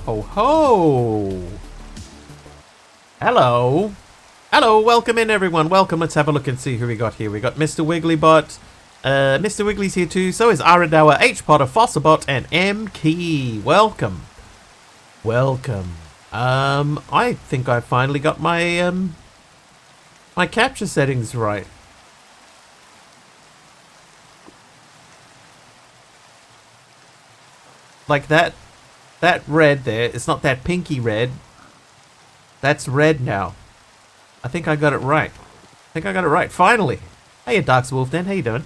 Ho ho! Hello! Hello, welcome in everyone, welcome. Let's have a look and see who we got here. We got Mr. Wigglybot, Mr. Wiggly's here too, so is Aradawa, H Potter, Fossilbot, and M Key. Welcome. Welcome. I think I finally got my, my capture settings right. Like that red there, it's not that pinky red. That's red now. I think I got it right. Finally. Hey, Darks Wolf Den, how you doing?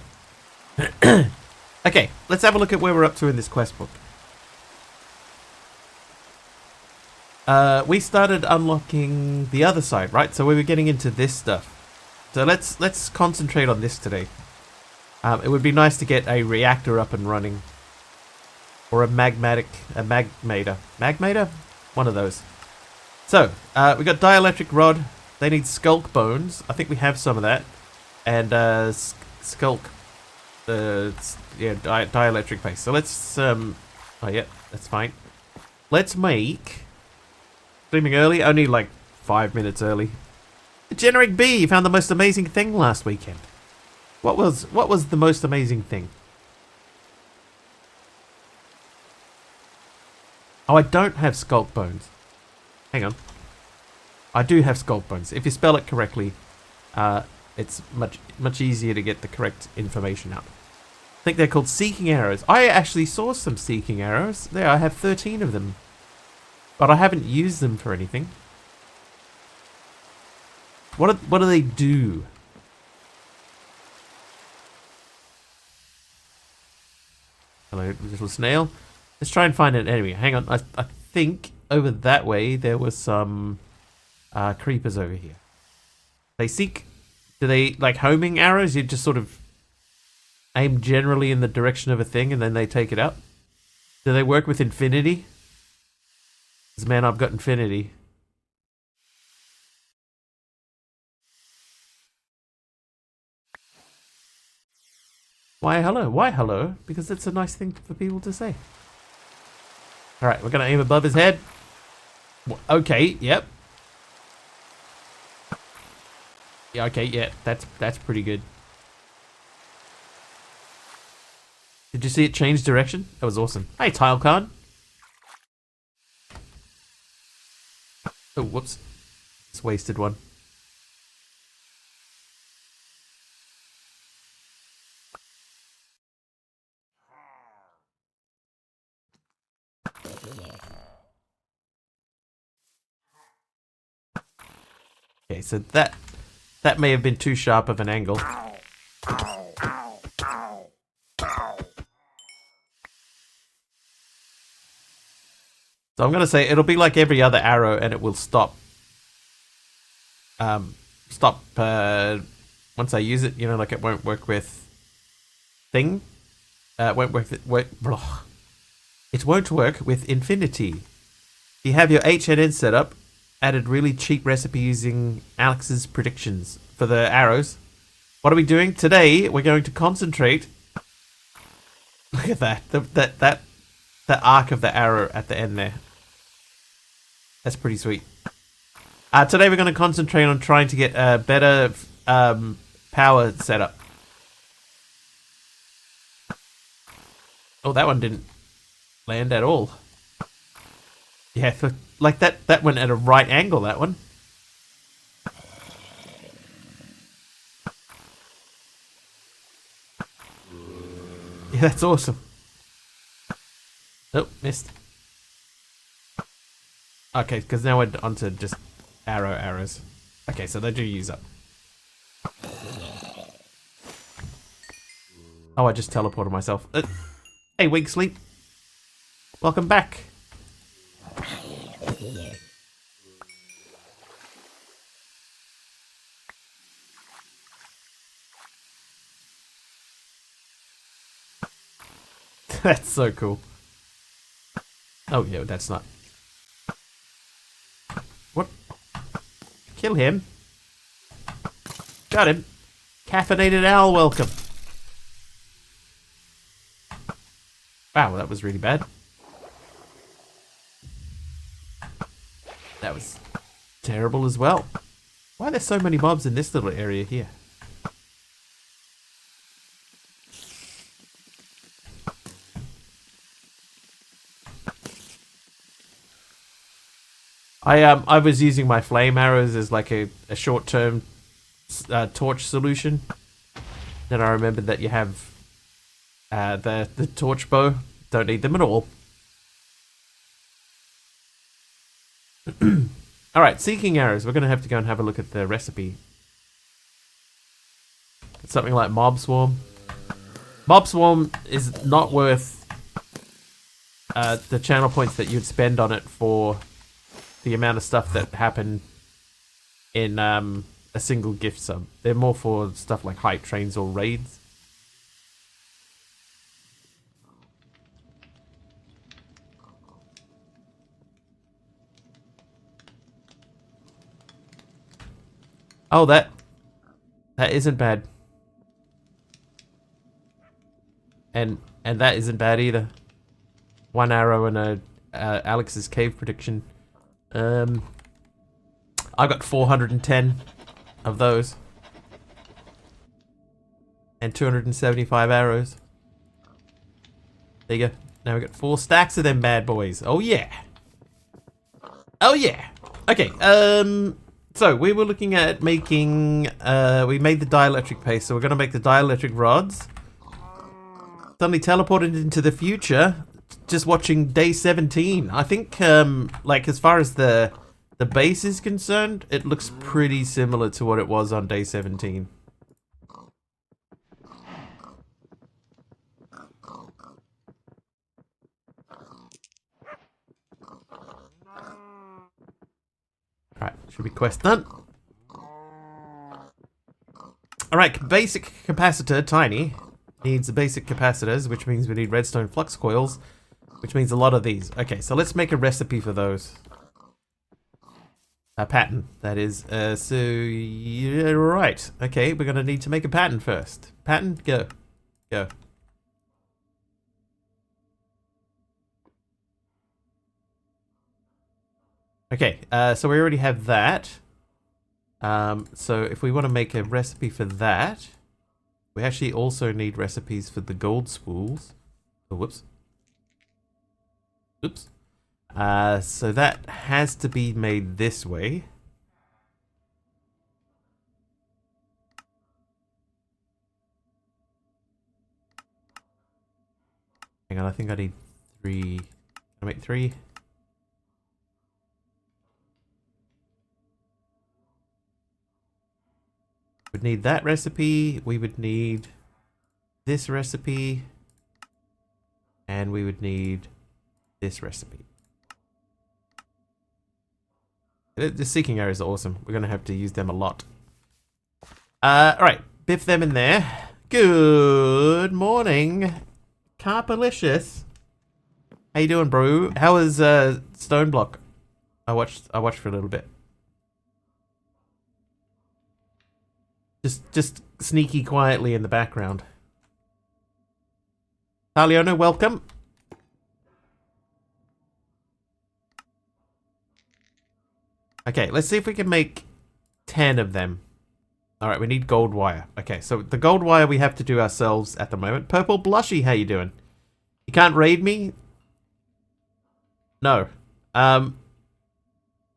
Okay, let's have a look at where we're up to in this quest book. We started unlocking the other side, right? So we were getting into this stuff. So let's concentrate on this today. It would be nice to get a reactor up and running. Or a magmator. Magmator? One of those. So, we got dielectric rod. They need skulk bones. I think we have some of that. And skulk. Dielectric paste. So let's oh yeah, that's fine. Let's make streaming early, only like 5 minutes early. The generic bee, you found the most amazing thing last weekend. What was the most amazing thing? Oh, I don't have skulk bones. Hang on. I do have skulk bones. If you spell it correctly, it's much easier to get the correct information out. I think they're called seeking arrows. I actually saw some seeking arrows. There, I have 13 of them. But I haven't used them for anything. What do they do? Hello, little snail. Let's try and find an enemy. Hang on, I think over that way there was some creepers over here. They seek... Do they, like homing arrows? You just sort of aim generally in the direction of a thing and then they take it out? Do they work with infinity? Because man, I've got infinity. Why hello? Why hello? Because it's a nice thing for people to say. Alright, we're going to aim above his head. Okay, yep. Yeah, okay, yeah, that's pretty good. Did you see it change direction? That was awesome. Hey, Tilecard. Oh, whoops. It's wasted one. Okay, so that may have been too sharp of an angle. So I'm gonna say it'll be like every other arrow, and it will stop. Once I use it, you know, like it won't work with thing. It won't work. It won't work with infinity. You have your HNN set up. Added really cheap recipe using Alex's predictions for the arrows. What are we doing today? We're going to concentrate. Look at that. The arc of the arrow at the end there. That's pretty sweet. Today we're going to concentrate on trying to get a better power setup. Oh, that one didn't land at all. Yeah, like that went at a right angle, that one. Yeah, that's awesome. Oh, missed. Okay, because now we're onto just arrows. Okay, so they do use up. Oh, I just teleported myself. Hey, Wig Sleep. Welcome back. That's so cool. Oh, yeah, that's not... What? Kill him. Got him. Caffeinated owl, welcome. Wow, that was really bad. That was terrible as well. Why are there so many mobs in this little area here? I was using my flame arrows as like a short-term torch solution. Then I remembered that you have the torch bow. Don't need them at all. Alright, seeking arrows. We're going to have to go and have a look at the recipe. It's something like Mob Swarm. Mob Swarm is not worth the channel points that you'd spend on it for the amount of stuff that happened in a single gift sub. They're more for stuff like hype trains or raids. Oh, that isn't bad. And that isn't bad either. One arrow and a Alex's cave prediction. I got 410 of those. And 275 arrows. There you go. Now we got 4 stacks of them bad boys. Oh yeah. Oh yeah. Okay, so we were looking at making, we made the dielectric paste, so we're going to make the dielectric rods. Suddenly teleported into the future, just watching day 17. I think, like, as far as the base is concerned, it looks pretty similar to what it was on day 17. Alright, should be quest done. Alright, basic capacitor, tiny. Needs the basic capacitors, which means we need redstone flux coils, which means a lot of these. Okay, so let's make a recipe for those. A pattern, that is. So, yeah, right. Okay, we're going to need to make a pattern first. Pattern, go. Go. Okay, so we already have that. So if we want to make a recipe for that, we actually also need recipes for the gold spools. Oh, whoops. Oops. So that has to be made this way. Hang on, I think I need 3. Can I make 3? Would need that recipe, we would need this recipe, and we would need this recipe. The seeking arrows are awesome. We're going to have to use them a lot. Alright, biff them in there. Good morning, Carpalicious. How you doing, bro? How was Stone Block? I watched for a little bit. Just sneaky quietly in the background. Taliona, welcome. Okay, let's see if we can make 10 of them. Alright, we need gold wire. Okay, so the gold wire we have to do ourselves at the moment. Purple Blushy, how you doing? You can't raid me? No.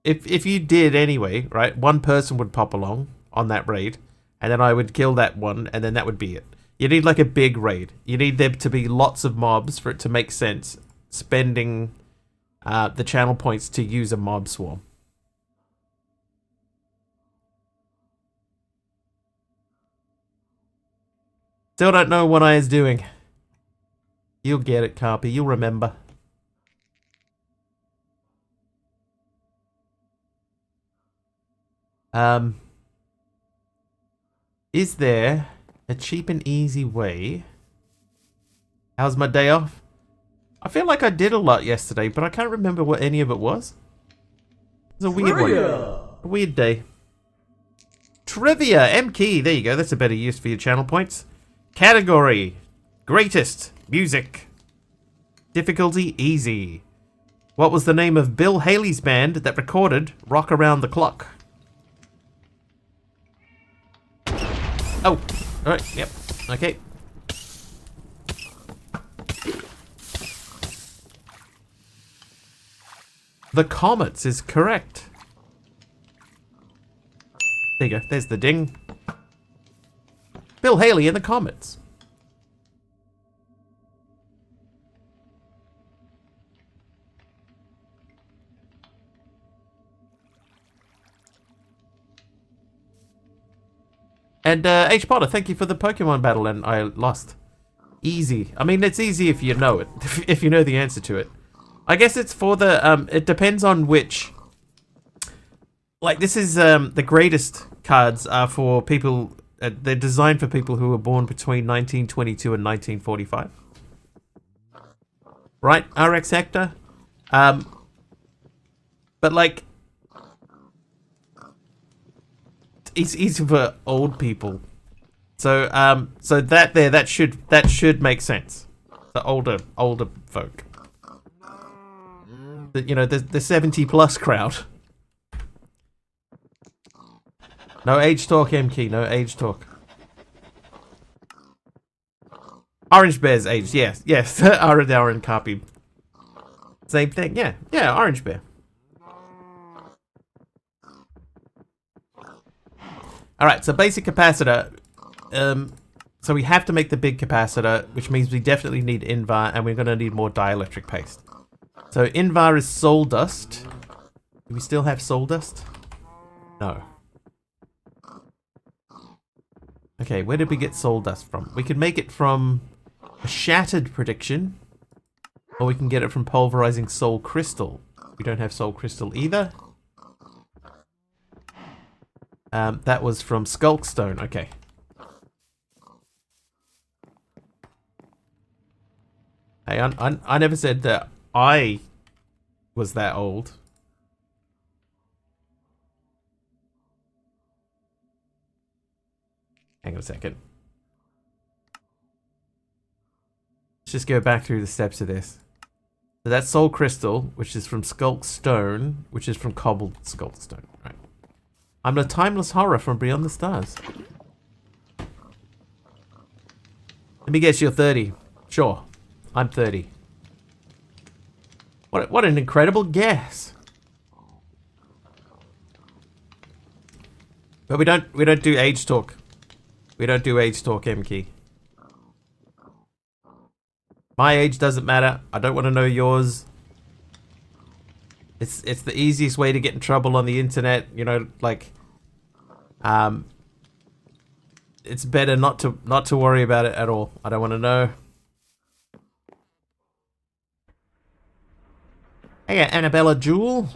If you did anyway, right, one person would pop along on that raid. And then I would kill that one, and then that would be it. You need like a big raid. You need there to be lots of mobs for it to make sense, spending the channel points to use a mob swarm. Still don't know what I is doing. You'll get it, Carpy. You'll remember. Is there a cheap and easy way? How's my day off? I feel like I did a lot yesterday, but I can't remember what any of it was. It was a weird one. A weird day. Trivia! M-key. There you go. That's a better use for your channel points. Category. Greatest. Music. Difficulty. Easy. What was the name of Bill Haley's band that recorded Rock Around the Clock? Oh, alright, yep, okay. The Comets is correct. There you go, there's the ding. Bill Haley and the Comets. And H Potter, thank you for the Pokemon battle, and I lost. Easy. I mean, it's easy if you know it, if you know the answer to it. I guess it's for the, it depends on which. Like, this is, the greatest cards are for people, they're designed for people who were born between 1922 and 1945. Right, RX Hector? But, like, it's easy for old people. So, so that should make sense. The older folk. You know, the 70+ crowd. No age talk, MK. No age talk. Orange Bear's aged. Yes. Aradar and Carpi. Same thing. Yeah. Orange Bear. All right. So basic capacitor. So we have to make the big capacitor, which means we definitely need Invar, and we're going to need more dielectric paste. So Invar is soul dust. Do we still have soul dust? No. Okay, where did we get soul dust from? We can make it from a shattered prediction, or we can get it from pulverizing soul crystal. We don't have soul crystal either. That was from Skulkstone. Okay. Hey, I never said that I was that old. Hang on a second. Let's just go back through the steps of this. So that's Soul Crystal, which is from Skulkstone, which is from Cobbled Skulkstone. Right. I'm the timeless horror from Beyond the Stars. Let me guess, you're 30. Sure. I'm 30. What an incredible guess. But we don't do age talk. We don't do age talk, M-Key. My age doesn't matter. I don't want to know yours. It's the easiest way to get in trouble on the internet, you know, like it's better not to worry about it at all. I don't want to know. Hey, Annabella Jewel.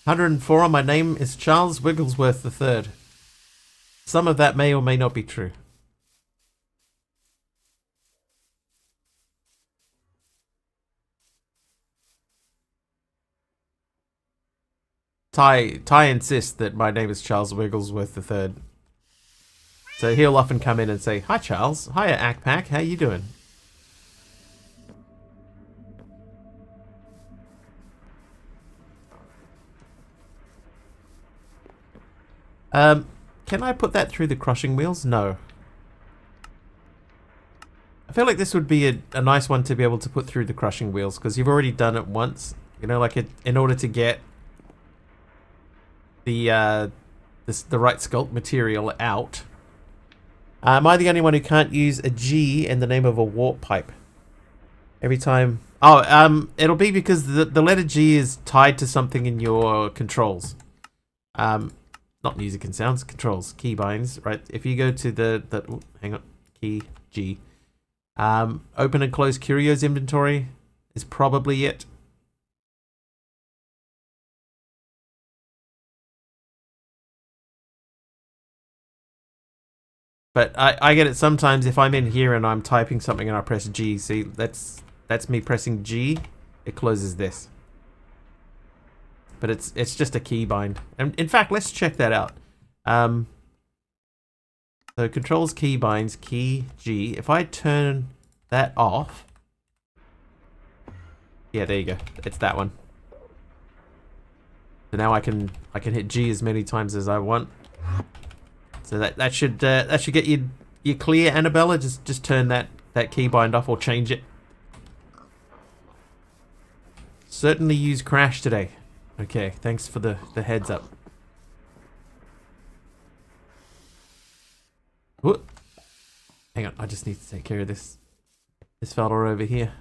"104 on my name is Charles Wigglesworth III. Some of that may or may not be true." Ty insists that my name is Charles Wigglesworth III. So he'll often come in and say, "Hi Charles, hiya Akpak, how you doing?" Can I put that through the crushing wheels? No. I feel like this would be a nice one to be able to put through the crushing wheels, because you've already done it once. You know, like in order to get the right sculpt material out. Am I the only one who can't use a G in the name of a warp pipe? Every time... Oh, it'll be because the letter G is tied to something in your controls. Not music and sounds, controls, keybinds, right? If you go to the hang on, key G. Open and close curios inventory is probably it. But I get it sometimes if I'm in here and I'm typing something and I press G. See, that's me pressing G. It closes this. but it's just a keybind. And in fact, let's check that out. So controls keybinds, key G. If I turn that off, yeah, there you go. It's that one. So now I can hit G as many times as I want. So that should get you clear, Annabella. Just turn that keybind off or change it. Certainly use Crash today. Okay, thanks for the heads up. Whoop. Hang on, I just need to take care of this fella over here.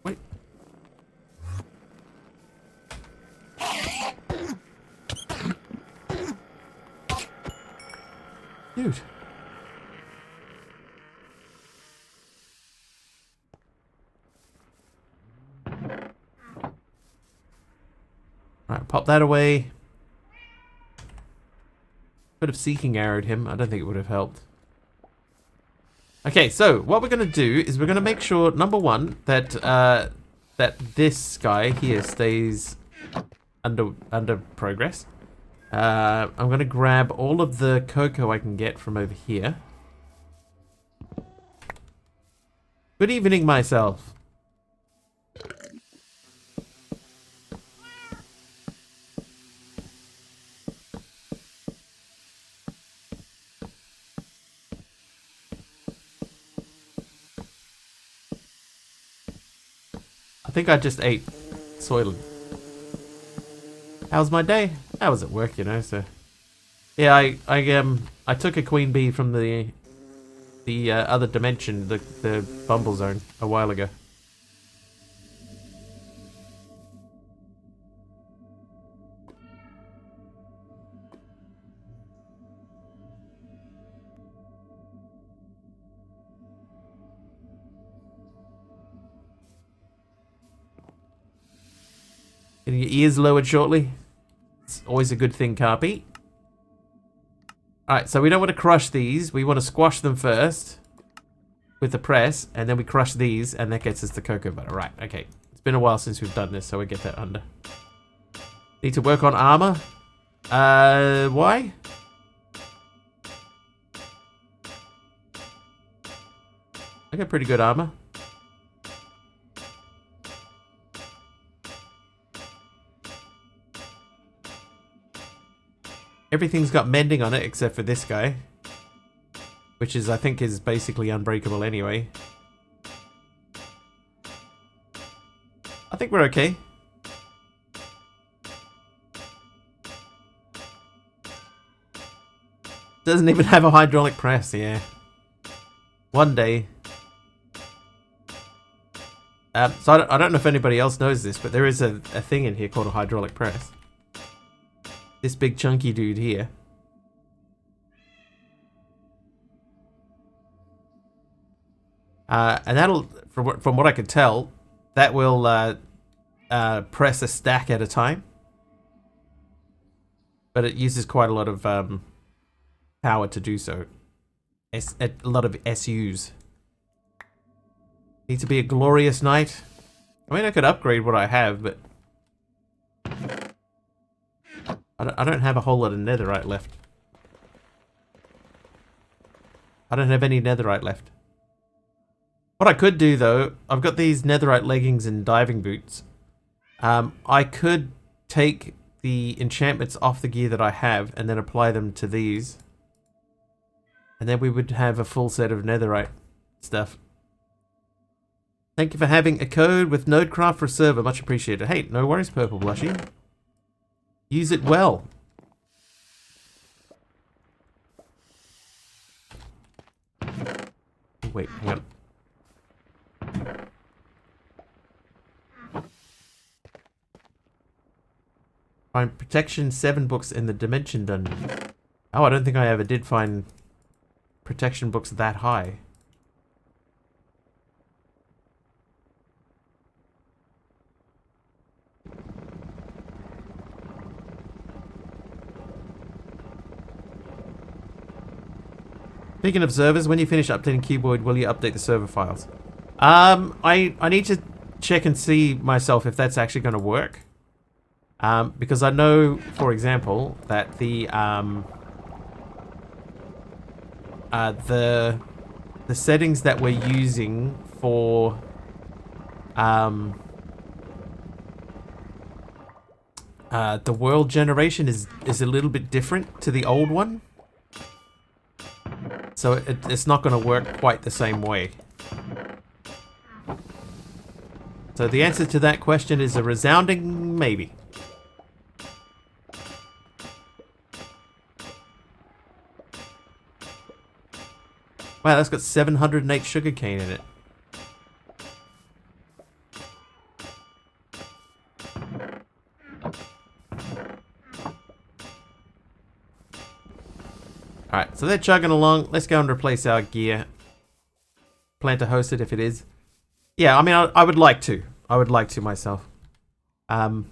Wait. Dude. Alright, pop that away. Could have seeking arrowed him. I don't think it would have helped. Okay, so what we're going to do is we're going to make sure, number one, that that this guy here stays under progress. I'm going to grab all of the cocoa I can get from over here. Good evening, myself. I think I just ate soylent. How's my day? I was at work, you know, so yeah, I took a queen bee from the other dimension, the Bumble Zone, a while ago. Getting your ears lowered shortly. It's always a good thing, Carpy. Alright, so we don't want to crush these. We want to squash them first with the press, and then we crush these, and that gets us the cocoa butter. Right, okay. It's been a while since we've done this, so we get that under. Need to work on armor. Why? I got pretty good armor. Everything's got mending on it except for this guy, which is, I think, is basically unbreakable anyway. I think we're okay. Doesn't even have a hydraulic press, yeah. One day. So I don't know if anybody else knows this, but there is a thing in here called a hydraulic press. This big chunky dude here. And that'll, from what I can tell, that will press a stack at a time. But it uses quite a lot of power to do so. A lot of SUs. Needs to be a glorious night. I mean, I could upgrade what I have, but I don't have a whole lot of netherite left. I don't have any netherite left. What I could do, though, I've got these netherite leggings and diving boots. I could take the enchantments off the gear that I have and then apply them to these. And then we would have a full set of netherite stuff. Thank you for having a code with Nodecraft for a server. Much appreciated. Hey, no worries, Purple Blushy. Use it well. Oh, wait, hang on. Find Protection 7 books in the Dimension Dungeon. Oh, I don't think I ever did find protection books that high. Speaking of servers, when you finish updating Cuboid, will you update the server files? I need to check and see myself if that's actually going to work. Because I know, for example, that the settings that we're using for the world generation is a little bit different to the old one. So it's not going to work quite the same way. So the answer to that question is a resounding maybe. Wow, that's got 708 sugarcane in it. Alright, so they're chugging along. Let's go and replace our gear. Plan to host it if it is. Yeah, I mean, I would like to. I would like to myself. But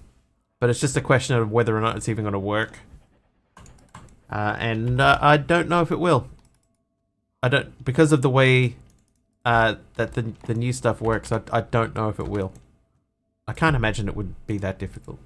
it's just a question of whether or not it's even going to work. And I don't know if it will. Because of the way that the new stuff works, I don't know if it will. I can't imagine it would be that difficult.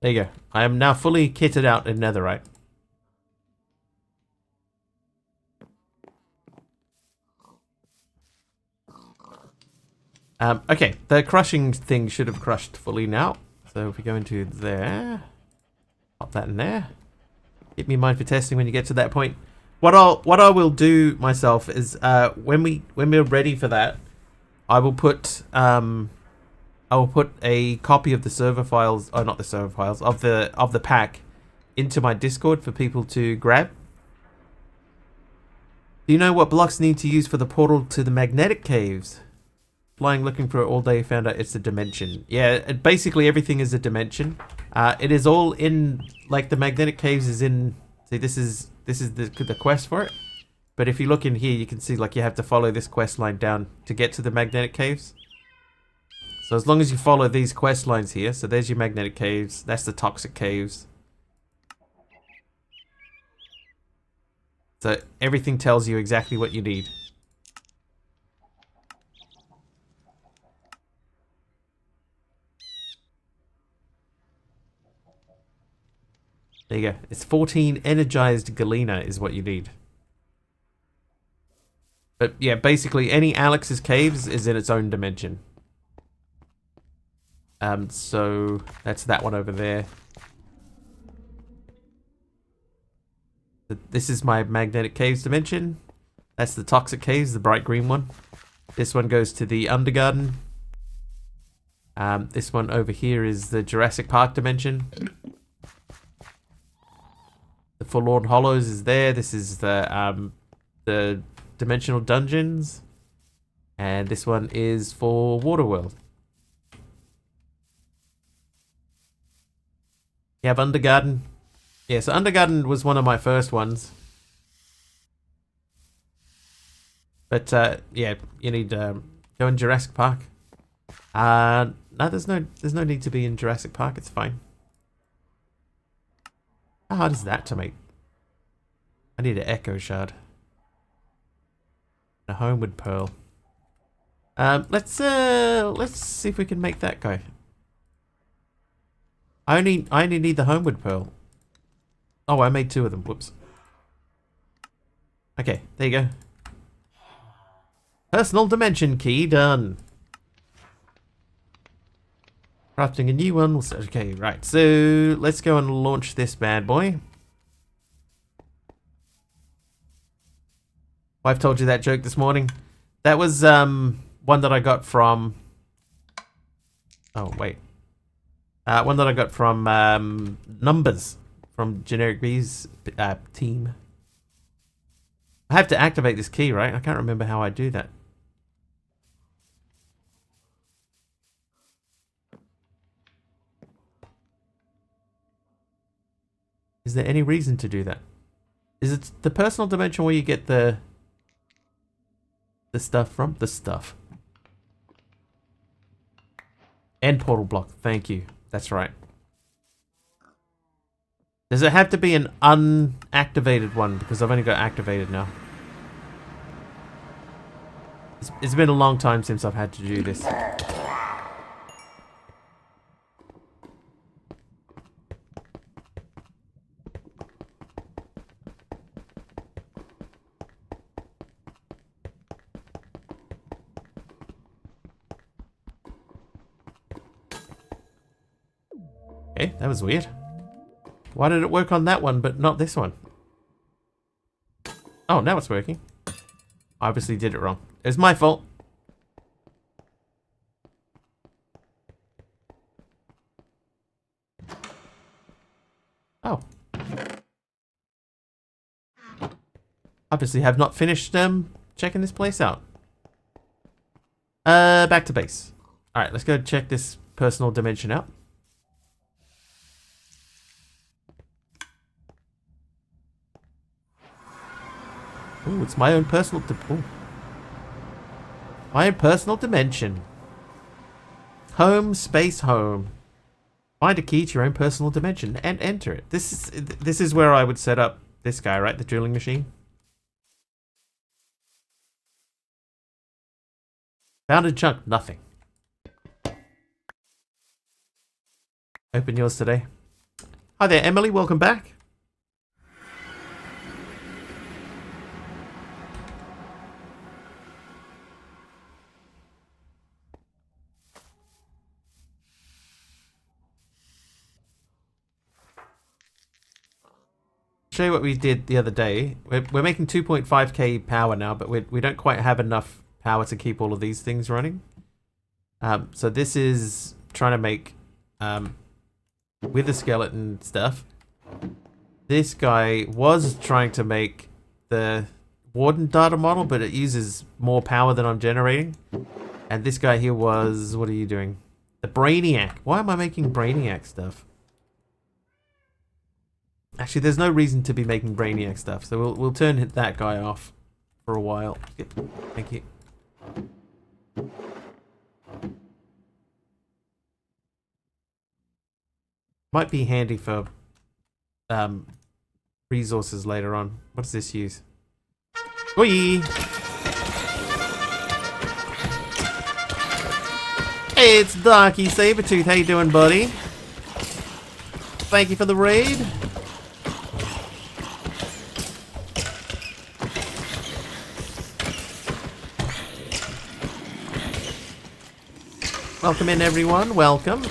There you go. I am now fully kitted out in netherite. Okay, the crushing thing should have crushed fully now. So if we go into there, pop that in there. Keep me in mind for testing when you get to that point. What I will do myself is when we're ready for that, I will put a copy of the server files, or not the server files, of the pack into my Discord for people to grab. Do you know what blocks need to use for the portal to the magnetic caves? Flying looking for it all day, found out it's a dimension. Yeah, basically everything is a dimension. It is all in, like the magnetic caves is in, see this is the quest for it. But if you look in here, you can see like you have to follow this quest line down to get to the magnetic caves. So as long as you follow these quest lines here, so there's your magnetic caves, that's the toxic caves. So everything tells you exactly what you need. There you go. It's 14 energized galena is what you need. But yeah, basically any Alex's caves is in its own dimension. So that's that one over there. This is my magnetic caves dimension. That's the toxic caves, the bright green one. This one goes to the Undergarden. This one over here is the Jurassic Park dimension. The Forlorn Hollows is there. This is the Dimensional Dungeons. And this one is for Waterworld. You have Undergarden. Yeah, so Undergarden was one of my first ones. But yeah, you need go in Jurassic Park. No, there's no need to be in Jurassic Park. It's fine. How hard is that to make? I need an Echo Shard. A Homewood Pearl. Let's see if we can make that guy. I only need the Homewood Pearl. Oh, I made 2 of them. Whoops. Okay, there you go. Personal dimension key done. Crafting a new one. Okay, right. So let's go and launch this bad boy. I've told you that joke this morning. That was one that I got from. Oh wait. One that I got from Numbers from Generic B's team. I have to activate this key, right? I can't remember how I do that. Is there any reason to do that? Is it the personal dimension where you get the... the stuff from the stuff. End portal block. Thank you. That's right. Does it have to be an unactivated one? Because I've only got activated now. It's been a long time since I've had to do this. Okay, that was weird. Why did it work on that one, but not this one? Oh, now it's working. I obviously did it wrong. It's my fault. Oh. Obviously have not finished checking this place out. Back to base. Alright, let's go check this personal dimension out. Ooh, it's my own personal my own personal dimension. Home, space, home. Find a key to your own personal dimension and enter it. This is where I would set up this guy, right? The drilling machine. Found a chunk, nothing. Open yours today. Hi there, Emily. Welcome back. Show you what we did the other day. We're making 2.5k power now, but we don't quite have enough power to keep all of these things running. So this is trying to make with the skeleton stuff. This guy was trying to make the Warden data model, but it uses more power than I'm generating. And this guy here was, what are you doing? The Brainiac. Why am I making Brainiac stuff? Actually, there's no reason to be making Brainiac stuff, so we'll turn that guy off for a while. Yep. Thank you. Might be handy for resources later on. What does this use? Whee! Hey, it's Darky Sabertooth. How you doing, buddy? Thank you for the raid. Welcome in, everyone. Welcome.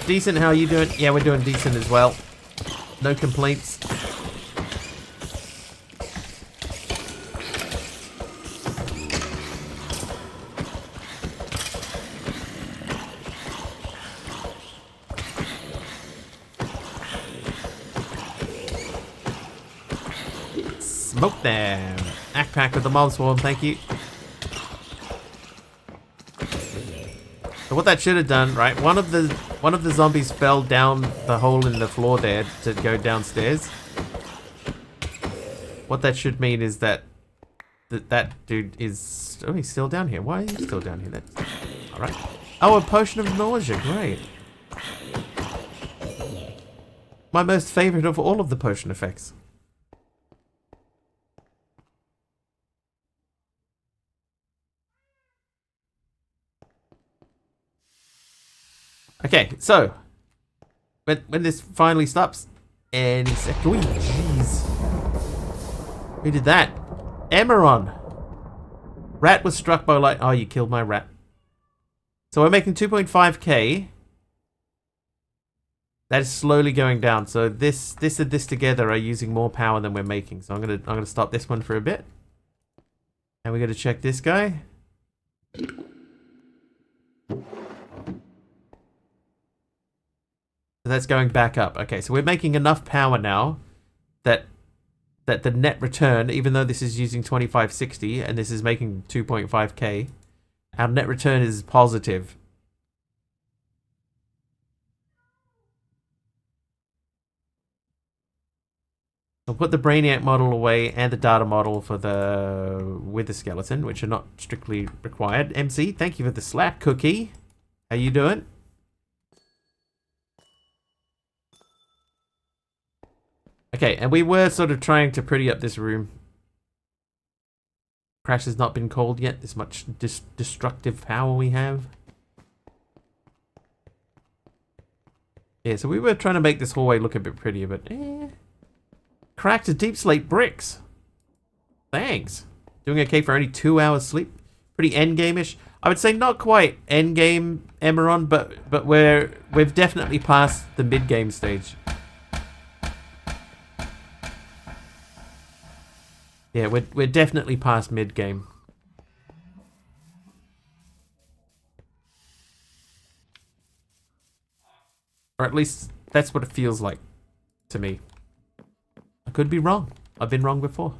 Decent, how are you doing? Yeah, we're doing decent as well. No complaints. Smoke them. Act pack with the mob swarm, thank you. So what that should have done, right? One of the zombies fell down the hole in the floor there to go downstairs. What that should mean is that that dude is, oh, he's still down here. Why is he still down here? That's all right. Oh, a potion of nausea, great. My most favorite of all of the potion effects. Okay, so when this finally stops, any second. Oi, jeez. Who did that? Emeron. Rat was struck by light. Oh, you killed my rat. So we're making 2.5k. That is slowly going down. So this and this together are using more power than we're making. So I'm gonna stop this one for a bit, and we're gonna check this guy. So that's going back up. Okay, so we're making enough power now that the net return, even though this is using 2560 and this is making 2.5k, our net return is positive. I'll put the Brainiac model away and the data model for the Wither skeleton, which are not strictly required. MC, thank you for the Slack cookie. How you doing? Okay, and we were sort of trying to pretty up this room. Crash has not been called yet. This much destructive power we have. Yeah, so we were trying to make this hallway look a bit prettier, but cracked deep slate bricks. Thanks. Doing okay for only 2 hours sleep. Pretty endgame-ish. I would say not quite endgame Emeron, but we've definitely passed the mid-game stage. Yeah, we're definitely past mid-game. Or at least that's what it feels like to me. I could be wrong. I've been wrong before.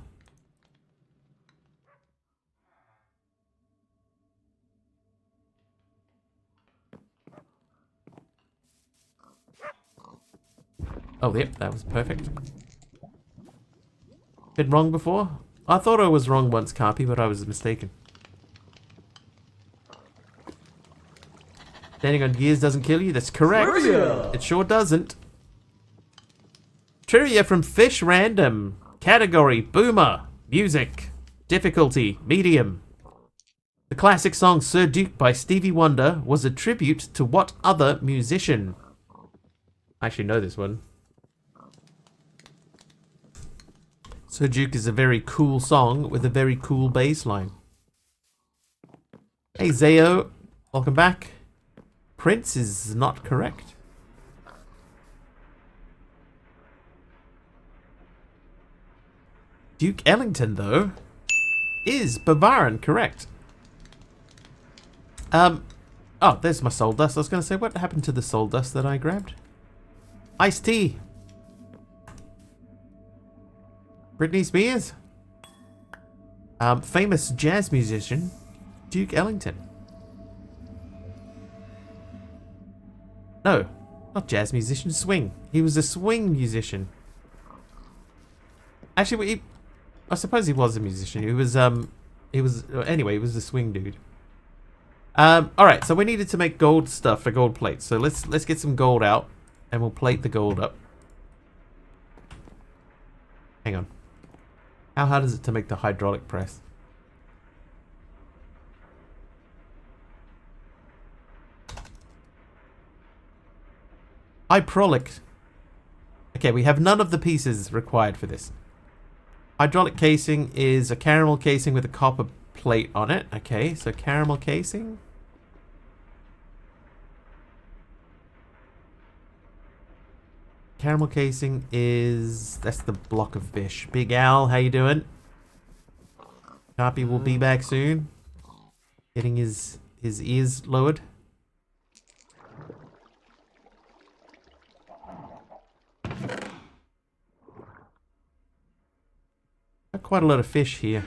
Oh, yep, that was perfect. Been wrong before? I thought I was wrong once, Carpy, but I was mistaken. Standing on gears doesn't kill you? That's correct. Trivia. It sure doesn't. Trivia from Fish Random. Category, Boomer. Music. Difficulty, Medium. The classic song Sir Duke by Stevie Wonder was a tribute to what other musician? I actually know this one. Sir Duke is a very cool song with a very cool bass line. Hey Zayo, welcome back. Prince is not correct. Duke Ellington, though, is Bavarian, correct. Oh, there's my soul dust. I was going to say, what happened to the soul dust that I grabbed? Iced tea. Britney Spears. Famous jazz musician, Duke Ellington. No, not jazz musician, swing. He was a swing musician. Actually, I suppose he was a musician. Anyway, he was a swing dude. Alright, so we needed to make gold stuff for gold plates. So let's get some gold out and we'll plate the gold up. Hang on. How hard is it to make the hydraulic press? Hydraulic. Okay, we have none of the pieces required for this. Hydraulic casing is a caramel casing with a copper plate on it. Okay, so caramel casing. Caramel casing is... that's the block of fish. Big Al, how you doing? Carpy will be back soon. Getting his ears lowered. Got quite a lot of fish here.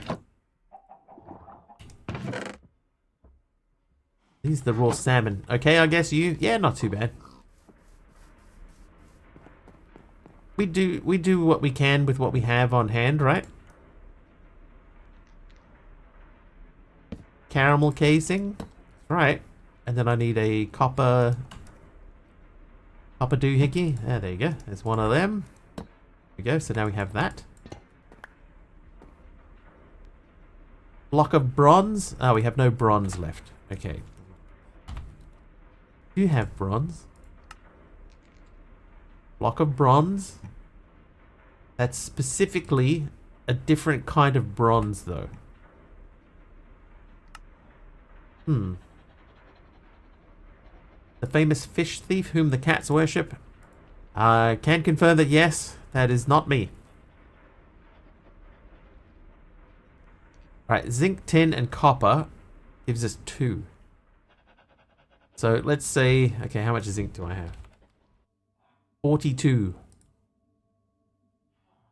These are the raw salmon. Okay, I guess you... yeah, not too bad. We do what we can with what we have on hand, right? Caramel casing. Right. And then I need a copper doohickey. There you go. There's one of them. There we go. So now we have that. Block of bronze. Oh, we have no bronze left. Okay. Do you have bronze? Block of bronze. That's specifically a different kind of bronze, though. The famous fish thief whom the cats worship. I can confirm that yes, that is not me. Right, zinc, tin, and copper gives us 2. So let's say, okay, how much zinc do I have? 42.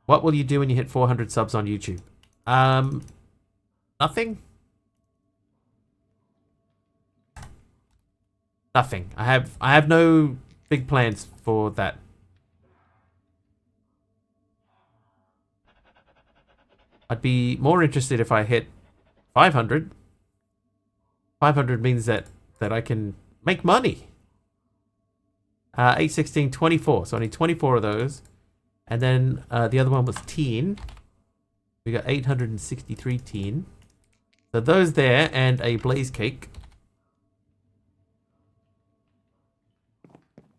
What will you do when you hit 400 subs on YouTube? Nothing. Nothing. I have no big plans for that. I'd be more interested if I hit 500. 500 means that I can make money. 8, 16, 24. So I need 24 of those. And then the other one was teen. We got 863 teen. So those there and a blaze cake.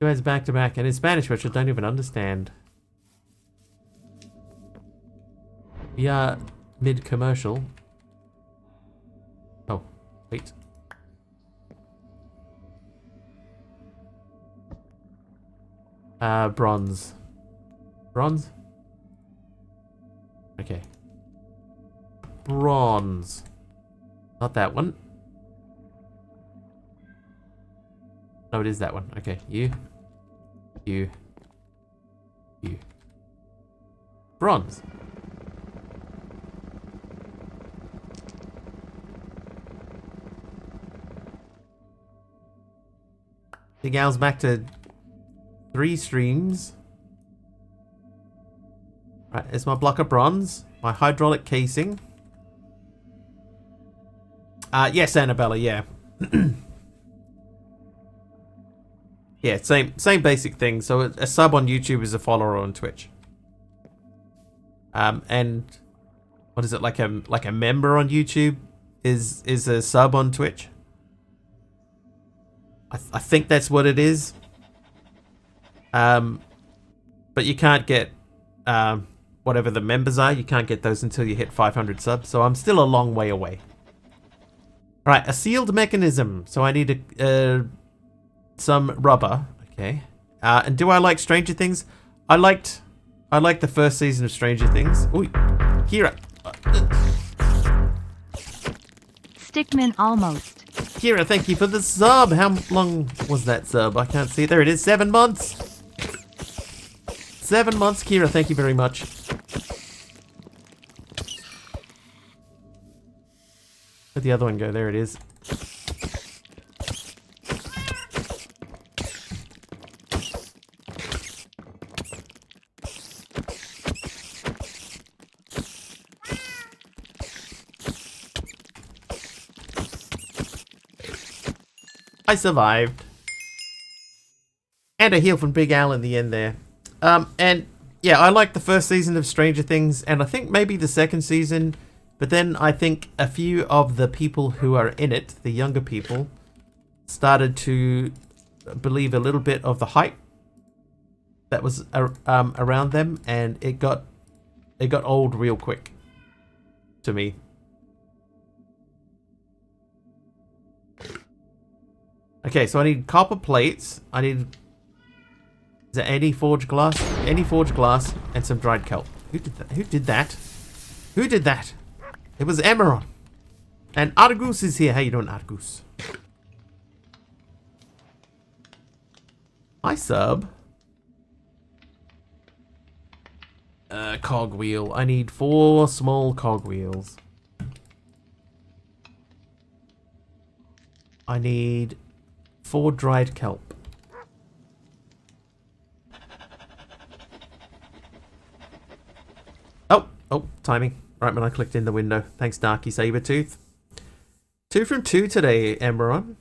Two ads back to back and in Spanish, which I don't even understand. We are mid-commercial. Oh, wait. Bronze. Bronze? Okay. Bronze. Not that one. No, it is that one. Okay, you. Bronze. The gal's back to 3 streams. Right, it's my block of bronze. My hydraulic casing. Yes, Annabella, yeah. Yeah, same basic thing. So a sub on YouTube is a follower on Twitch. And what is it, like a member on YouTube is a sub on Twitch? I think that's what it is. But you can't get whatever the members are. You can't get those until you hit 500 subs. So I'm still a long way away. All right, a sealed mechanism. So I need some rubber. Okay. And do I like Stranger Things? I liked the first season of Stranger Things. Ooh, Kira. Stickman almost. Kira, thank you for the sub. How long was that sub? I can't see it. There it is. 7 months. 7 months, Kira. Thank you very much. Where'd the other one go? There it is. I survived. And a heal from Big Al in the end there. And yeah, I like the first season of Stranger Things, and I think maybe the second season, but then I think a few of the people who are in it, the younger people, started to believe a little bit of the hype that was around them, and it got old real quick to me. Okay, so I need copper plates. I need... Is it any forged glass? Any forged glass and some dried kelp. Who did that? Who did that? Who did that? It was Emeron. And Argus is here. How you doing, Argus? Hi, sub. Cogwheel. I need 4 small cogwheels. I need 4 dried kelp. Oh, timing. Right when I clicked in the window. Thanks, Darky Sabertooth. 2 from 2 today, Emeron.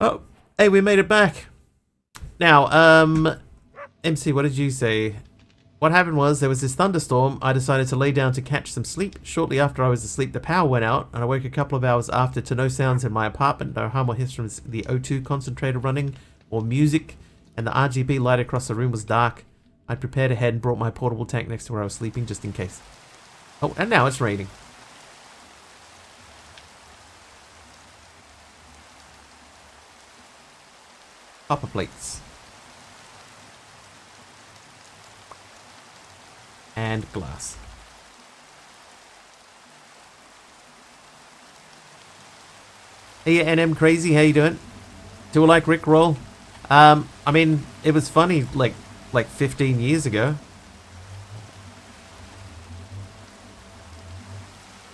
Oh, hey, we made it back. Now, MC, what did you say? What happened was there was this thunderstorm. I decided to lay down to catch some sleep. Shortly after I was asleep, the power went out, and I woke a couple of hours after to no sounds in my apartment, no hum or hiss from the O2 concentrator running, or music, and the RGB light across the room was dark. I prepared ahead and brought my portable tank next to where I was sleeping, just in case. Oh, and now it's raining. Copper plates. And glass. Hey, NM Crazy, how you doing? Do you like Rickroll? I mean, it was funny, like 15 years ago.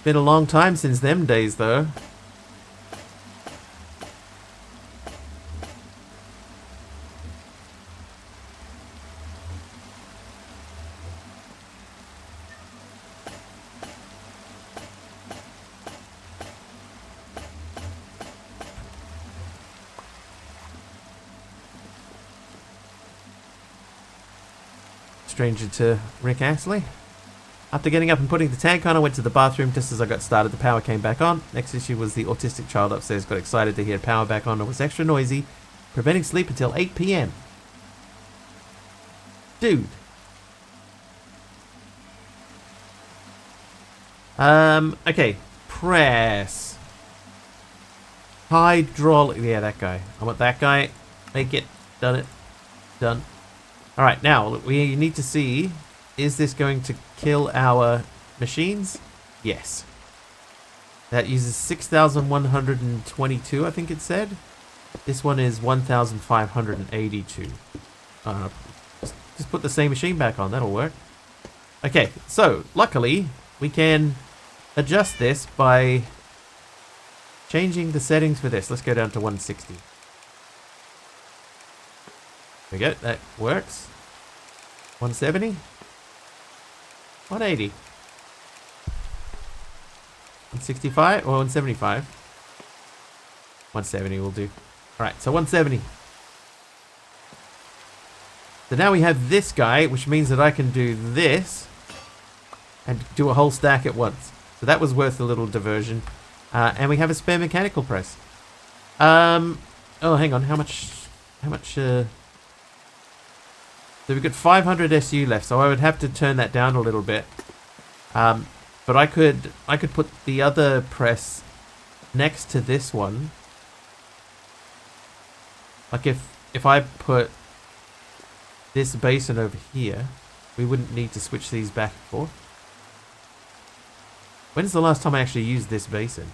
Been a long time since them days, though. stranger to Rick Astley. After getting up and putting the tank on, I went to the bathroom. Just as I got started, the power came back on. Next issue was the autistic child upstairs got excited to hear power back on and was extra noisy, preventing sleep until 8 p.m. Dude. Okay. Press. Hydraulic. Yeah, that guy. I want that guy. Make it. Done it. Done. Alright, now, we need to see, is this going to kill our machines? Yes. That uses 6,122, I think it said. This one is 1,582. Just put the same machine back on, that'll work. Okay, so, luckily, we can adjust this by changing the settings for this. Let's go down to 160. There we go, that works. 170. 180. 165 or 175. 170 will do. Alright, so 170. So now we have this guy, which means that I can do this and do a whole stack at once. So that was worth a little diversion. And we have a spare mechanical press. Oh, hang on. How much? So we've got 500 SU left, so I would have to turn that down a little bit. But I could put the other press next to this one. Like if I put this basin over here, we wouldn't need to switch these back and forth. When's the last time I actually used this basin?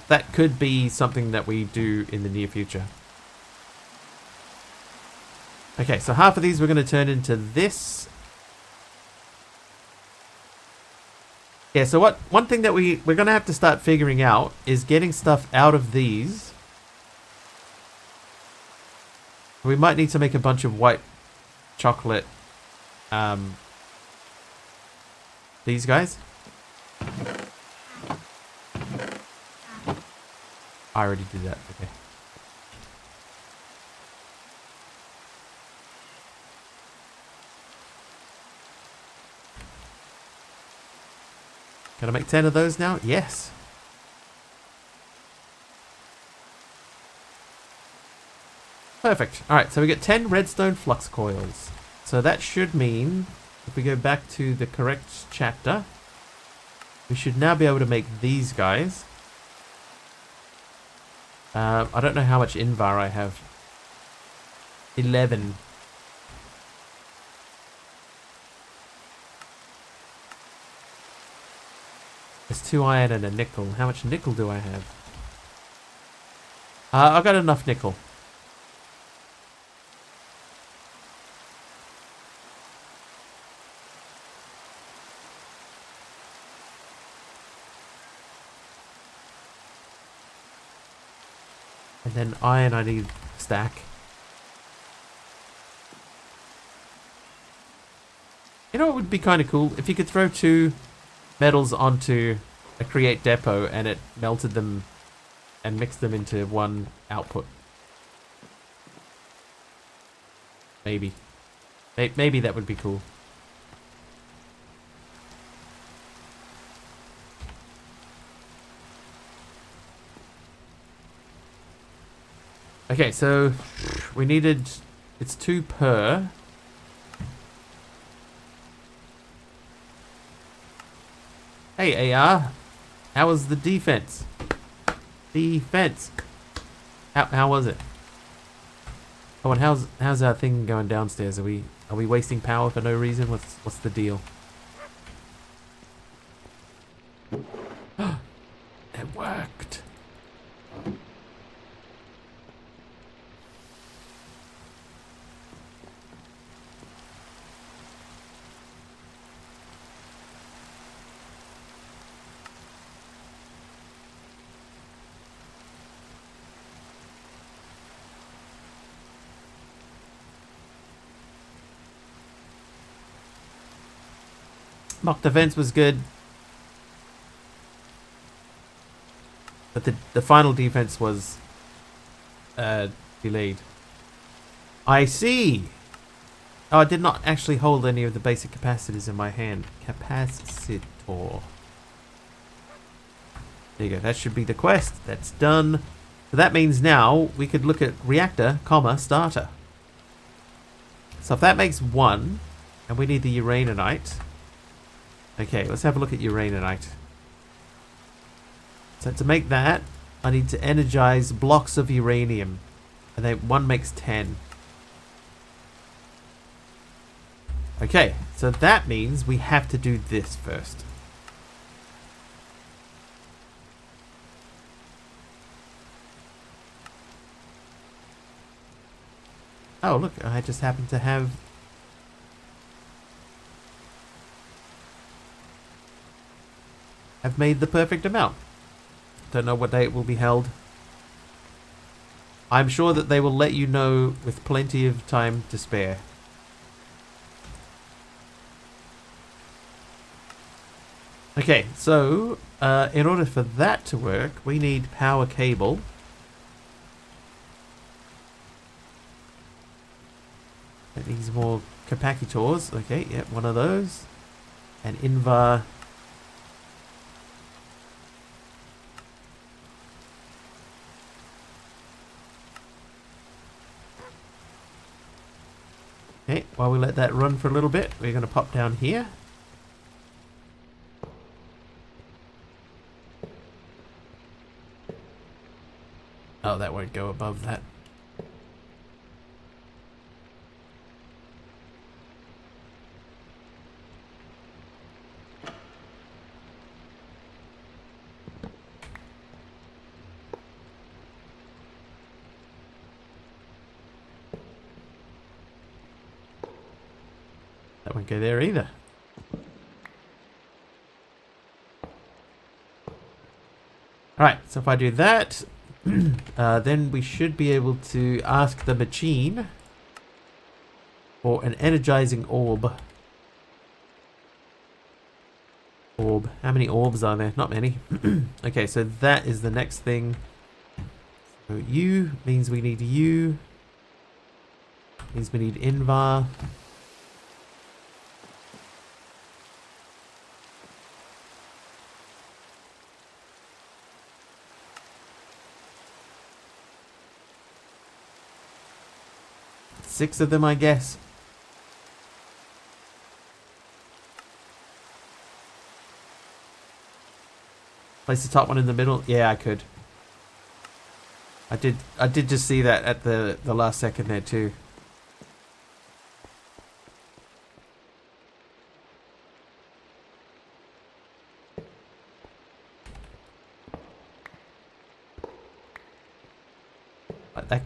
That could be something that we do in the near future. Okay, so half of these we're going to turn into this. Yeah, so one thing that we're going to have to start figuring out is getting stuff out of these. We might need to make a bunch of white chocolate. These guys. I already did that. Okay. Can I make 10 of those now? Yes. Perfect. Alright, so we get 10 redstone flux coils. So that should mean, if we go back to the correct chapter, we should now be able to make these guys. I don't know how much invar I have. 11. There's 2 iron and a nickel. How much nickel do I have? I've got enough nickel. And then iron I need a stack. You know what would be kind of cool? If you could throw 2 metals onto a create depot and it melted them and mixed them into one output. Maybe. Maybe that would be cool. Okay, so we needed, it's 2 per. Hey AR, how was the defense? Defense. How was it? Oh, and how's our thing going downstairs? Are we wasting power for no reason? What's the deal? It worked. Mock defense was good. But the final defense was delayed. I see. Oh, I did not actually hold any of the basic capacitors in my hand. Capacitor. There you go. That should be the quest. That's done. So that means now we could look at reactor, comma, starter. So if that makes 1, and we need the uraninite. Okay, let's have a look at uraninite. So to make that, I need to energize blocks of uranium. And then 1 makes 10. Okay, so that means we have to do this first. Oh, look, I just happen to have... I've made the perfect amount. Don't know what day it will be held. I'm sure that they will let you know with plenty of time to spare. Okay, so in order for that to work, we need power cable. That needs more capacitors. Okay, yep, one of those. And invar. Okay, while we let that run for a little bit, we're going to pop down here. Oh, that won't go above that. That won't go there either. Alright, so if I do that, then we should be able to ask the machine for an energizing orb. Orb. How many orbs are there? Not many. Okay, so that is the next thing. So U means we need U. Means we need invar. Six of them, I guess. Place the top one in the middle. Yeah, I could. I did just see that at the last second there too.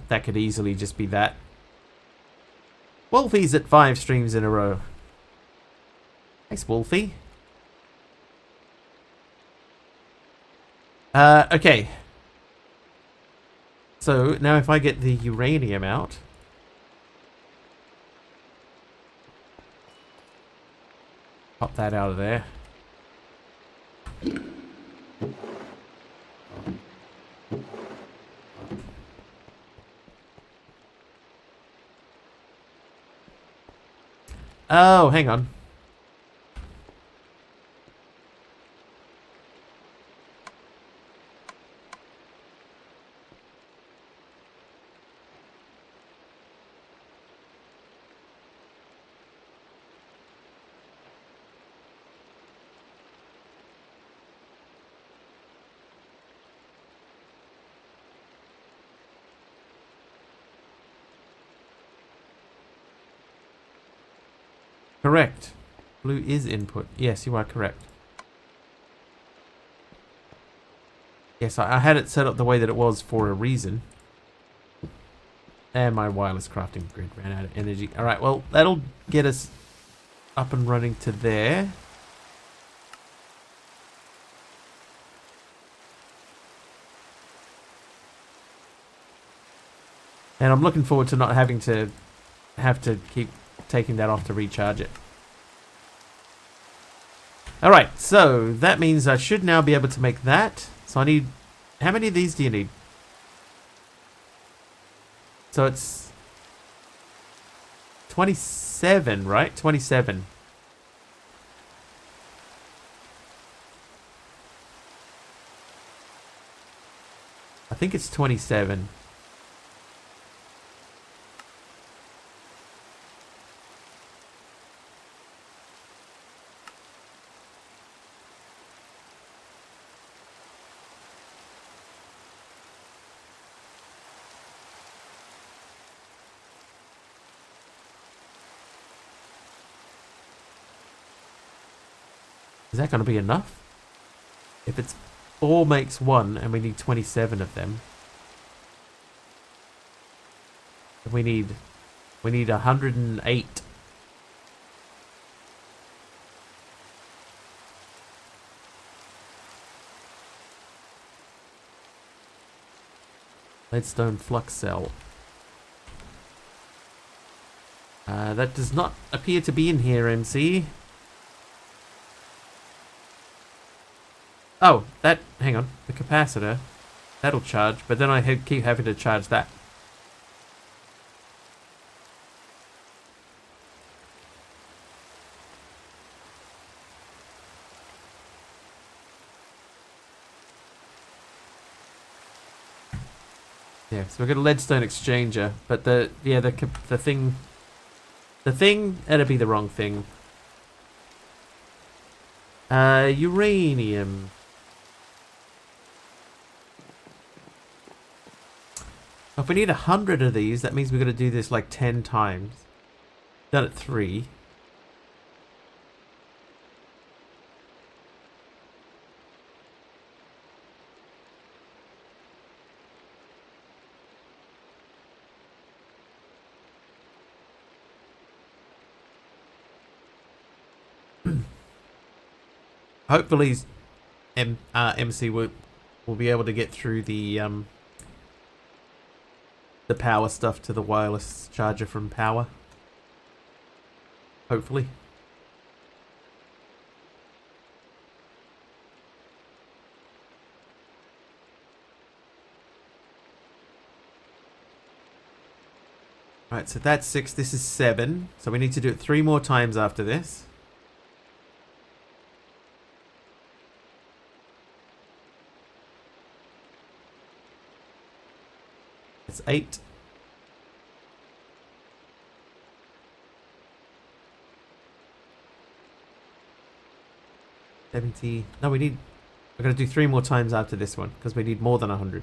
That could easily just be that. Wolfie's at 5 streams in a row. Thanks, Wolfie. Okay. So, now if I get the uranium out... Pop that out of there. Oh, hang on. Correct. Blue is input. Yes, you are correct. Yes, I had it set up the way that it was for a reason. And my wireless crafting grid ran out of energy. Alright, well, that'll get us up and running to there. And I'm looking forward to not having to keep taking that off to recharge it. Alright, so that means I should now be able to make that. So I need How many of these do you need? So it's 27, right? 27. I think it's 27. Is that going to be enough? If it's 4 makes 1 and we need 27 of them. We need 108. Leadstone flux cell. That does not appear to be in here, MC. Oh, hang on, the capacitor. That'll charge, but then I keep having to charge that. Yeah, so we've got a leadstone exchanger, but the thing, that'd be the wrong thing. Uranium. If we need 100 of these, that means we've got to do this like 10 times. Done at 3. Hopefully, MC will be able to get through the power stuff to the wireless charger from power. Hopefully. Right, so that's 6. This is 7. So we need to do it 3 more times after this. It's 8. $70. No, we're going to do 3 more times after this one because we need more than 100.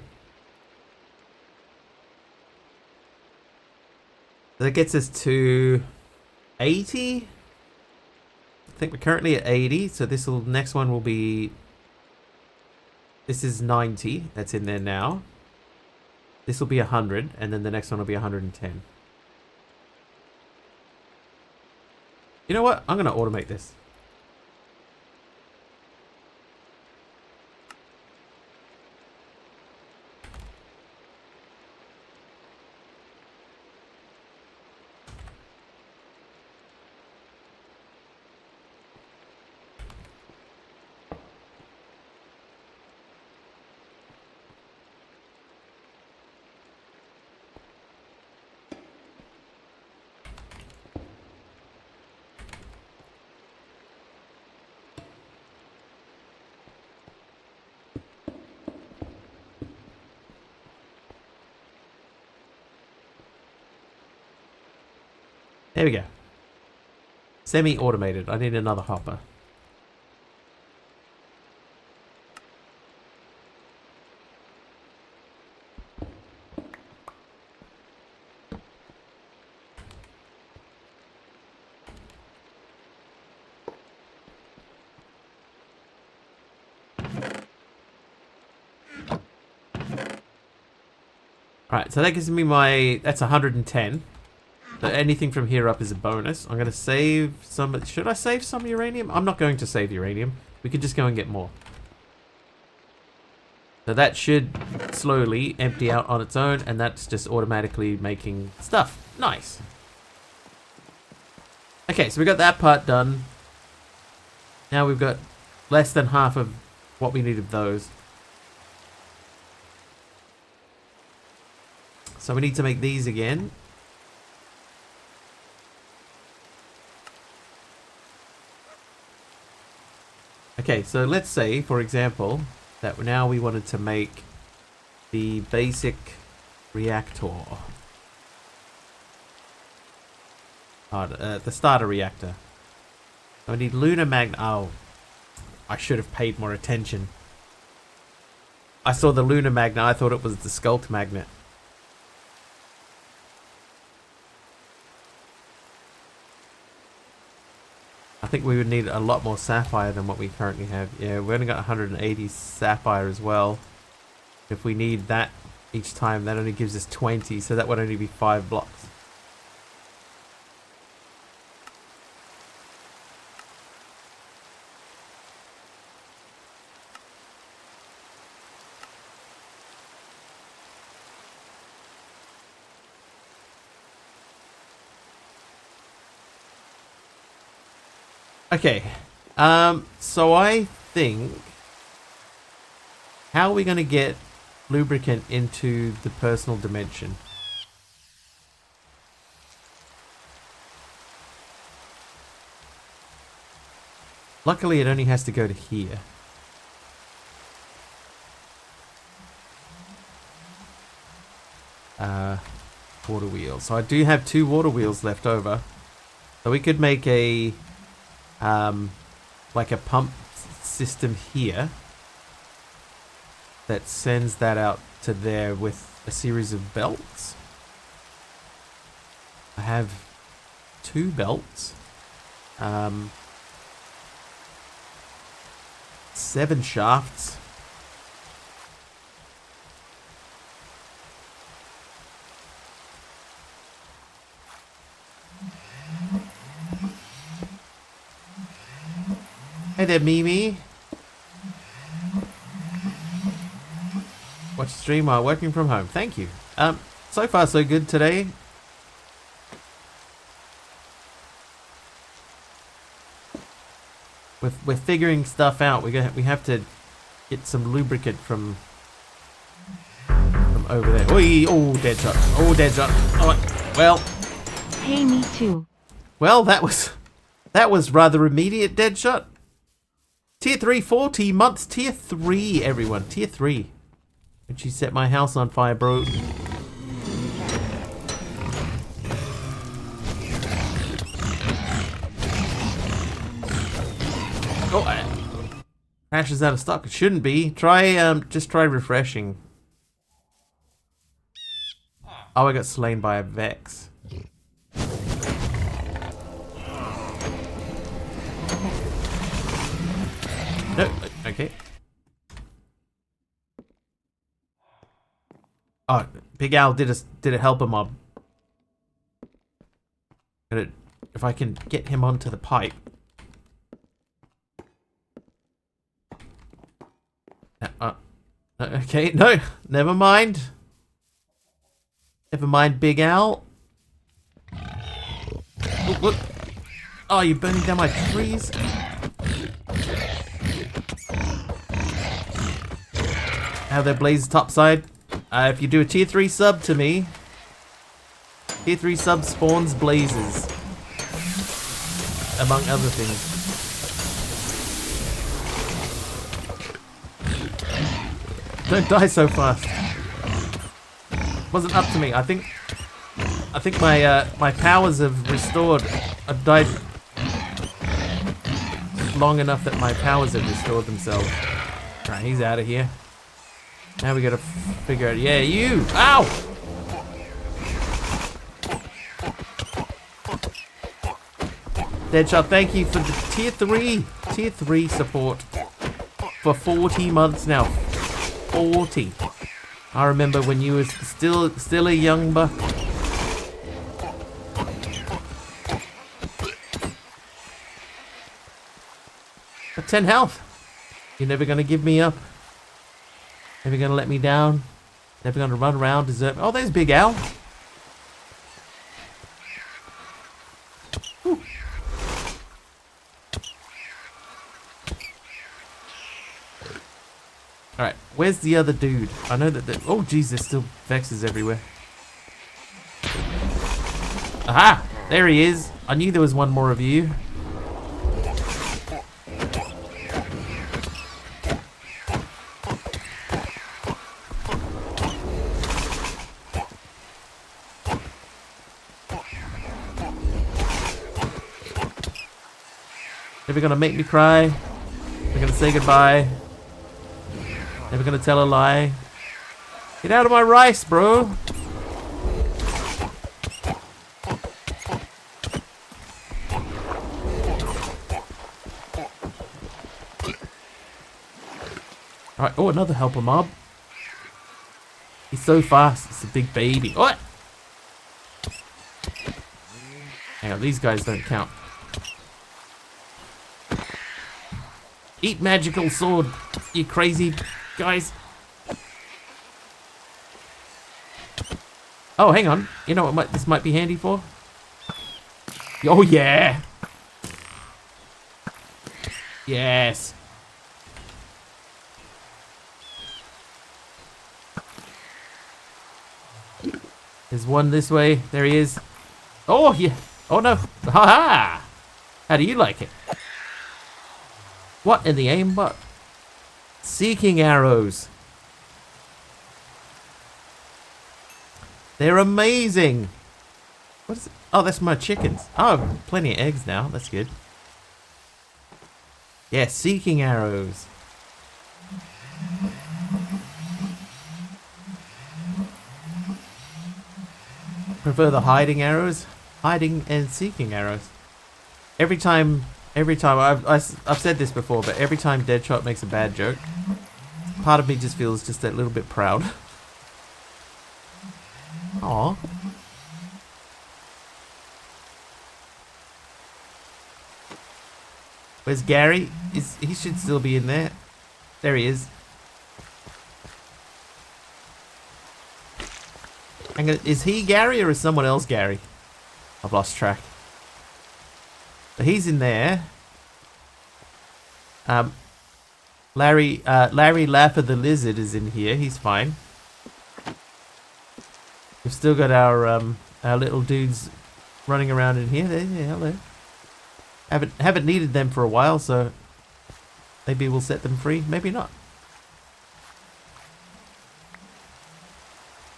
So that gets us to 80. I think we're currently at 80. So next one will be. This is 90. That's in there now. This will be 100, and then the next one will be 110. You know what? I'm going to automate this. There we go. Semi-automated. I need another hopper. Alright, so that gives me that's 110. So anything from here up is a bonus. I'm going to save some. Should I save some uranium? I'm not going to save uranium. We could just go and get more. So that should slowly empty out on its own, and that's just automatically making stuff. Nice. Okay, so we got that part done. Now we've got less than half of what we need of those. So we need to make these again. Okay, so let's say, for example, that now we wanted to make the basic reactor. The starter reactor. So we need lunar magnet. Oh, I should have paid more attention. I saw the lunar magnet. I thought it was the sculpt magnet. I think we would need a lot more sapphire than what we currently have. Yeah, we only got 180 sapphire as well. If we need that each time, that only gives us 20, so that would only be 5 blocks. Okay, so I think, how are we going to get lubricant into the personal dimension? Luckily, it only has to go to here. Water wheels. So I do have 2 water wheels left over. So we could make a like a pump system here that sends that out to there with a series of belts. I have 2 belts, 7 shafts. Hey there, Mimi. Watch stream while working from home. Thank you. So far so good today. We're figuring stuff out. We have to get some lubricant from over there. Oi! Oh, dead shot. Oh, dead shot. Oh, well. Hey, me too. Well, that was rather immediate dead shot. Tier 3 40 months. Tier 3, everyone. Tier 3. And she set my house on fire, bro. Oh, Crash is out of stock. It shouldn't be. Just try refreshing. Oh, I got slain by a Vex. No, okay. Oh, Big Al did a helper mob. If I can get him onto the pipe. Okay, no, never mind. Never mind, Big Al. Oh, look. Oh, you're burning down my trees. How they blaze topside. If you do a tier 3 sub to me, tier 3 sub spawns blazes, among other things. Don't die so fast. Wasn't up to me. I think my powers have restored. I've died long enough that my powers have restored themselves. Alright, he's out of here. Now we gotta figure out. Yeah, you! Ow! Deadshot, thank you for the tier 3 support for 40 months now. 40. I remember when you were still a young buck. At 10 health. You're never gonna give me up. Never gonna let me down. Never gonna run around, desert. Oh, there's Big Al. Whew. Alright, where's the other dude? I know that oh jeez, there's still Vexes everywhere. Aha! There he is. I knew there was one more of you. Never gonna make me cry. Never gonna say goodbye. Never gonna tell a lie. Get out of my rice, bro. Alright, oh, another helper mob. He's so fast, it's a big baby. What? Hang on, these guys don't count. Eat magical sword, you crazy guys. Oh, hang on. You know what this might be handy for? Oh, yeah. Yes. There's one this way. There he is. Oh, yeah. Oh, no. Ha ha. How do you like it? What in the aim? What? Seeking arrows. They're amazing. What is it? Oh, that's my chickens. Oh, plenty of eggs now. That's good. Yeah, seeking arrows. Prefer the hiding arrows. Hiding and seeking arrows. Every time I've said this before, but every time Deadshot makes a bad joke, part of me just feels just that little bit proud. Aw. Where's Gary? He should still be in there. There he is. Hang on, is he Gary or is someone else Gary? I've lost track. But he's in there. Larry Laffer the Lizard is in here. He's fine. We've still got our little dudes running around in here. Yeah, hello. Haven't needed them for a while, so maybe we'll set them free. Maybe not.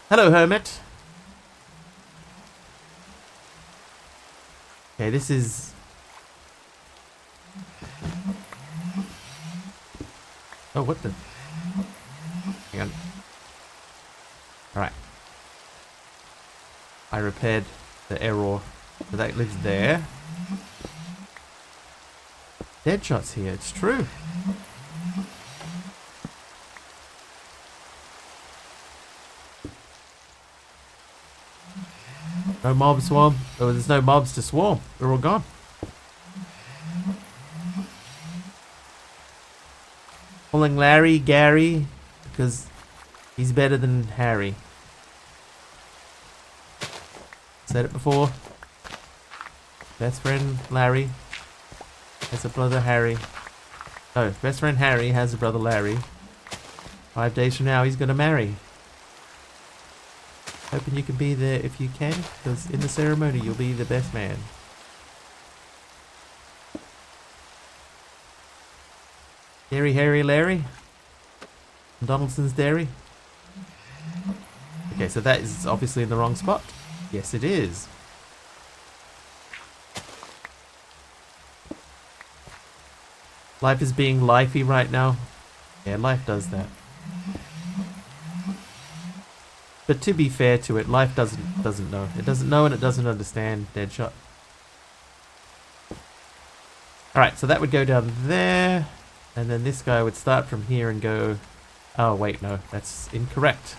Hello, Hermit. Okay, this is... Oh, what the... Hang on. Alright. I repaired the error. So that lives there. Deadshot's here, it's true. No mob swarm. Oh, there's no mobs to swarm. They're all gone. Calling Larry Gary because he's better than Harry. Said it before. Best friend Larry has a brother Harry. Oh, best friend Harry has a brother Larry. 5 days from now he's gonna marry. Hoping you can be there if you can, because in the ceremony you'll be the best man. Dairy Harry Larry? Donaldson's Dairy? Okay, so that is obviously in the wrong spot. Yes, it is. Life is being lifey right now. Yeah, life does that. But to be fair to it, life doesn't know. It doesn't know and it doesn't understand Deadshot. Alright, so that would go down there. And then this guy would start from here and go... Oh, wait, no. That's incorrect.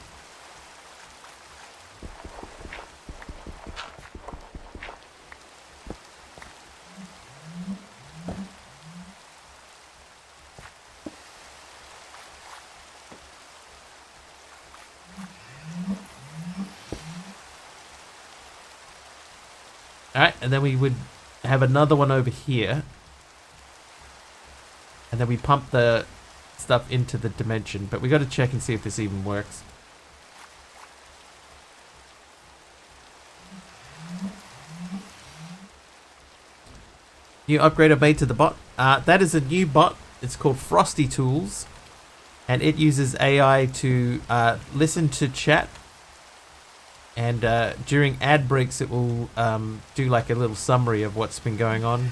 Alright, and then we would have another one over here. And then we pump the stuff into the dimension. But we got to check and see if this even works. New upgrade I made to the bot. That is a new bot. It's called Frosty Tools. And it uses AI to listen to chat. And during ad breaks, it will do like a little summary of what's been going on.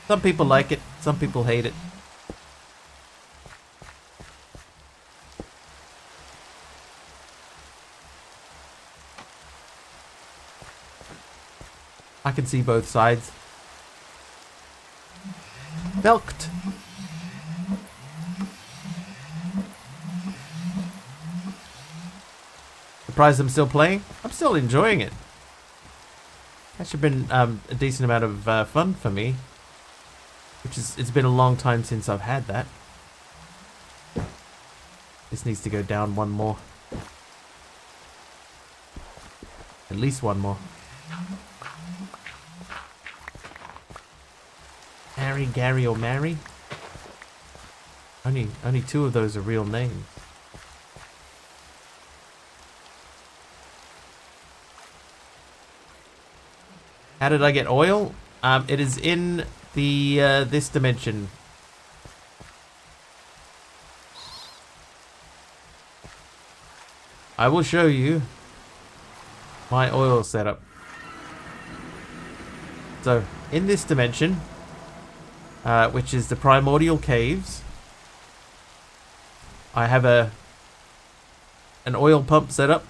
Some people like it. Some people hate it. I can see both sides. Milked. Surprised I'm still playing? I'm still enjoying it. That should have been a decent amount of fun for me. It's been a long time since I've had that. This needs to go down one more. At least one more. Harry, Gary, or Mary? Only two of those are real names. How did I get oil? It is in the this dimension. I will show you my oil setup. So, in this dimension, which is the primordial caves, I have an oil pump set up.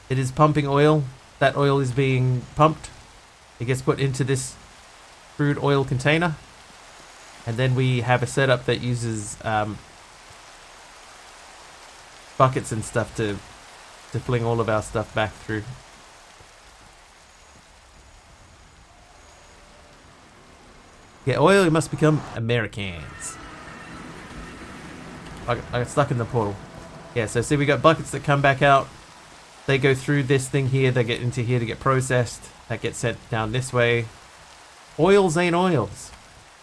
It is pumping oil. That oil is being pumped. It gets put into this crude oil container. And then we have a setup that uses buckets and stuff to fling all of our stuff back through. Get oil, you must become Americans. I got stuck in the portal. Yeah, so see we got buckets that come back out. They go through this thing here, they get into here to get processed. That gets sent down this way. Oils ain't oils.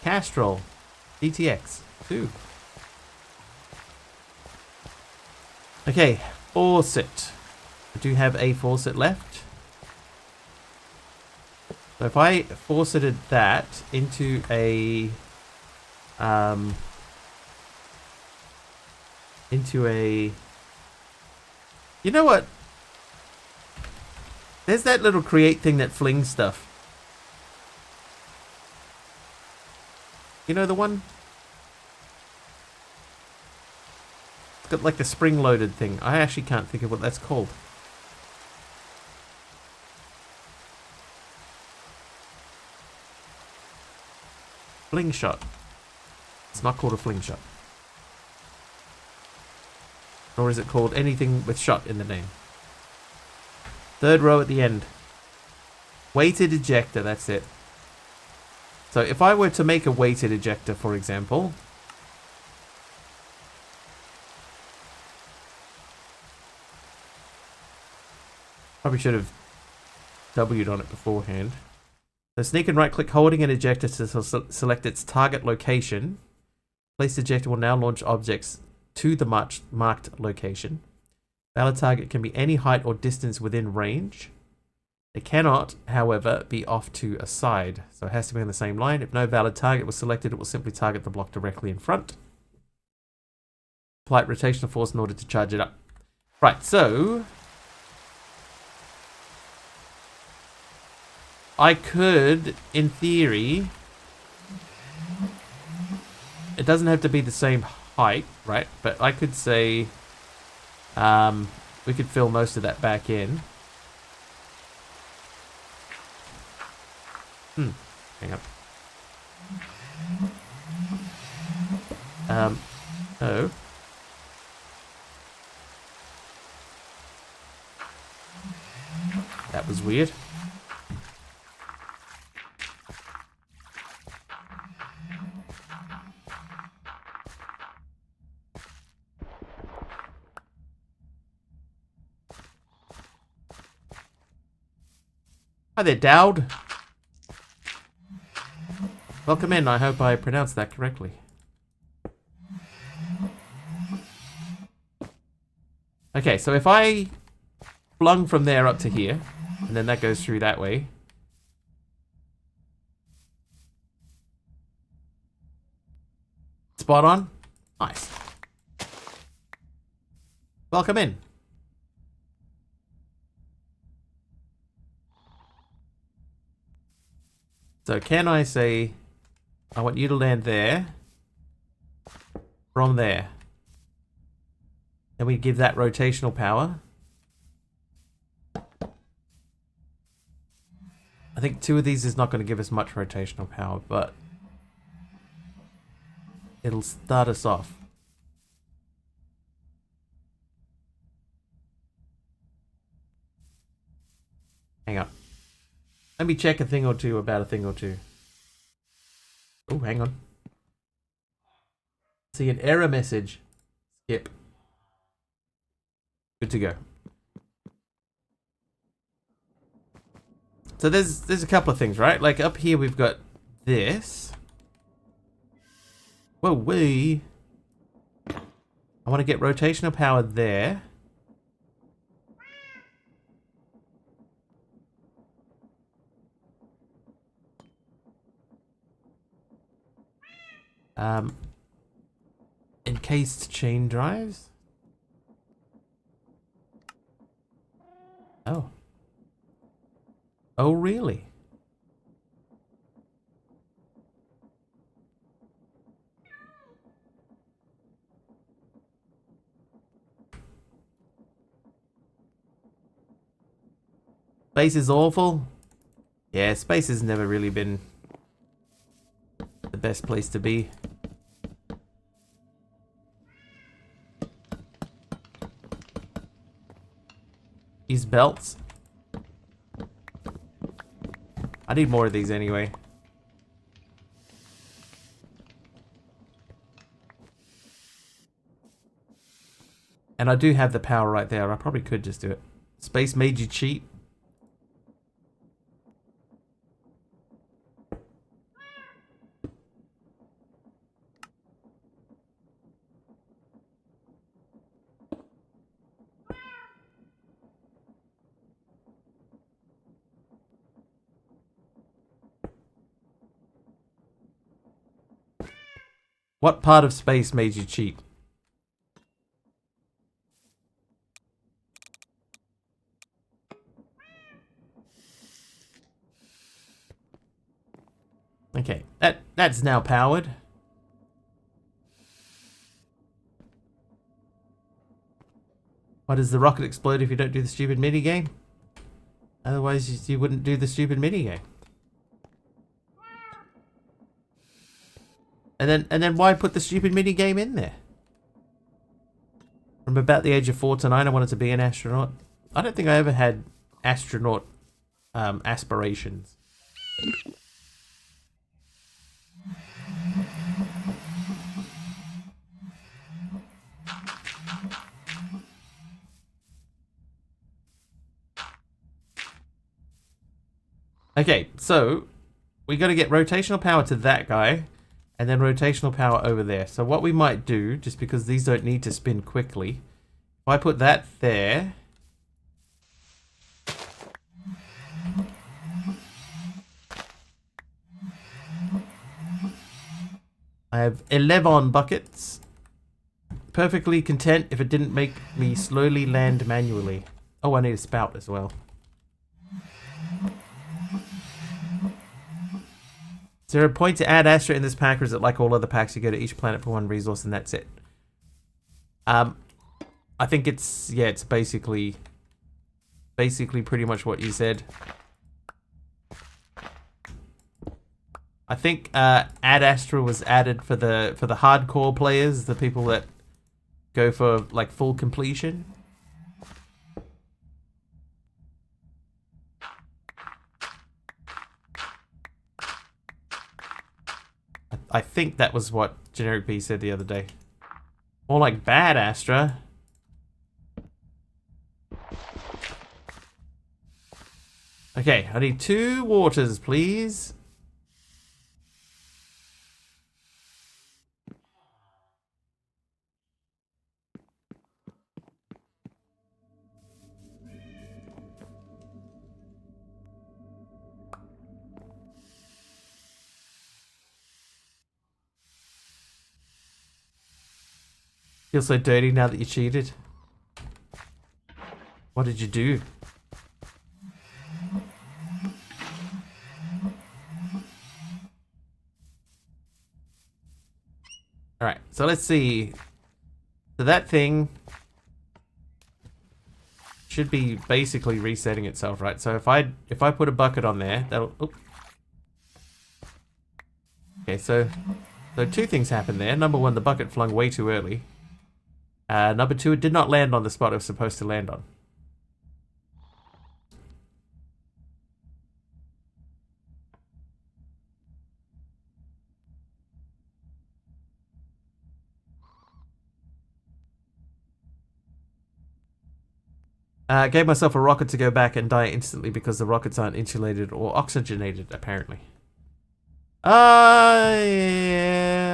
Castrol. DTX. 2. Okay, faucet. I do have a faucet left. So if I fauceted that into a you know what? There's that little create thing that flings stuff. You know the one? It's got like the spring-loaded thing. I actually can't think of what that's called. Fling shot. It's not called a fling shot. Nor is it called anything with shot in the name. Third row at the end. Weighted ejector, that's it. So if I were to make a weighted ejector, for example. Probably should have W'd on it beforehand. So sneak and right click holding an ejector to select its target location. Place ejector will now launch objects to the marked location. Valid target can be any height or distance within range. It cannot, however, be off to a side. So it has to be on the same line. If no valid target was selected, it will simply target the block directly in front. Apply rotational force in order to charge it up. Right, so I could, in theory, it doesn't have to be the same height, right? But I could say we could fill most of that back in. Hang on. Oh. That was weird. Hi there, Dowd. Welcome in. I hope I pronounced that correctly. Okay, so if I flung from there up to here, and then that goes through that way, spot on. Nice. Welcome in. So can I say, I want you to land there, from there. And we give that rotational power. I think 2 of these is not going to give us much rotational power, but it'll start us off. Hang on. Let me check a thing or two about a thing or two. Oh, hang on. See an error message. Skip. Good to go. So there's a couple of things, right? Like up here we've got this. Whoa, wee. I want to get rotational power there. Encased chain drives. Oh. Oh, really? Space is awful. Yeah, space has never really been the best place to be. These belts. I need more of these anyway. And I do have the power right there. I probably could just do it. Space made you cheat. What part of space made you cheat? Okay, that's now powered. Why does the rocket explode if you don't do the stupid minigame? Otherwise you wouldn't do the stupid minigame. And then why put the stupid minigame in there? From about the age of 4 to 9 I wanted to be an astronaut. I don't think I ever had astronaut aspirations. Okay, so we got to get rotational power to that guy, and then rotational power over there. So what we might do, just because these don't need to spin quickly, if I put that there, I have 11 buckets. Perfectly content if it didn't make me slowly land manually. Oh, I need a spout as well. Is there a point to add Astra in this pack, or is it like all other packs, you go to each planet for one resource and that's it? I think it's, yeah, it's basically pretty much what you said. I think Ad Astra was added for the hardcore players, the people that go for like full completion. I think that was what Generic B said the other day. More like Bad Astra. Okay, I need 2 waters, please. Feel so dirty now that you cheated. What did you do? Alright, so let's see. So that thing should be basically resetting itself, right? So if I put a bucket on there, that'll... Oop. Okay, so two things happened there. Number one, the bucket flung way too early. Number two, it did not land on the spot it was supposed to land on. Gave myself a rocket to go back and die instantly because the rockets aren't insulated or oxygenated, apparently. Yeah,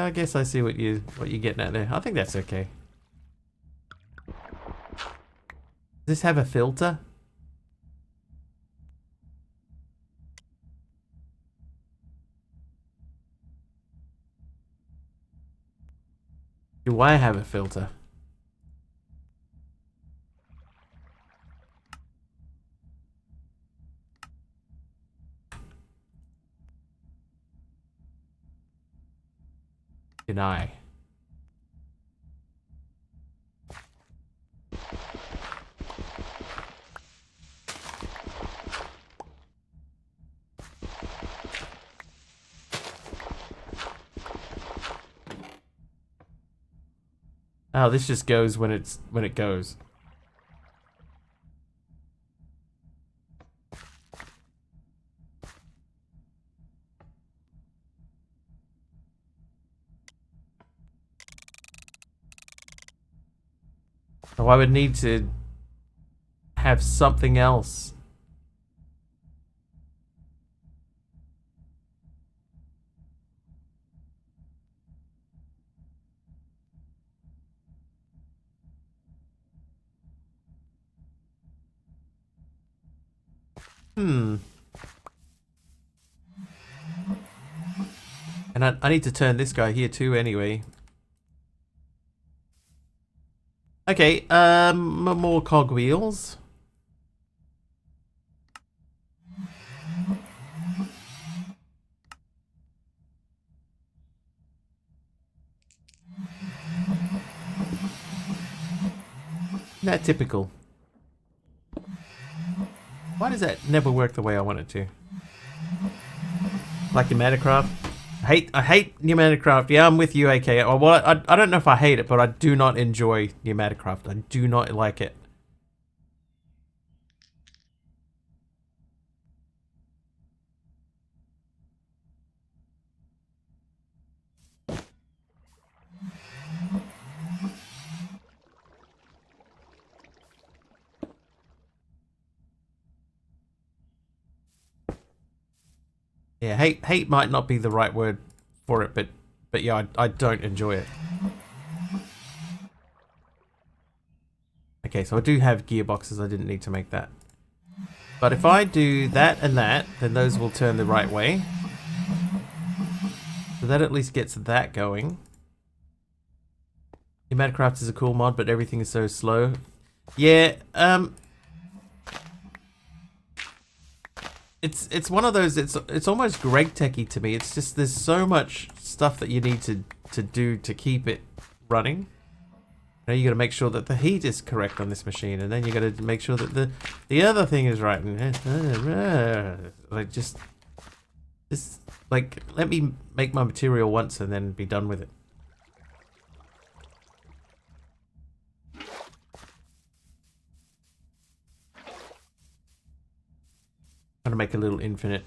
I guess I see what you're getting at there. I think that's okay. Does this have a filter? Do I have a filter? Deny. Oh, this just goes when it goes. So I would need to have something else. Hmm. And I need to turn this guy here too anyway. Okay, more cogwheels. Isn't that typical? Why does that never work the way I want it to? Like pneumatic craft? I hate pneumatic craft. Yeah, I'm with you, AK. Oh, well, I don't know if I hate it, but I do not enjoy pneumatic craft. I do not like it. Yeah, hate might not be the right word for it, but yeah, I don't enjoy it. Okay, so I do have gearboxes. I didn't need to make that. But if I do that and that, then those will turn the right way. So that at least gets that going. Pneumatic craft is a cool mod, but everything is so slow. Yeah, it's one of those. It's almost Greg techy to me. It's just there's so much stuff that you need to do to keep it running. You know, you got to make sure that the heat is correct on this machine, and then you got to make sure that the other thing is right. And like just like let me make my material once and then be done with it. I'm gonna make a little infinite.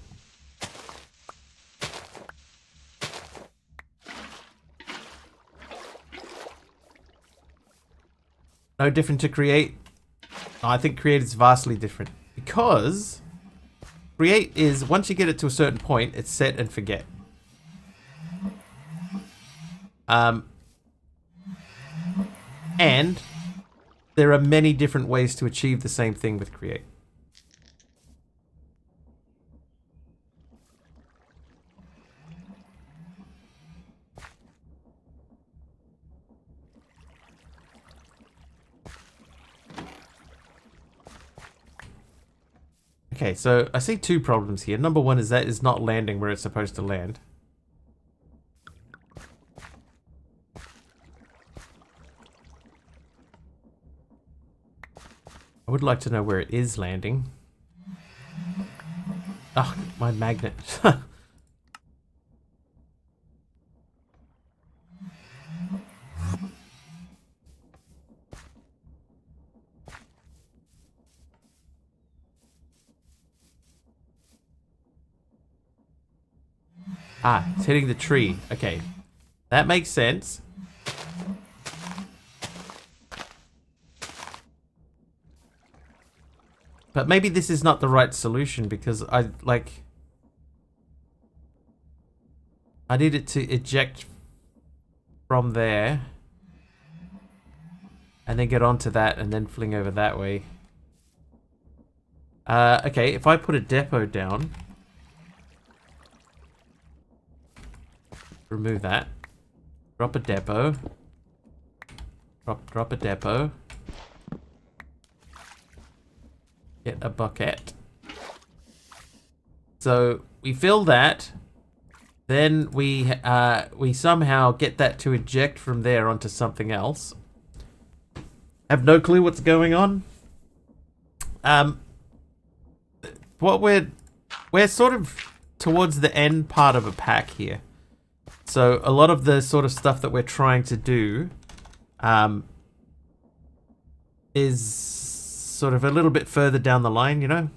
No different to create? No, I think create is vastly different. Because create is, once you get it to a certain point, it's set and forget. And there are many different ways to achieve the same thing with create. Okay, so I see two problems here. Number one is that is not landing where it's supposed to land. I would like to know where it is landing. Oh, my magnet. Ah, it's hitting the tree. Okay. That makes sense. But maybe this is not the right solution because I need it to eject from there and then get onto that and then fling over that way. Okay, if I put a depot down, remove that, drop a depot, drop a depot, get a bucket. So we fill that, then we somehow get that to eject from there onto something else. Have no clue what's going on. What we're sort of towards the end part of a pack here. So a lot of the sort of stuff that we're trying to do is sort of a little bit further down the line, you know?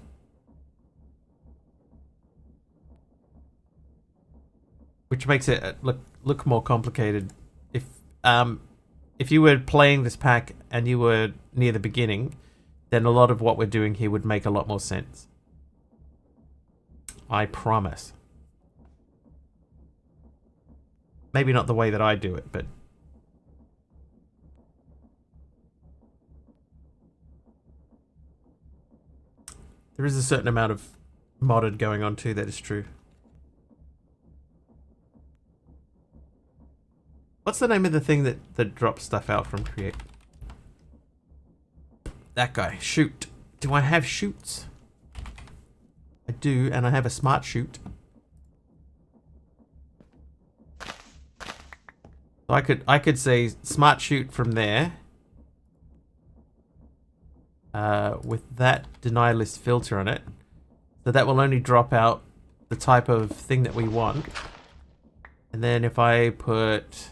Which makes it look more complicated. If you were playing this pack and you were near the beginning, then a lot of what we're doing here would make a lot more sense. I promise. Maybe not the way that I do it, but... there is a certain amount of modded going on too, that is true. What's the name of the thing that drops stuff out from Create? That guy. Shoot. Do I have shoots? I do, and I have a smart shoot. So I could say smart shoot from there. With that deny list filter on it. So that will only drop out the type of thing that we want. And then if I put...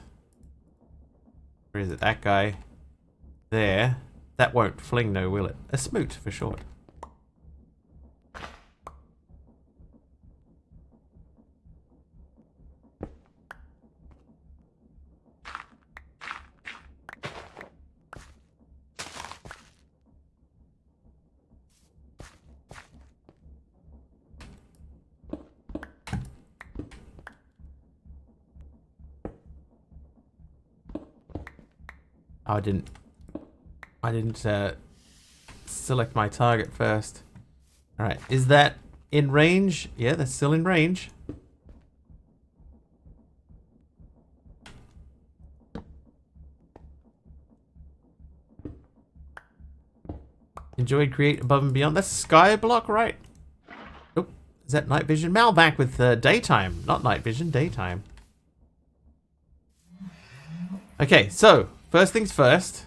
where is it? That guy there. That won't fling, no, will it? A smoot, for short. Oh, I didn't select my target first. Alright, is that in range? Yeah, that's still in range. Enjoyed Create Above and Beyond. That's Sky Block, right? Oh, is that night vision? Mal back with daytime. Not night vision, daytime. Okay, so, first things first.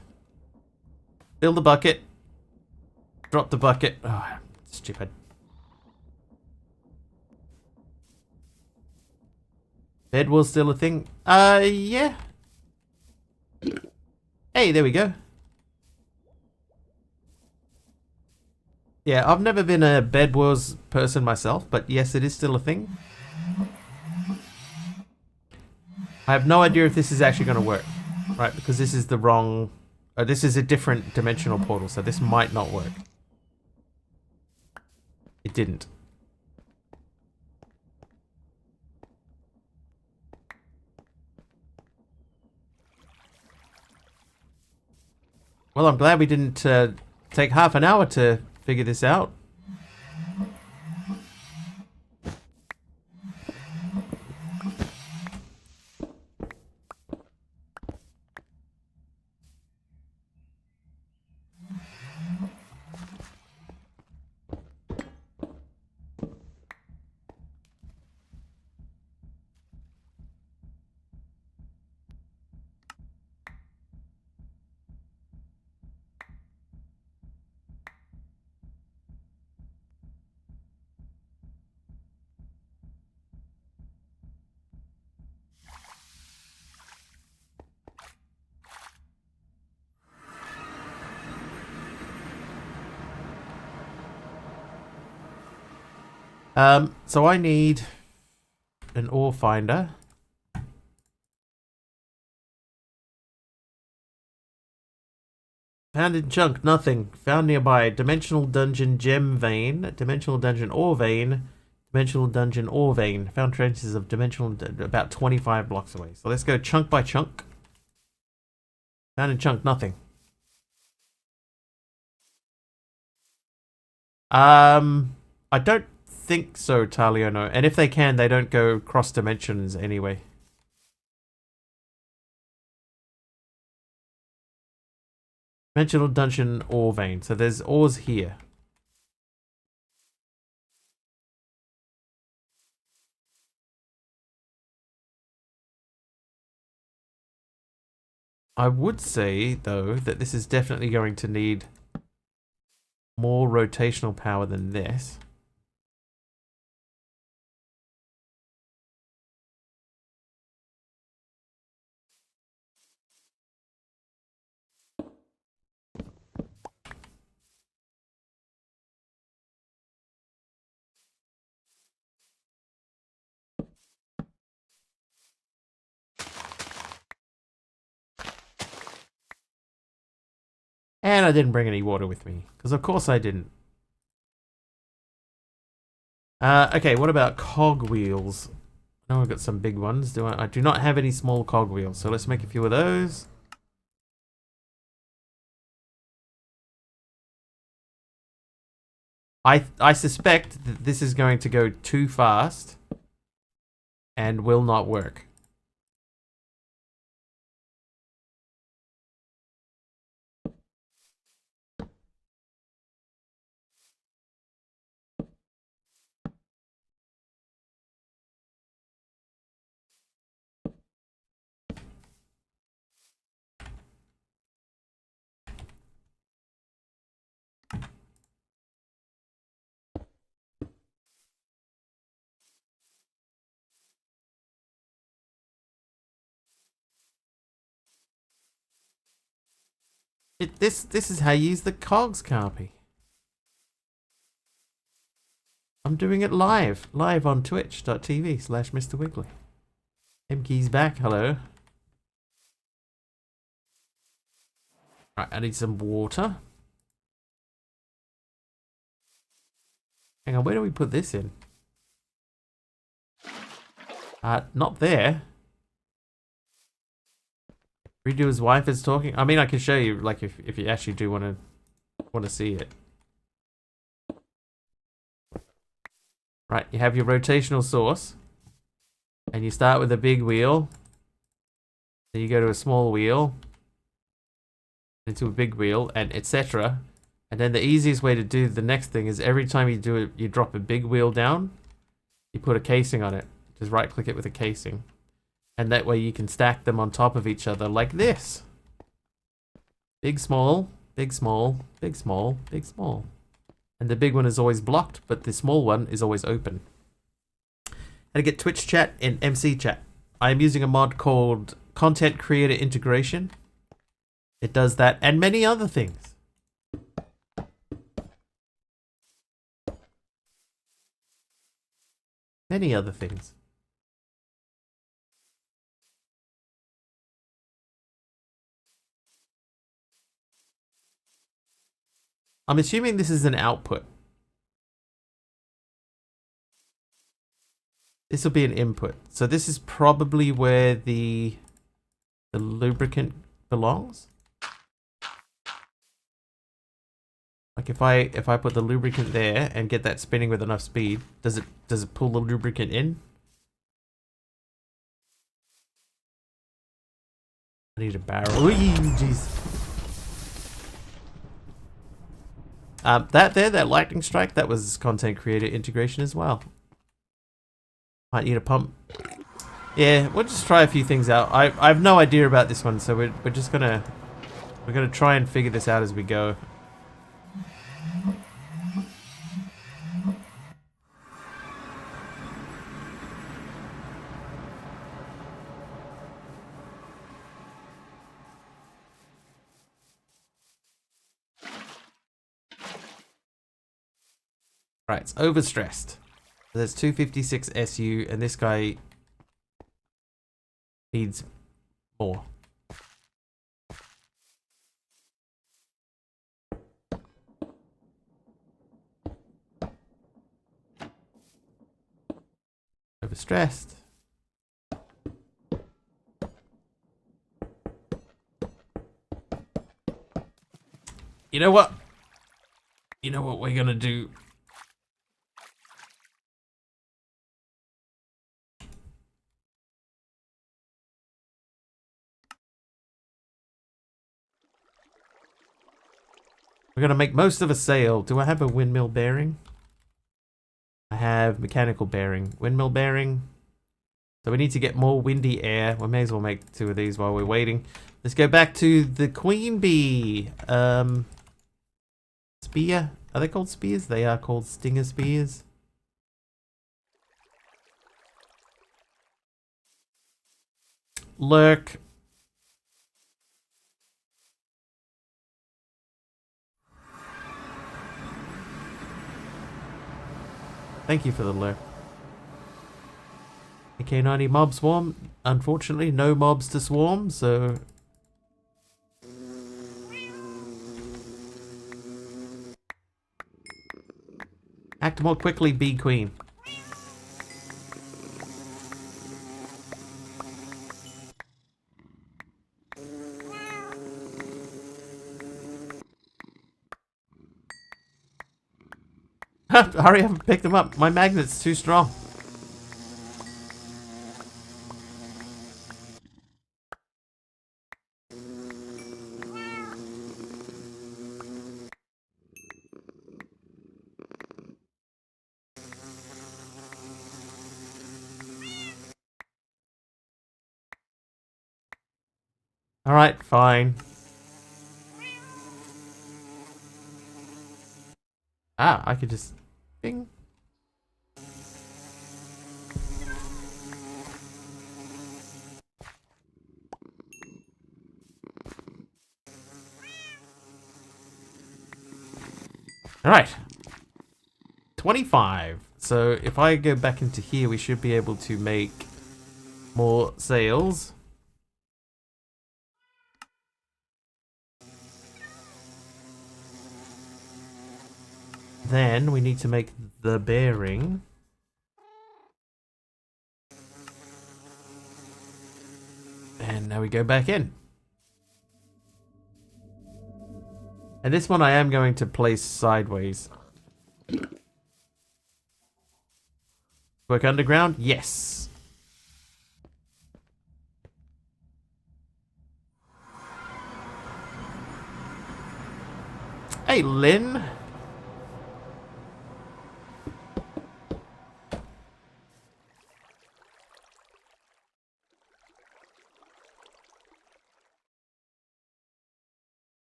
Fill the bucket. Drop the bucket. Oh, stupid. Bed was still a thing. Yeah. Hey, there we go. Yeah, I've never been a Bed Wars person myself, but yes, it is still a thing. I have no idea if this is actually going to work, right? Because this is the wrong... this is a different dimensional portal, so this might not work. It didn't. Well, I'm glad we didn't take half an hour to figure this out. So I need an ore finder. Found in junk, nothing. Found nearby. Dimensional dungeon gem vein. Dimensional dungeon ore vein. Dimensional dungeon ore vein. Found traces of dimensional about 25 blocks away. So let's go chunk by chunk. Found in chunk, nothing. I don't think so, Talio, no. And if they can, they don't go cross dimensions anyway. Dimensional dungeon ore vein. So there's ores here. I would say, though, that this is definitely going to need more rotational power than this. And I didn't bring any water with me, because of course I didn't. Okay, what about cogwheels? I know I've got some big ones. I do not have any small cogwheels, so let's make a few of those. I suspect that this is going to go too fast and will not work. This is how you use the cogs, Carpy. I'm doing it live on twitch.tv/Mr. Wiggly. MKey's back, hello. Right, I need some water. Hang on, where do we put this in? Not there. Redo his wife is talking. I mean, I can show you, like, if you actually do want to see it. Right, you have your rotational source, and you start with a big wheel. Then you go to a small wheel, into a big wheel, and etc. And then the easiest way to do the next thing is every time you do it, you drop a big wheel down. You put a casing on it. Just right-click it with a casing. And that way you can stack them on top of each other like this. Big, small, big, small, big, small, big, small. And the big one is always blocked, but the small one is always open. How to get Twitch chat in MC chat. I am using a mod called Content Creator Integration. It does that and many other things. Many other things. I'm assuming this is an output. This will be an input. So this is probably where the lubricant belongs. Like if I put the lubricant there and get that spinning with enough speed, does it pull the lubricant in? I need a barrel. Ooh, jeez. That lightning strike, that was content creator integration as well. Might need a pump. Yeah, we'll just try a few things out. I have no idea about this one, so we're just gonna try and figure this out as we go. Right, it's overstressed. There's 256 SU, and this guy needs more. Overstressed. You know what? You know what we're gonna do? We're gonna make most of a sail. Do I have a windmill bearing? I have mechanical bearing. Windmill bearing. So we need to get more windy air. We may as well make 2 of these while we're waiting. Let's go back to the queen bee. Spear. Are they called spears? They are called stinger spears. Lurk. Thank you for the lurk. AK-90 mob swarm. Unfortunately, no mobs to swarm, so... Act more quickly, bee queen. Hurry up and pick them up. My magnet's too strong. Alright, fine. Ah, I could just... Bing. Alright. 25. So if I go back into here, we should be able to make more sails. Then we need to make the bearing. And now we go back in. And this one I am going to place sideways. Work underground? Yes. Hey, Lynn.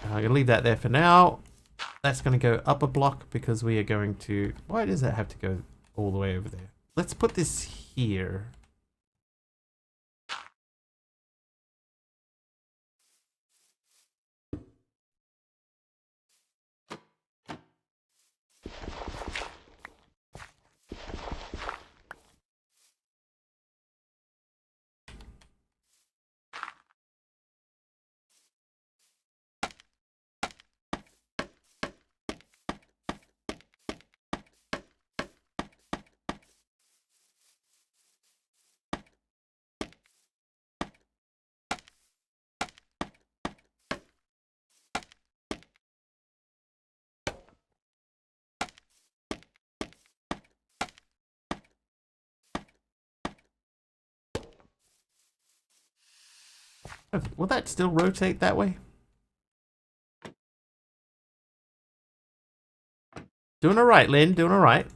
I'm going to leave that there for now. That's going to go up a block because we are going to... Why does that have to go all the way over there? Let's put this here. Will that still rotate that way? Doing alright, Lynn. Doing alright.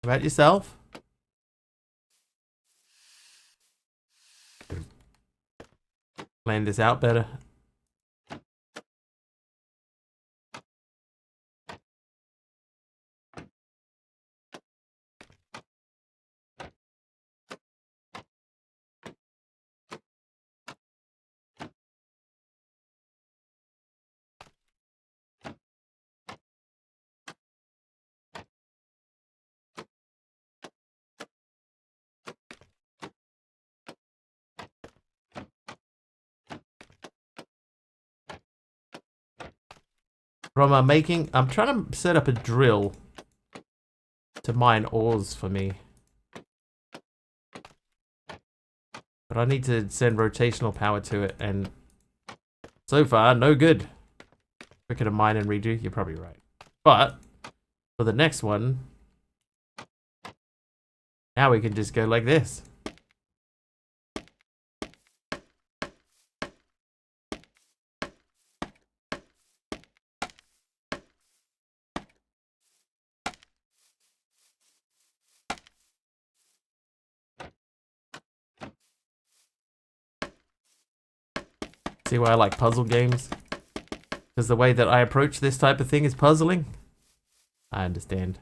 About yourself? Plan this out better. From making... I'm trying to set up a drill to mine ores for me. But I need to send rotational power to it, and so far, no good. Quicker to mine and redo, you're probably right. But, for the next one, now we can just go like this. See why I like puzzle games? Because the way that I approach this type of thing is puzzling. I understand.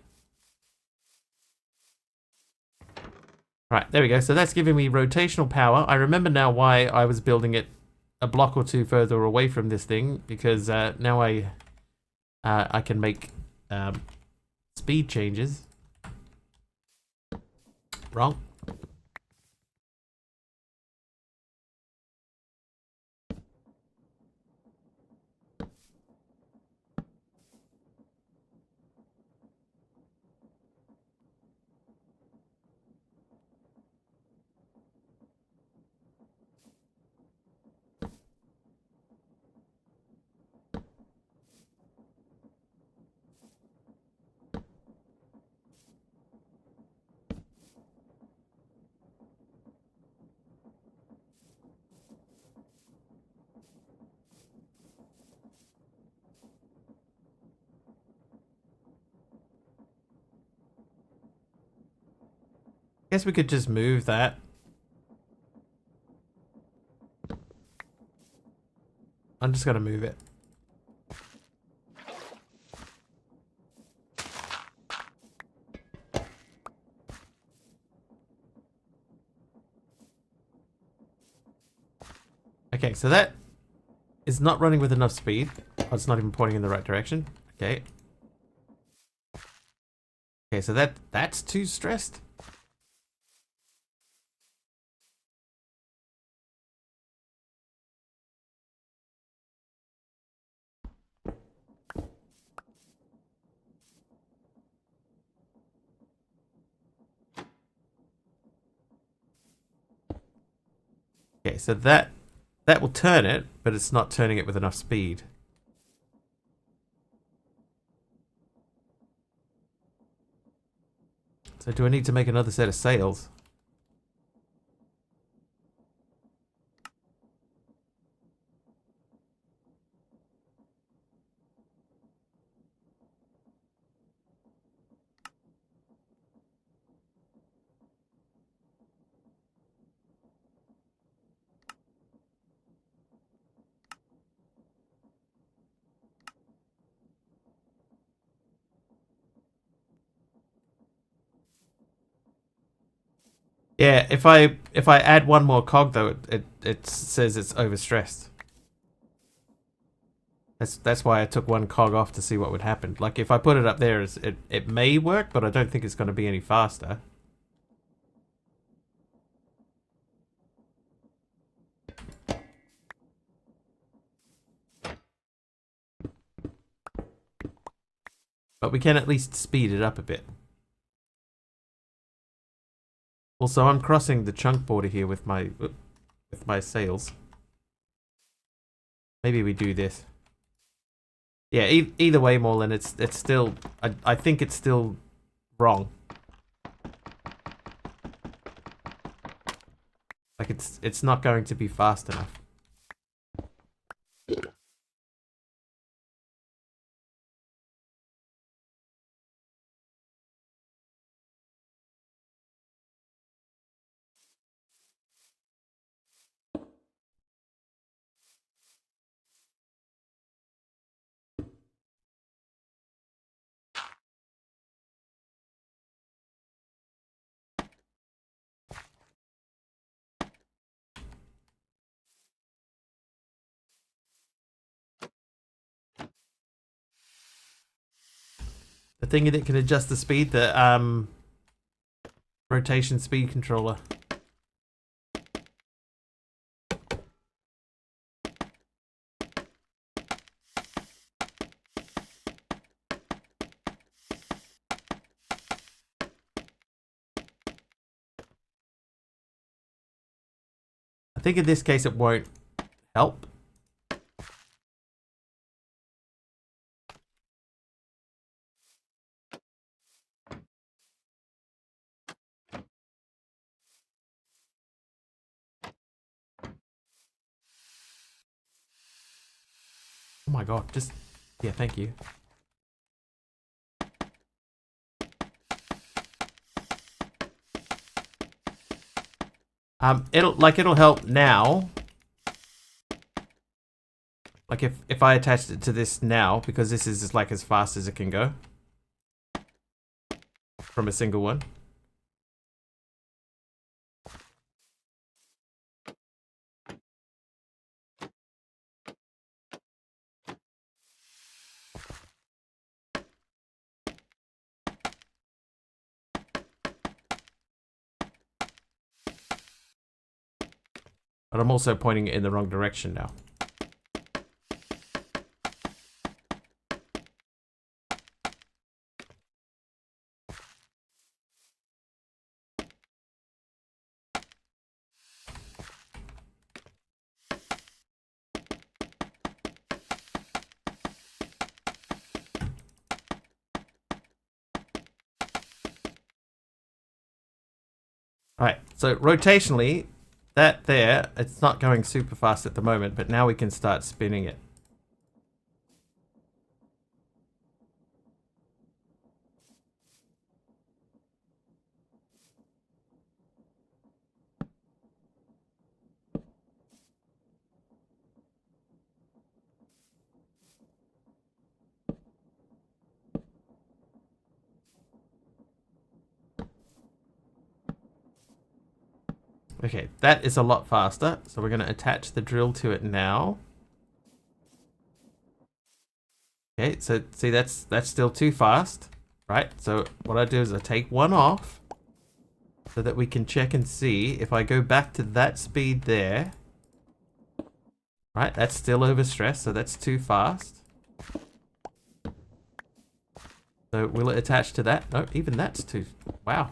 Right, there we go. So that's giving me rotational power. I remember now why I was building it a block or two further away from this thing, because now I can make speed changes. Wrong. Guess we could just move that. I'm just gonna move it. Okay, so that is not running with enough speed. Oh, it's not even pointing in the right direction. Okay. Okay, so that's too stressed. Okay, so that will turn it, but it's not turning it with enough speed. So do I need to make another set of sails? Yeah, if I add one more cog though, it says it's overstressed. That's why I took one cog off to see what would happen. Like if I put it up there, it may work, but I don't think it's going to be any faster. But we can at least speed it up a bit. Also, I'm crossing the chunk border here with my sails. Maybe we do this. Yeah, either way, Morlin, it's still... I think it's still wrong. Like, it's not going to be fast enough. The thing that can adjust the speed, the rotation speed controller. think in this case it won't help. Oh my god, just... Yeah, thank you. It'll help now. Like if I attached it to this now, because this is like as fast as it can go from a single one. But I'm also pointing it in the wrong direction now. Alright, so rotationally, that there, it's not going super fast at the moment, but now we can start spinning it. Okay, that is a lot faster, so we're going to attach the drill to it now. Okay, so see that's still too fast, right? So what I do is I take one off so that we can check and see if I go back to that speed there. Right, that's still overstressed, so that's too fast. So will it attach to that? No, even that's too... Wow.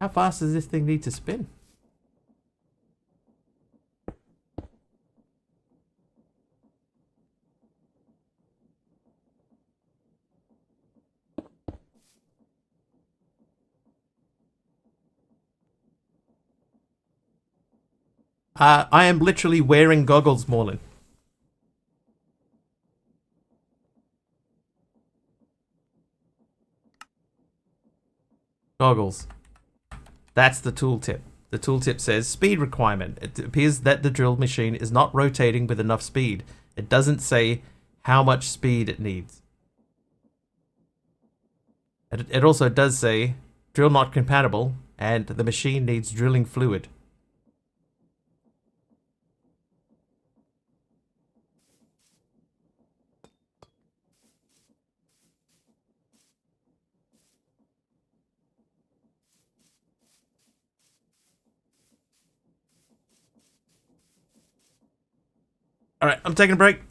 How fast does this thing need to spin? I am literally wearing goggles, Morlin. Goggles. That's the tooltip. The tooltip says speed requirement. It appears that the drill machine is not rotating with enough speed. It doesn't say how much speed it needs. It also does say drill not compatible and the machine needs drilling fluid. Alright, I'm taking a break.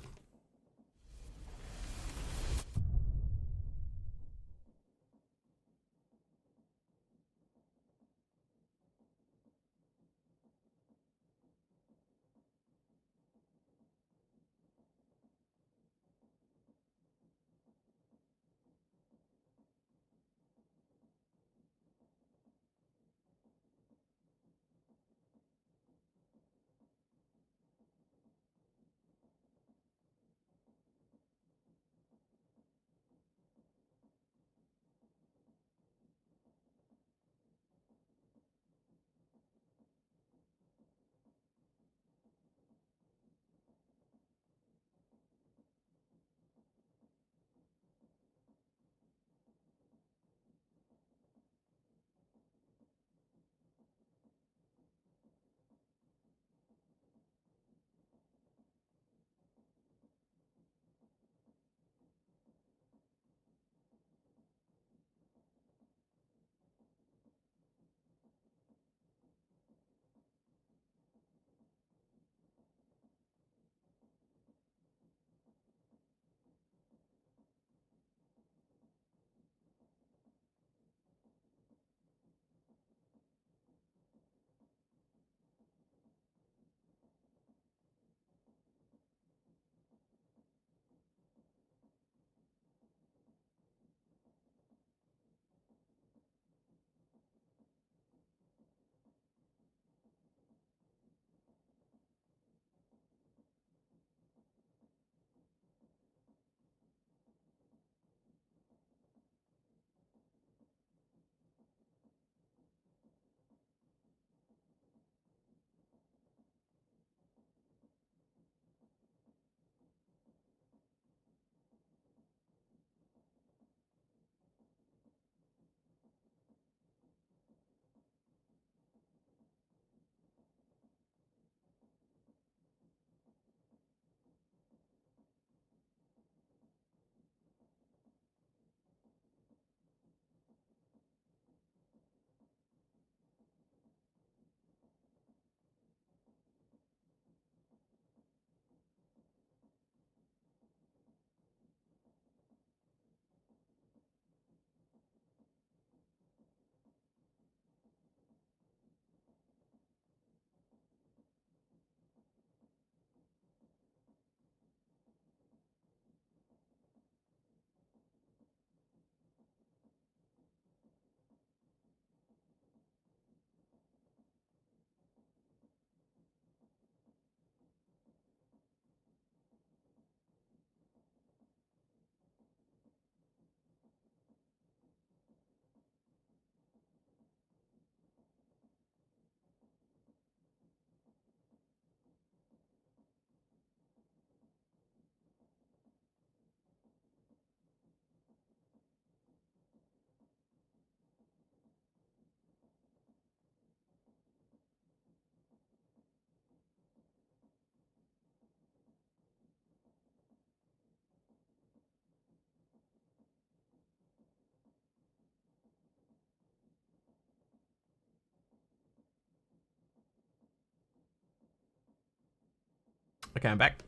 Okay, I'm back.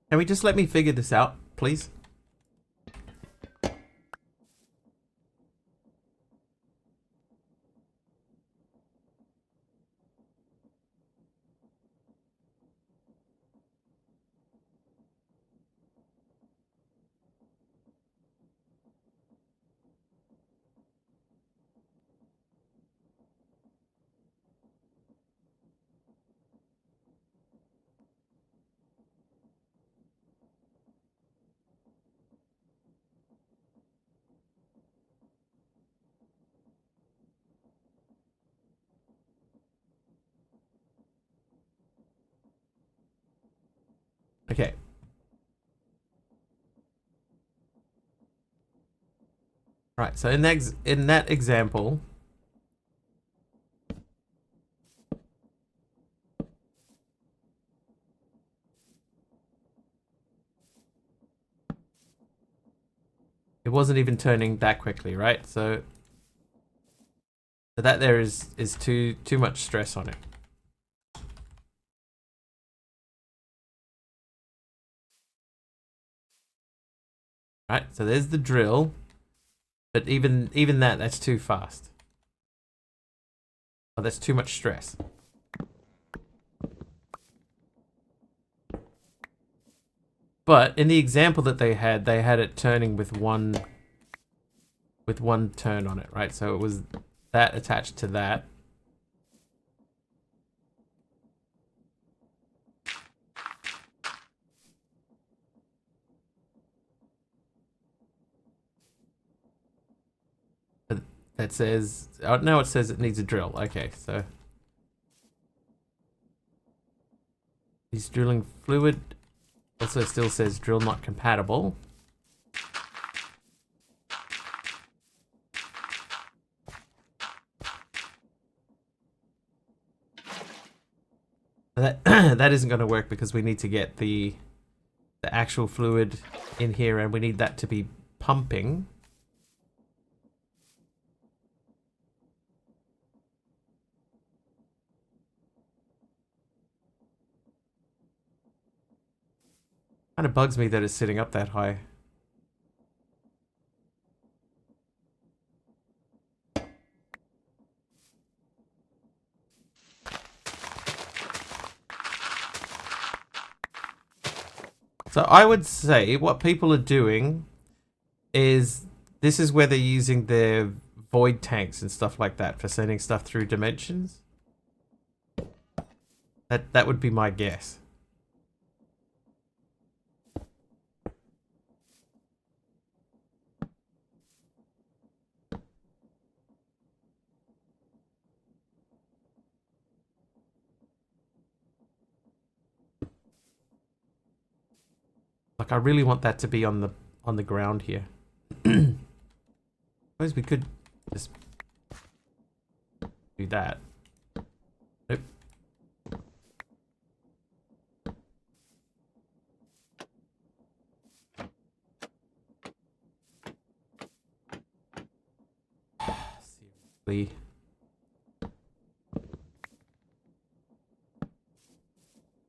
Can we just let me figure this out, please? Okay. Right, so in that example, it wasn't even turning that quickly, right? So that there is too much stress on it. Right, so there's the drill, but even that's too fast. Oh, that's too much stress. But in the example that they had it turning with one turn on it, right? So it was that attached to that. That says, oh, no, it says it needs a drill. Okay, so he's drilling fluid. Also still says drill not compatible. That that isn't going to work because we need to get the actual fluid in here, and we need that to be pumping. Kind of bugs me that it's sitting up that high. So I would say what people are doing is this is where they're using their void tanks and stuff like that for sending stuff through dimensions. That would be my guess. Like I really want that to be on the ground here. Suppose we could just do that. Nope. Seriously.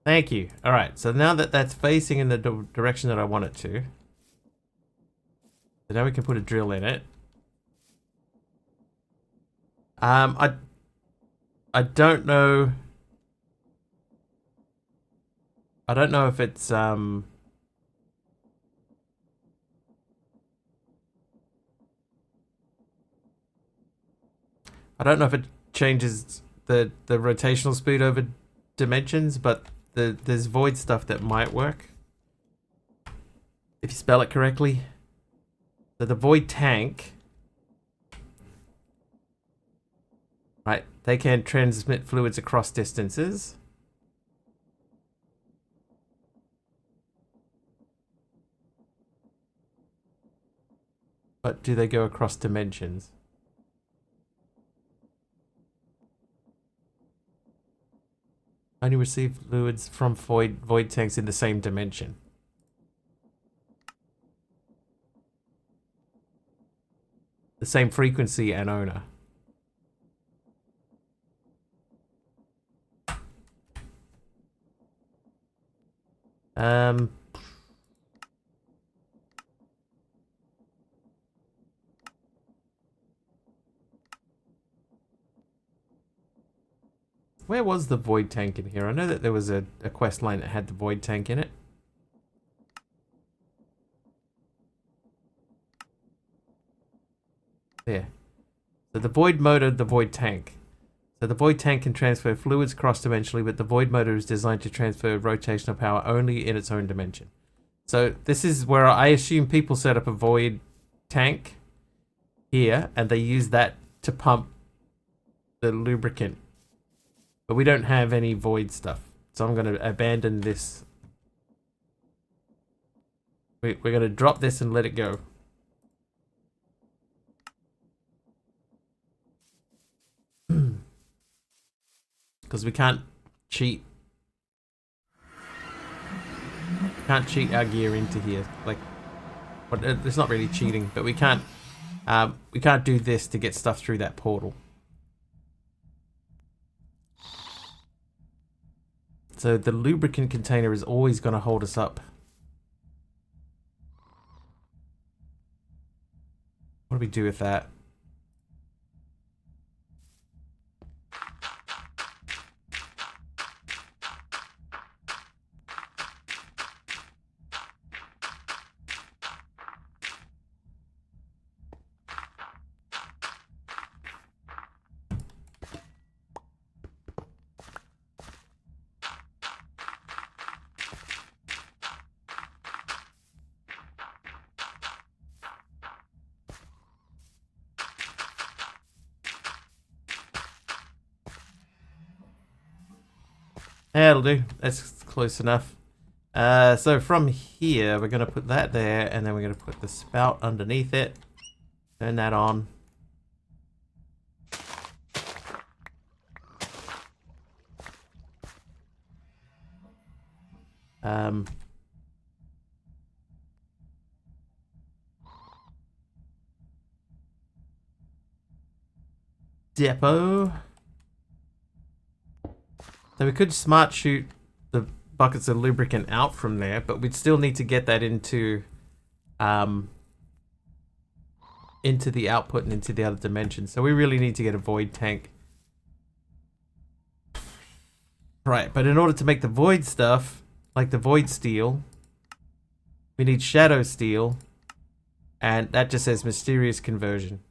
Thank you. All right. So now that that's facing in the direction that I want it to, so now we can put a drill in it. I don't know. I don't know if it's I don't know if it changes the rotational speed over dimensions, but there's void stuff that might work if you spell it correctly. So the void tank, right? They can transmit fluids across distances. But do they go across dimensions? Only receive fluids from void tanks in the same dimension. The same frequency and owner. Where was the void tank in here? I know that there was a quest line that had the void tank in it. There. So the void motor, the void tank. So the void tank can transfer fluids cross-dimensionally, but the void motor is designed to transfer rotational power only in its own dimension. So this is where I assume people set up a void tank here, and they use that to pump the lubricant. But we don't have any void stuff. So I'm going to abandon this. We're going to drop this and let it go. Because we can't cheat. Can't cheat our gear into here. Like, it's not really cheating, but we can't do this to get stuff through that portal. So the lubricant container is always going to hold us up. What do we do with that? That'll do. That's close enough. So from here, we're going to put that there, and then we're going to put the spout underneath it. Turn that on. Depot. So we could smart shoot the buckets of lubricant out from there, but we'd still need to get that into the output and into the other dimension. So we really need to get a void tank. Right, but in order to make the void stuff, like the void steel, we need shadow steel, and that just says mysterious conversion.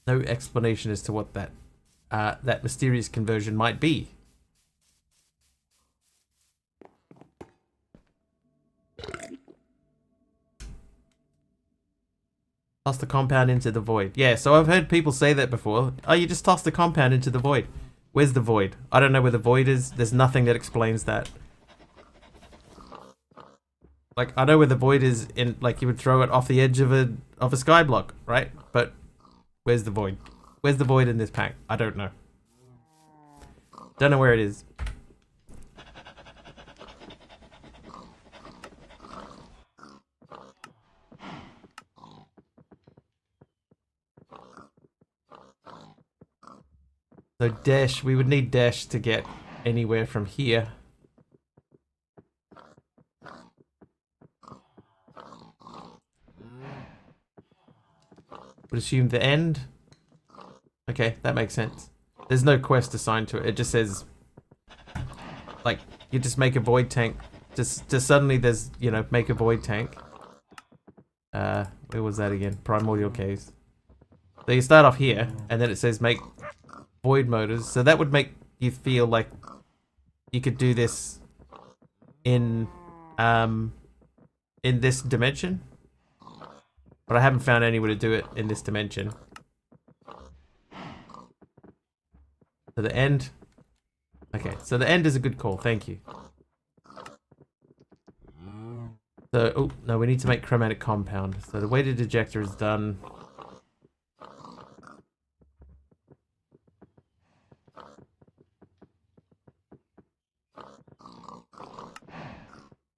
No explanation as to what that mysterious conversion might be. Toss the compound into the void. Yeah, so I've heard people say that before. Oh, you just toss the compound into the void. Where's the void? I don't know where the void is. There's nothing that explains that. Like, I know where the void is in, like, you would throw it off the edge of a skyblock, right? But where's the void? Where's the void in this pack? I don't know. Don't know where it is. So dash, we would need dash to get anywhere from here. Would assume the end. Okay, that makes sense. There's no quest assigned to it. It just says, like, you just make a void tank. Just suddenly there's, you know, make a void tank. Where was that again? Primordial Caves. So you start off here, and then it says make void motors. So that would make you feel like you could do this in this dimension. But I haven't found anywhere to do it in this dimension. To the end. Okay, so the end is a good call. Thank you. So, oh, no, we need to make chromatic compound. So the weighted ejector is done.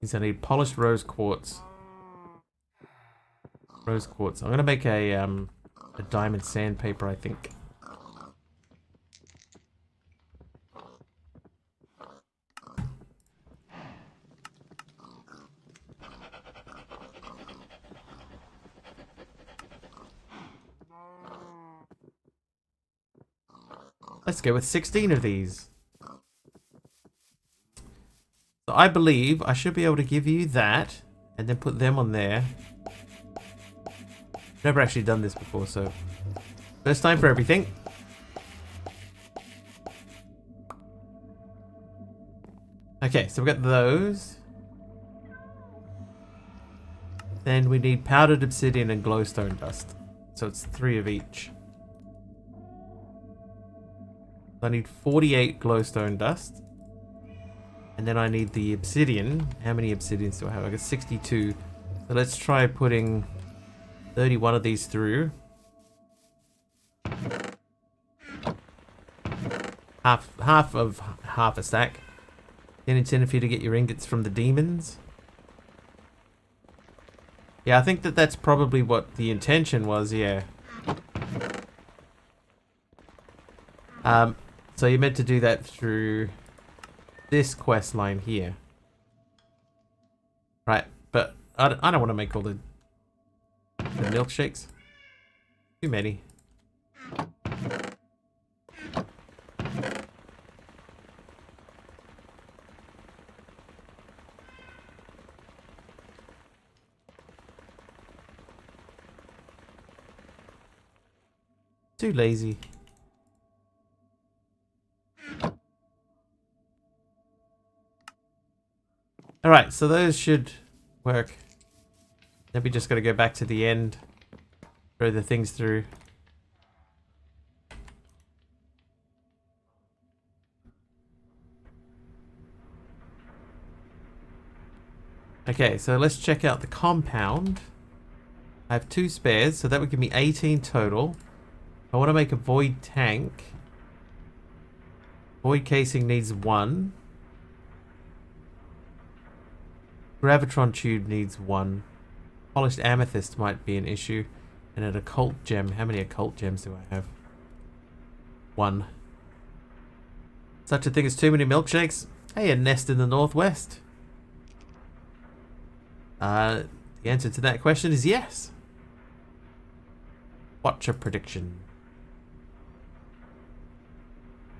Means I need polished rose quartz. Rose quartz. I'm gonna make a diamond sandpaper, I think. Let's go with 16 of these. So I believe I should be able to give you that and then put them on there. Never actually done this before, so first time for everything. Okay, so we've got those. Then we need powdered obsidian and glowstone dust. So it's 3 of each. I need 48 glowstone dust. And then I need the obsidian. How many obsidians do I have? I got 62. So let's try putting 31 of these through. Half of half a stack. Then intended for you to get your ingots from the demons. Yeah, I think that's probably what the intention was, yeah. So you're meant to do that through this quest line here. Right, but I don't want to make all the milkshakes. Too many. Too lazy. Alright, so those should work. Then we just gotta go back to the end. Throw the things through. Okay, so let's check out the compound. I have 2 spares, so that would give me 18 total. I want to make a void tank. Void casing needs 1. Gravitron tube needs 1. Polished amethyst might be an issue. And an occult gem. How many occult gems do I have? 1. Such a thing as too many milkshakes? Hey, a nest in the northwest. The answer to that question is yes. What's your prediction?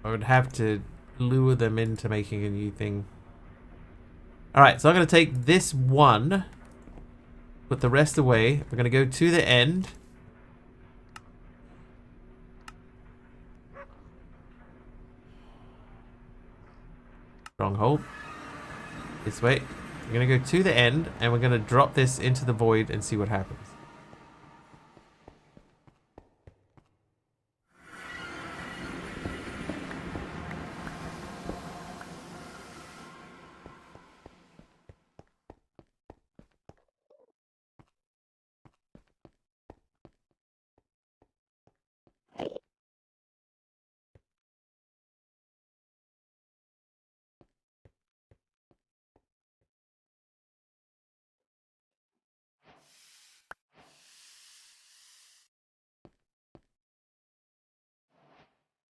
I would have to lure them into making a new thing. Alright, so I'm going to take this one, put the rest away. We're going to go to the end. Stronghold. This way. We're going to go to the end, and we're going to drop this into the void and see what happens.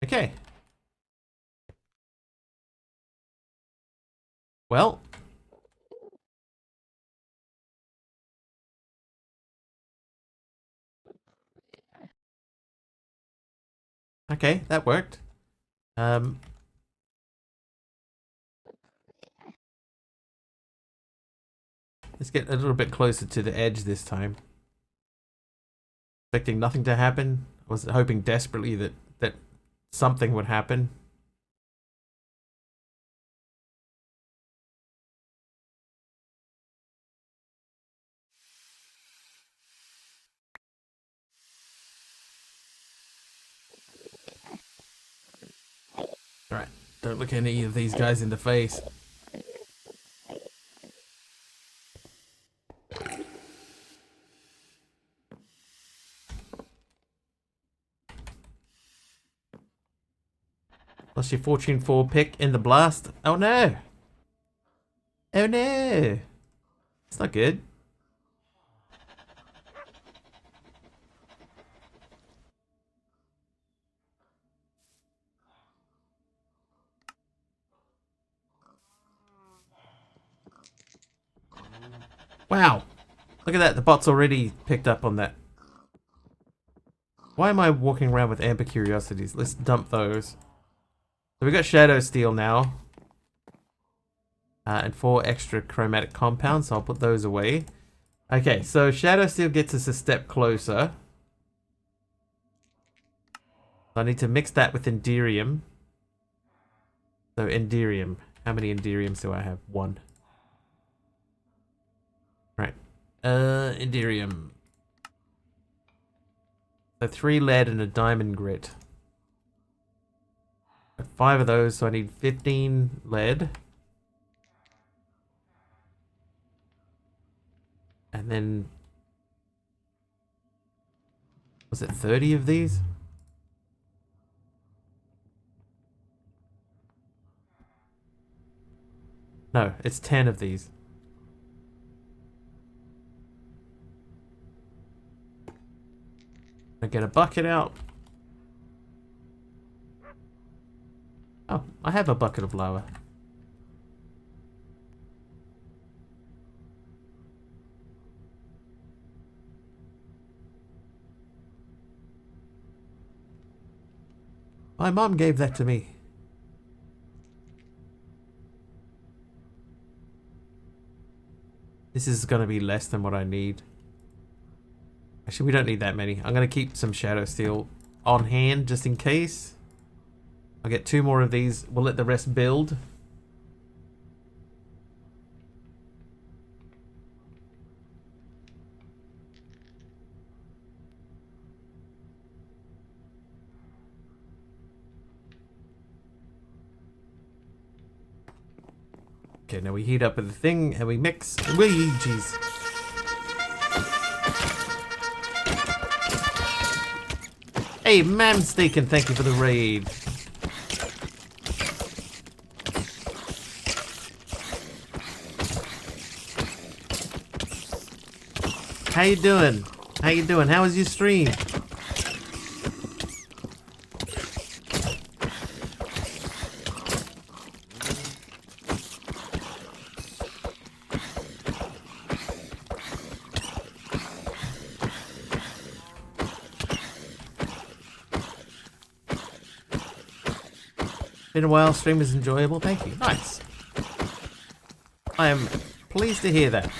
Okay. Well. Okay, that worked. Let's get a little bit closer to the edge this time. Expecting nothing to happen. I was hoping desperately that something would happen. Alright. Don't look any of these guys in the face. Plus your Fortune 4 pick in the blast. Oh no! Oh no! It's not good. Wow! Look at that, the bot's already picked up on that. Why am I walking around with amber curiosities? Let's dump those. So we got Shadow Steel now. And 4 extra chromatic compounds, so I'll put those away. Okay, so Shadow Steel gets us a step closer. I need to mix that with Enderium. So Enderium. How many Enderiums do I have? 1. Right. Enderium. So 3 lead and a diamond grit. 5 of those, so I need 15 lead. And then... was it 30 of these? No, it's 10 of these. I get a bucket out. Oh, I have a bucket of lava. My mom gave that to me. This is going to be less than what I need. Actually, we don't need that many. I'm going to keep some Shadow Steel on hand just in case. I'll get 2 more of these. We'll let the rest build. Okay, now we heat up with the thing and we mix. Whee, jeez. Hey, Mamsteak, thank you for the raid. How you doing? How you doing? How was your stream? Been a while, stream is enjoyable, thank you. Nice. I am pleased to hear that.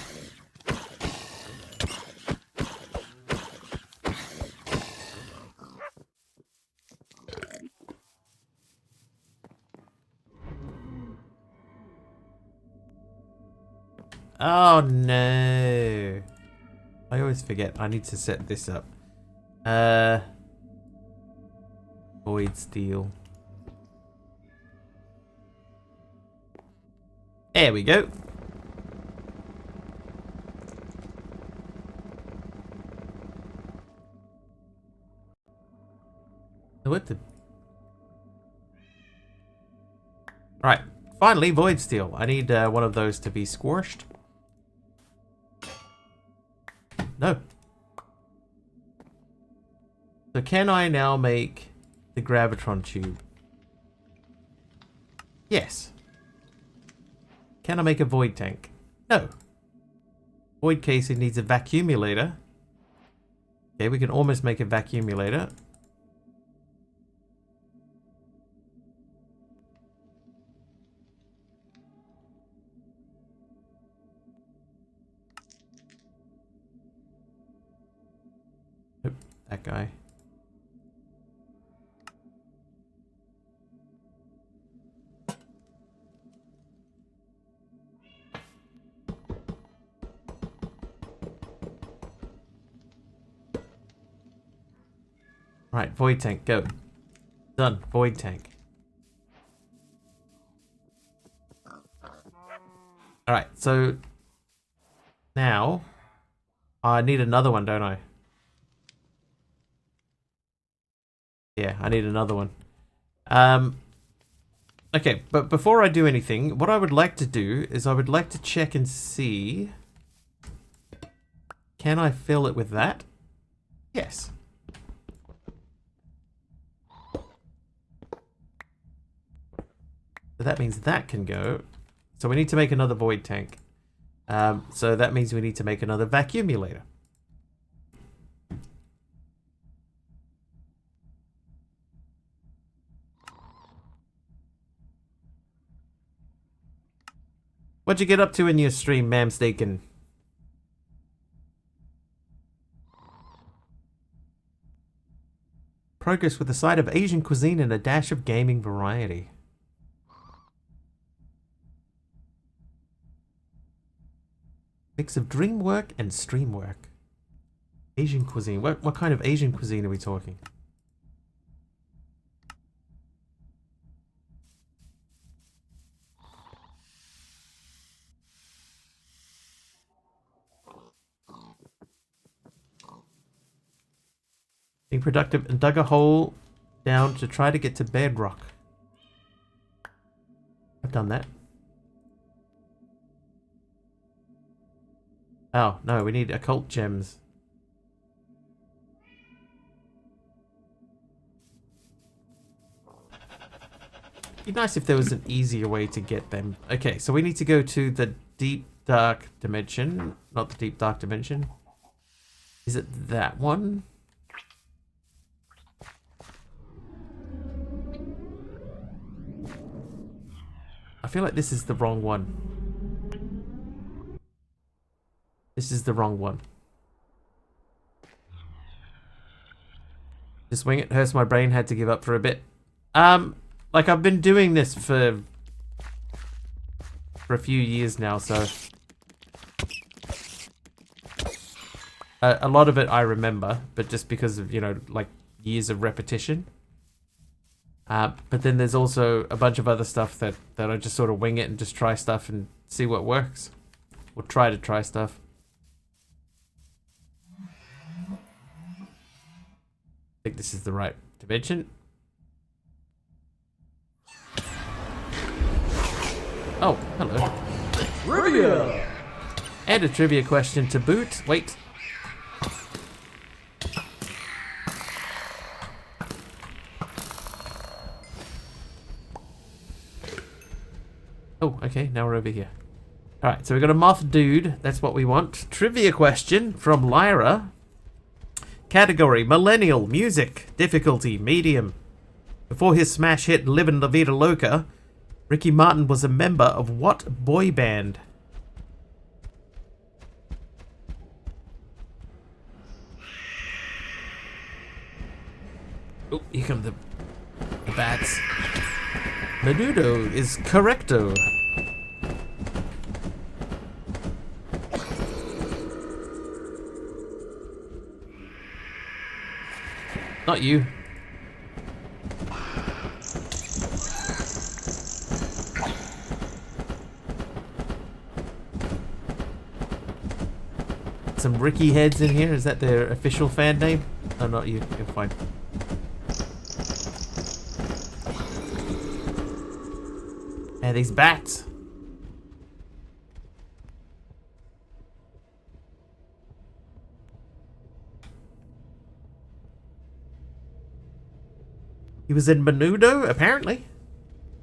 Oh no. I always forget, I need to set this up. Void Steel. There we go. What the? Right. Finally, Void Steel. I need one of those to be squashed. No. So can I now make the Gravitron tube? Yes. Can I make a void tank? No. Void casing needs a vacuumulator. Okay, we can almost make a vacuumulator. Nope, that guy. Right, void tank, go. Done, void tank. Alright, so now I need another one, don't I? Yeah, I need another one. Okay, but before I do anything, what I would like to do is I would like to check and see... Can I fill it with that? Yes. So that means that can go. So we need to make another void tank. So that means we need to make another vacuumulator. What'd you get up to in your stream, ma'am Staken? Progress with a side of Asian cuisine and a dash of gaming variety. Mix of dream work and stream work. Asian cuisine. What kind of Asian cuisine are we talking? Being productive and dug a hole down to try to get to bedrock. I've done that. Oh, no, we need occult gems. It'd be nice if there was an easier way to get them. Okay, so we need to go to the deep dark dimension. Not the deep dark dimension. Is it that one? I feel like this is the wrong one. This is the wrong one. Just wing it. Hurts my brain. Had to give up for a bit. Like I've been doing this for a few years now, so a lot of it I remember, but just because of, you know, like years of repetition. But then there's also a bunch of other stuff that I just sort of wing it and just try stuff and see what works. Or try to try stuff. I think this is the right dimension. Oh, hello. Trivia! And a trivia question to boot. Wait. Oh, okay, now we're over here. Alright, so we got a moth dude. That's what we want. Trivia question from Lyra. Category, millennial, music, difficulty, medium. Before his smash hit Livin' La Vida Loca, Ricky Martin was a member of what boy band? Oh, here come the bats. Menudo is correcto. Not you. Some Ricky heads in here. Is that their official fan name? Oh, not you. You're fine. And these bats. He was in Menudo, apparently.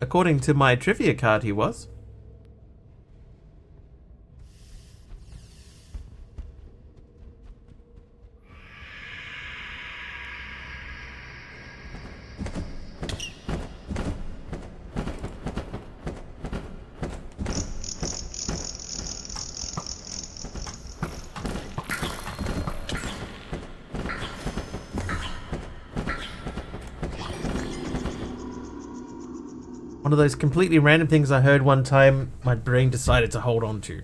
According to my trivia card, he was. One of those completely random things I heard one time, my brain decided to hold on to.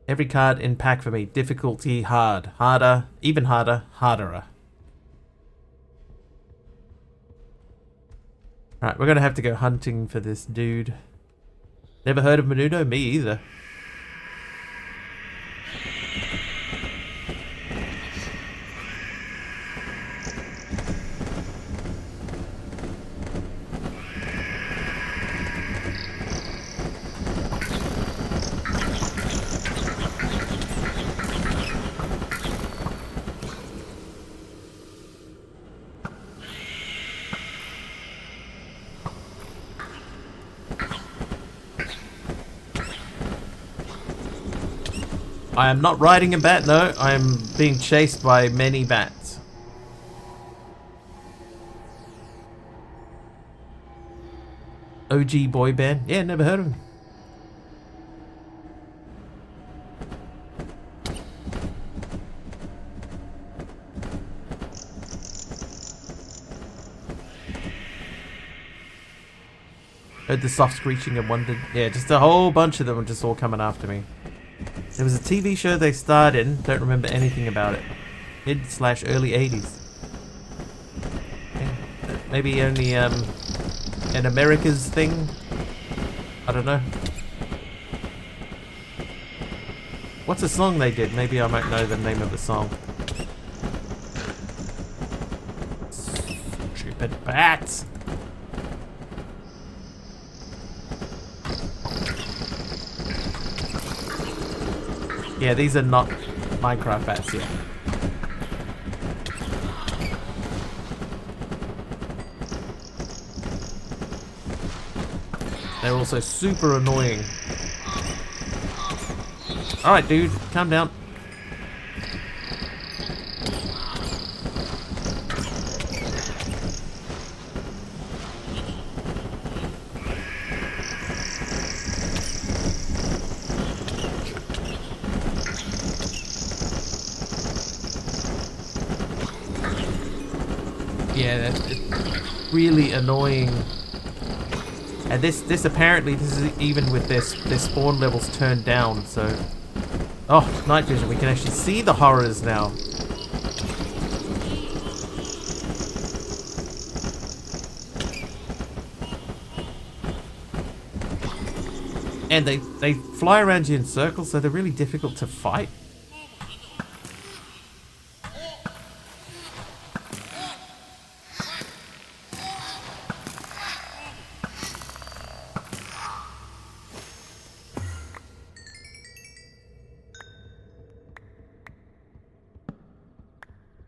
Every card in pack for me. Difficulty, hard. Harder, even harder, harderer. Alright, we're gonna have to go hunting for this dude. Never heard of Menudo? Me either. I am not riding a bat, no. I am being chased by many bats. OG boy band? Yeah, never heard of him. Heard the soft screeching and wondered. Yeah, just a whole bunch of them were just all coming after me. There was a TV show they starred in, don't remember anything about it. Mid/early 80s. Yeah, maybe only an America's thing? I don't know. What's a song they did? Maybe I might know the name of the song. Stupid bats! Yeah, these are not Minecraft bats yet. They're also super annoying. Alright, dude, calm down. Yeah, that's really annoying. And this apparently, this is even with their spawn levels turned down, so... Oh, night vision, we can actually see the horrors now. And they fly around you in circles, so they're really difficult to fight.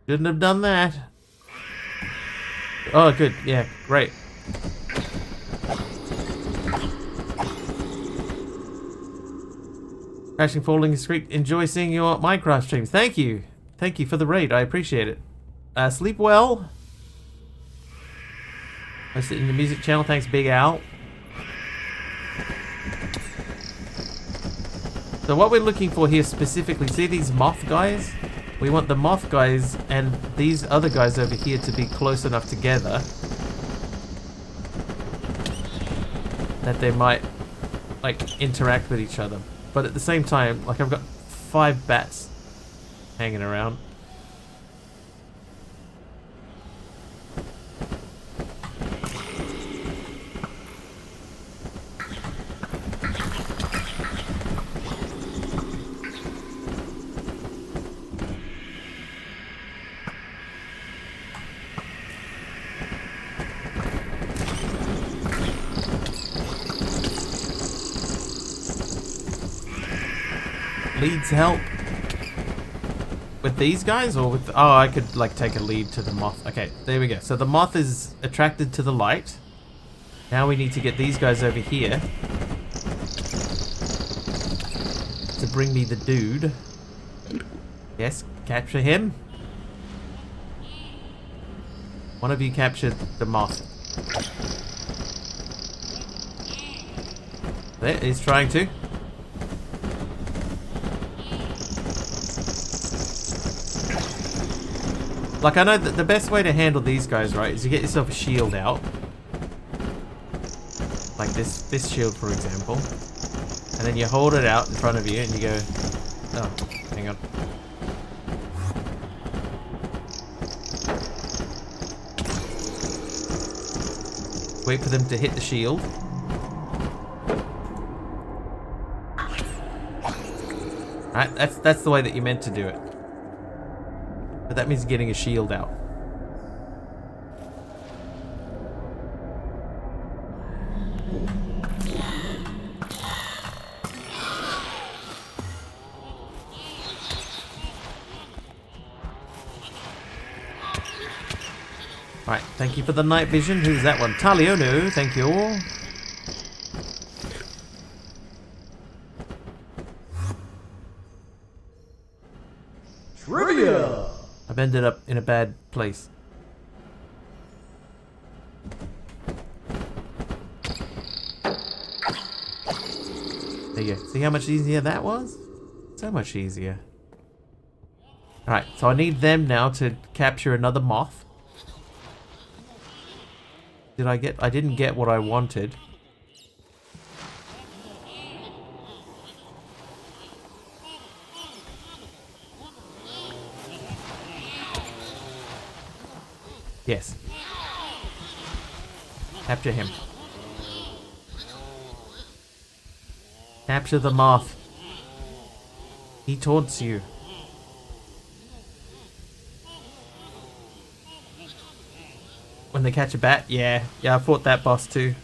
Shouldn't have done that. Oh, good. Yeah, great. Crashing, falling, screech. Enjoy seeing your Minecraft streams. Thank you. Thank you for the raid. I appreciate it. Sleep well. I sit in the music channel. Thanks, Big Al. So what we're looking for here specifically, see these moth guys? We want the moth guys and these other guys over here to be close enough together that they might, like, interact with each other. But at the same time, like, I've got 5 bats hanging around. Leads help with these guys, or with... Oh, I could like take a lead to the moth. Okay, there we go. So the moth is attracted to the light. Now we need to get these guys over here to bring me the dude. Yes, capture him. One of you captured the moth. There, he's trying to. Like, I know that the best way to handle these guys, right, is you get yourself a shield out. Like this shield, for example. And then you hold it out in front of you and you go... Oh, hang on. Wait for them to hit the shield. Right, that's the way that you're meant to do it. But that means getting a shield out. Right, thank you for the night vision. Who's that one? Taliono, thank you all. Trivia. I've ended up in a bad place. There you go. See how much easier that was? So much easier. Alright, so I need them now to capture another moth. I didn't get what I wanted. Yes. Capture him. Capture the moth. He taunts you. When they catch a bat? Yeah, I fought that boss too.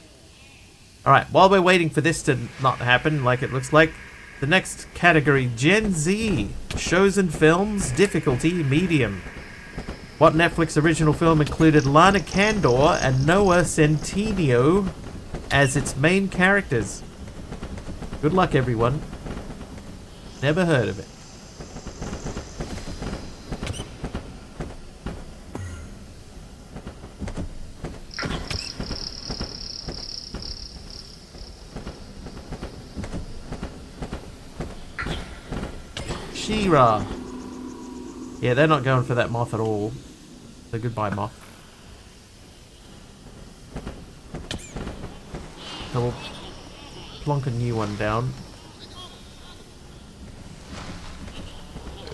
Alright, while we're waiting for this to not happen, like it looks like, the next category, Gen Z. Shows and films, difficulty, medium. What Netflix original film included Lana Candor and Noah Centineo as its main characters? Good luck, everyone. Never heard of it. She-Ra. Yeah, they're not going for that moth at all. So goodbye, moth. So we'll plonk a new one down.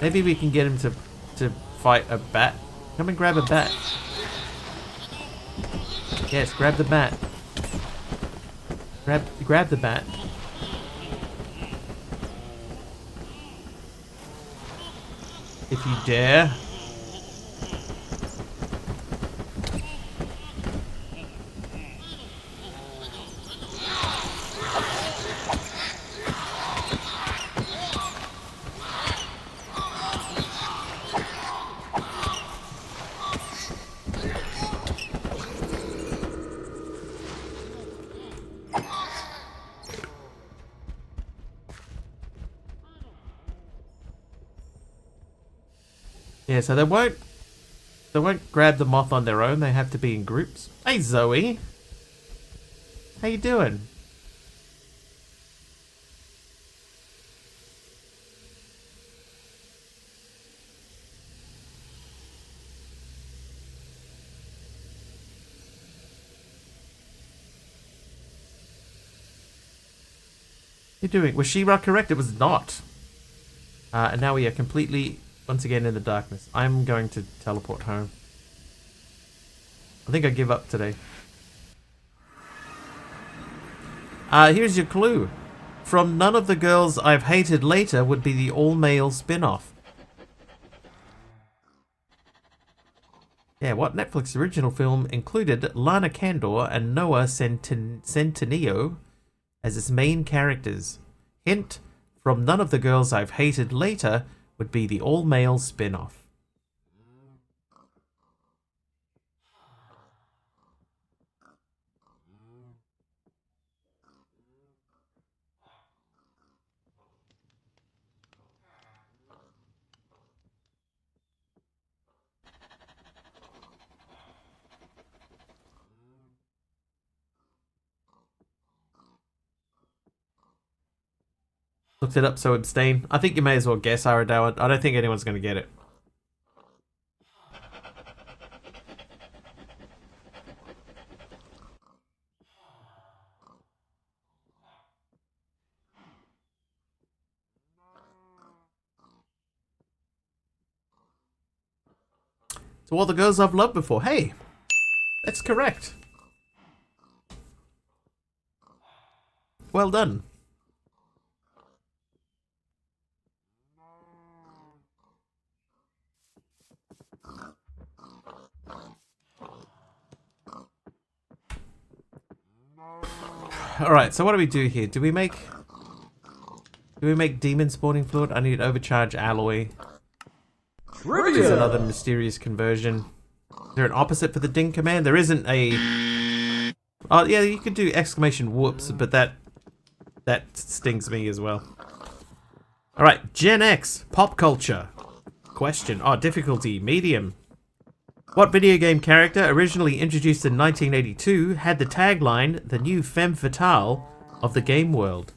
Maybe we can get him to fight a bat. Come and grab a bat. Yes, grab the bat. Grab the bat. If you dare. Yeah, so they won't grab the moth on their own. They have to be in groups. Hey, Zoe. How you doing? You doing? Was She-Ra correct? It was not. And now we are completely, once again, in the darkness. I'm going to teleport home. I think I give up today. Here's your clue. From None of the Girls I've Hated Later would be the all-male spin-off. Yeah, what Netflix original film included Lana Candor and Noah Centineo as its main characters? Hint, From None of the Girls I've Hated Later would be the all-male spin-off. Looked it up, so abstain. I think you may as well guess, Aradow. I don't think anyone's going to get it. To All the Girls I've Loved Before. Hey, that's correct. Well done. Alright, so what do we do here? Do we make demon spawning fluid? I need overcharge alloy. This is another mysterious conversion. Is there an opposite for the ding command? There isn't a... Oh, yeah, you could do exclamation whoops, but that stings me as well. Alright, Gen X, pop culture. Question. Oh, difficulty, medium. What video game character, originally introduced in 1982, had the tagline, the new femme fatale of the game world?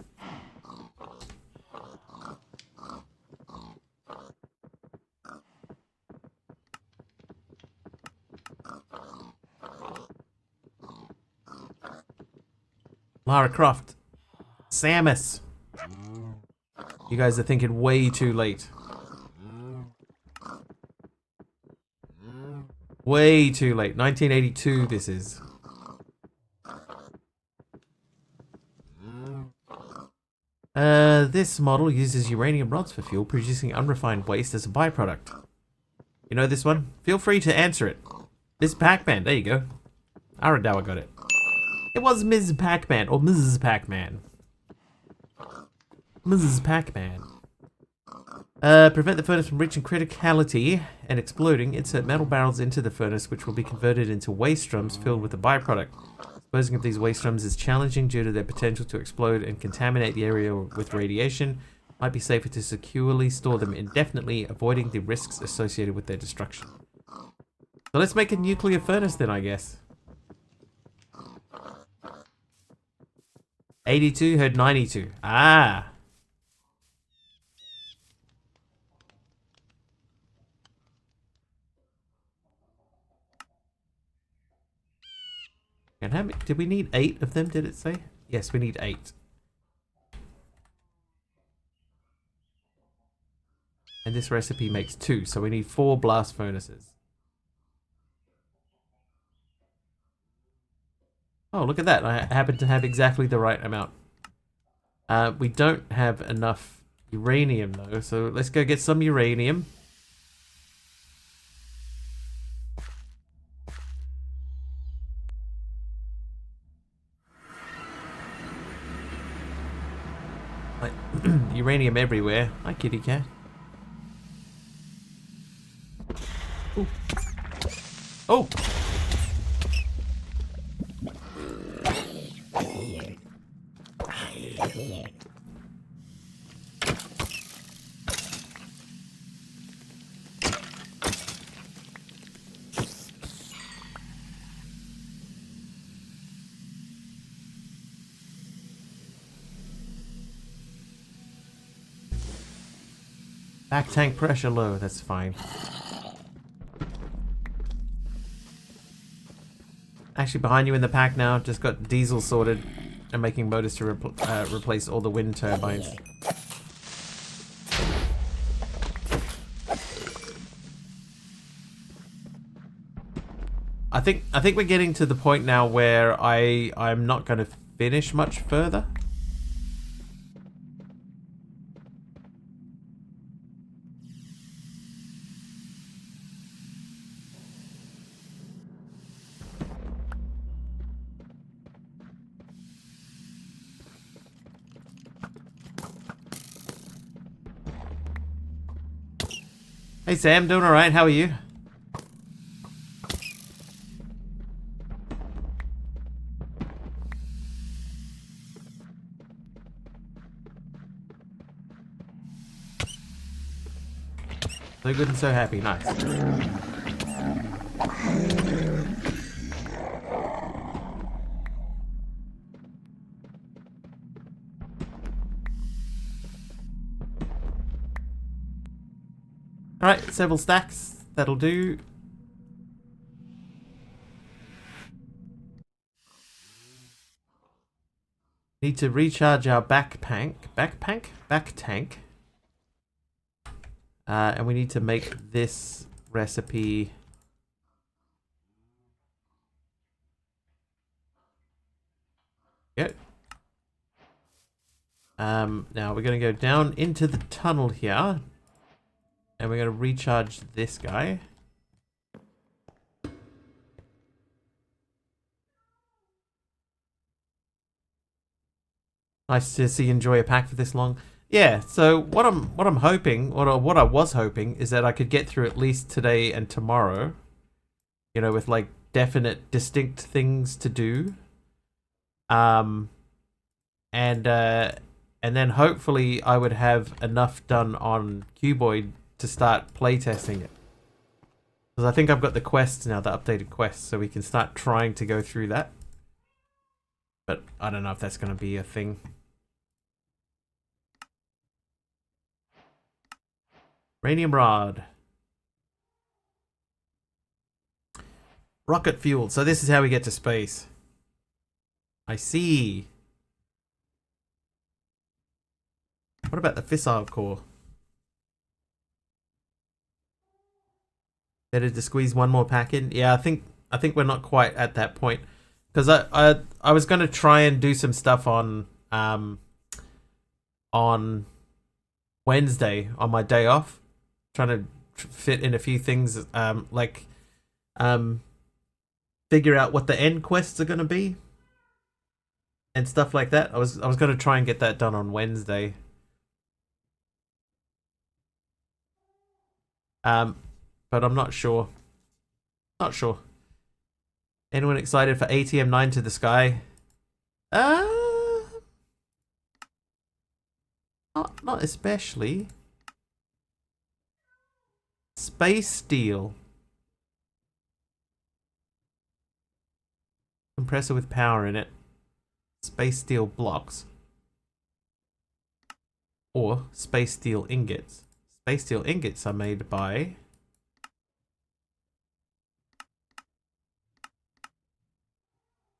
Lara Croft. Samus. You guys are thinking way too late. Way too late. 1982 this is. This model uses uranium rods for fuel, producing unrefined waste as a byproduct. You know this one? Feel free to answer it. Ms. Pac-Man. There you go. Aradawa got it. It was Ms. Pac-Man, or Mrs. Pac-Man. Mrs. Pac-Man. Prevent the furnace from reaching criticality and exploding. Insert metal barrels into the furnace, which will be converted into waste drums filled with the byproduct. Disposing of these waste drums is challenging due to their potential to explode and contaminate the area with radiation. Might be safer to securely store them indefinitely, avoiding the risks associated with their destruction. So let's make a nuclear furnace then, I guess. 82 heard 92. Ah. And how many, did we need 8 of them, did it say? Yes, we need 8. And this recipe makes 2, so we need 4 blast furnaces. Oh, look at that. I happen to have exactly the right amount. We don't have enough uranium, though, so let's go get some uranium. Like, uranium everywhere. Hi, kitty cat. Ooh. Oh! Back tank pressure low, that's fine. Actually behind you in the pack now, just got diesel sorted and making motors to replace all the wind turbines. I think we're getting to the point now where I'm not going to finish much further. Hey Sam, doing alright? How are you? So good and so happy. Nice. Alright, several stacks. That'll do. Need to recharge our back tank. And we need to make this recipe. Go. Now we're going to go down into the tunnel here. And we're going to recharge this guy. Nice to see you enjoy a pack for this long. Yeah, so what I'm hoping, or what I was hoping, is that I could get through at least today and tomorrow. You know, with like definite, distinct things to do. Um, and then hopefully I would have enough done on Cuboid to start playtesting it. Because I think I've got the quests now, the updated quests, so we can start trying to go through that. But I don't know if that's going to be a thing. Radium rod. Rocket fuel. So this is how we get to space. I see. What about the fissile core? Better to squeeze one more pack in? Yeah, I think we're not quite at that point. Because I was going to try and do some stuff on Wednesday on my day off. Trying to fit in a few things figure out what the end quests are going to be and stuff like that. I was going to try and get that done on Wednesday. But I'm not sure. Not sure. Anyone excited for ATM 9 to the sky? Not especially. Space steel. Compressor with power in it. Space steel blocks. Or space steel ingots. Space steel ingots are made by...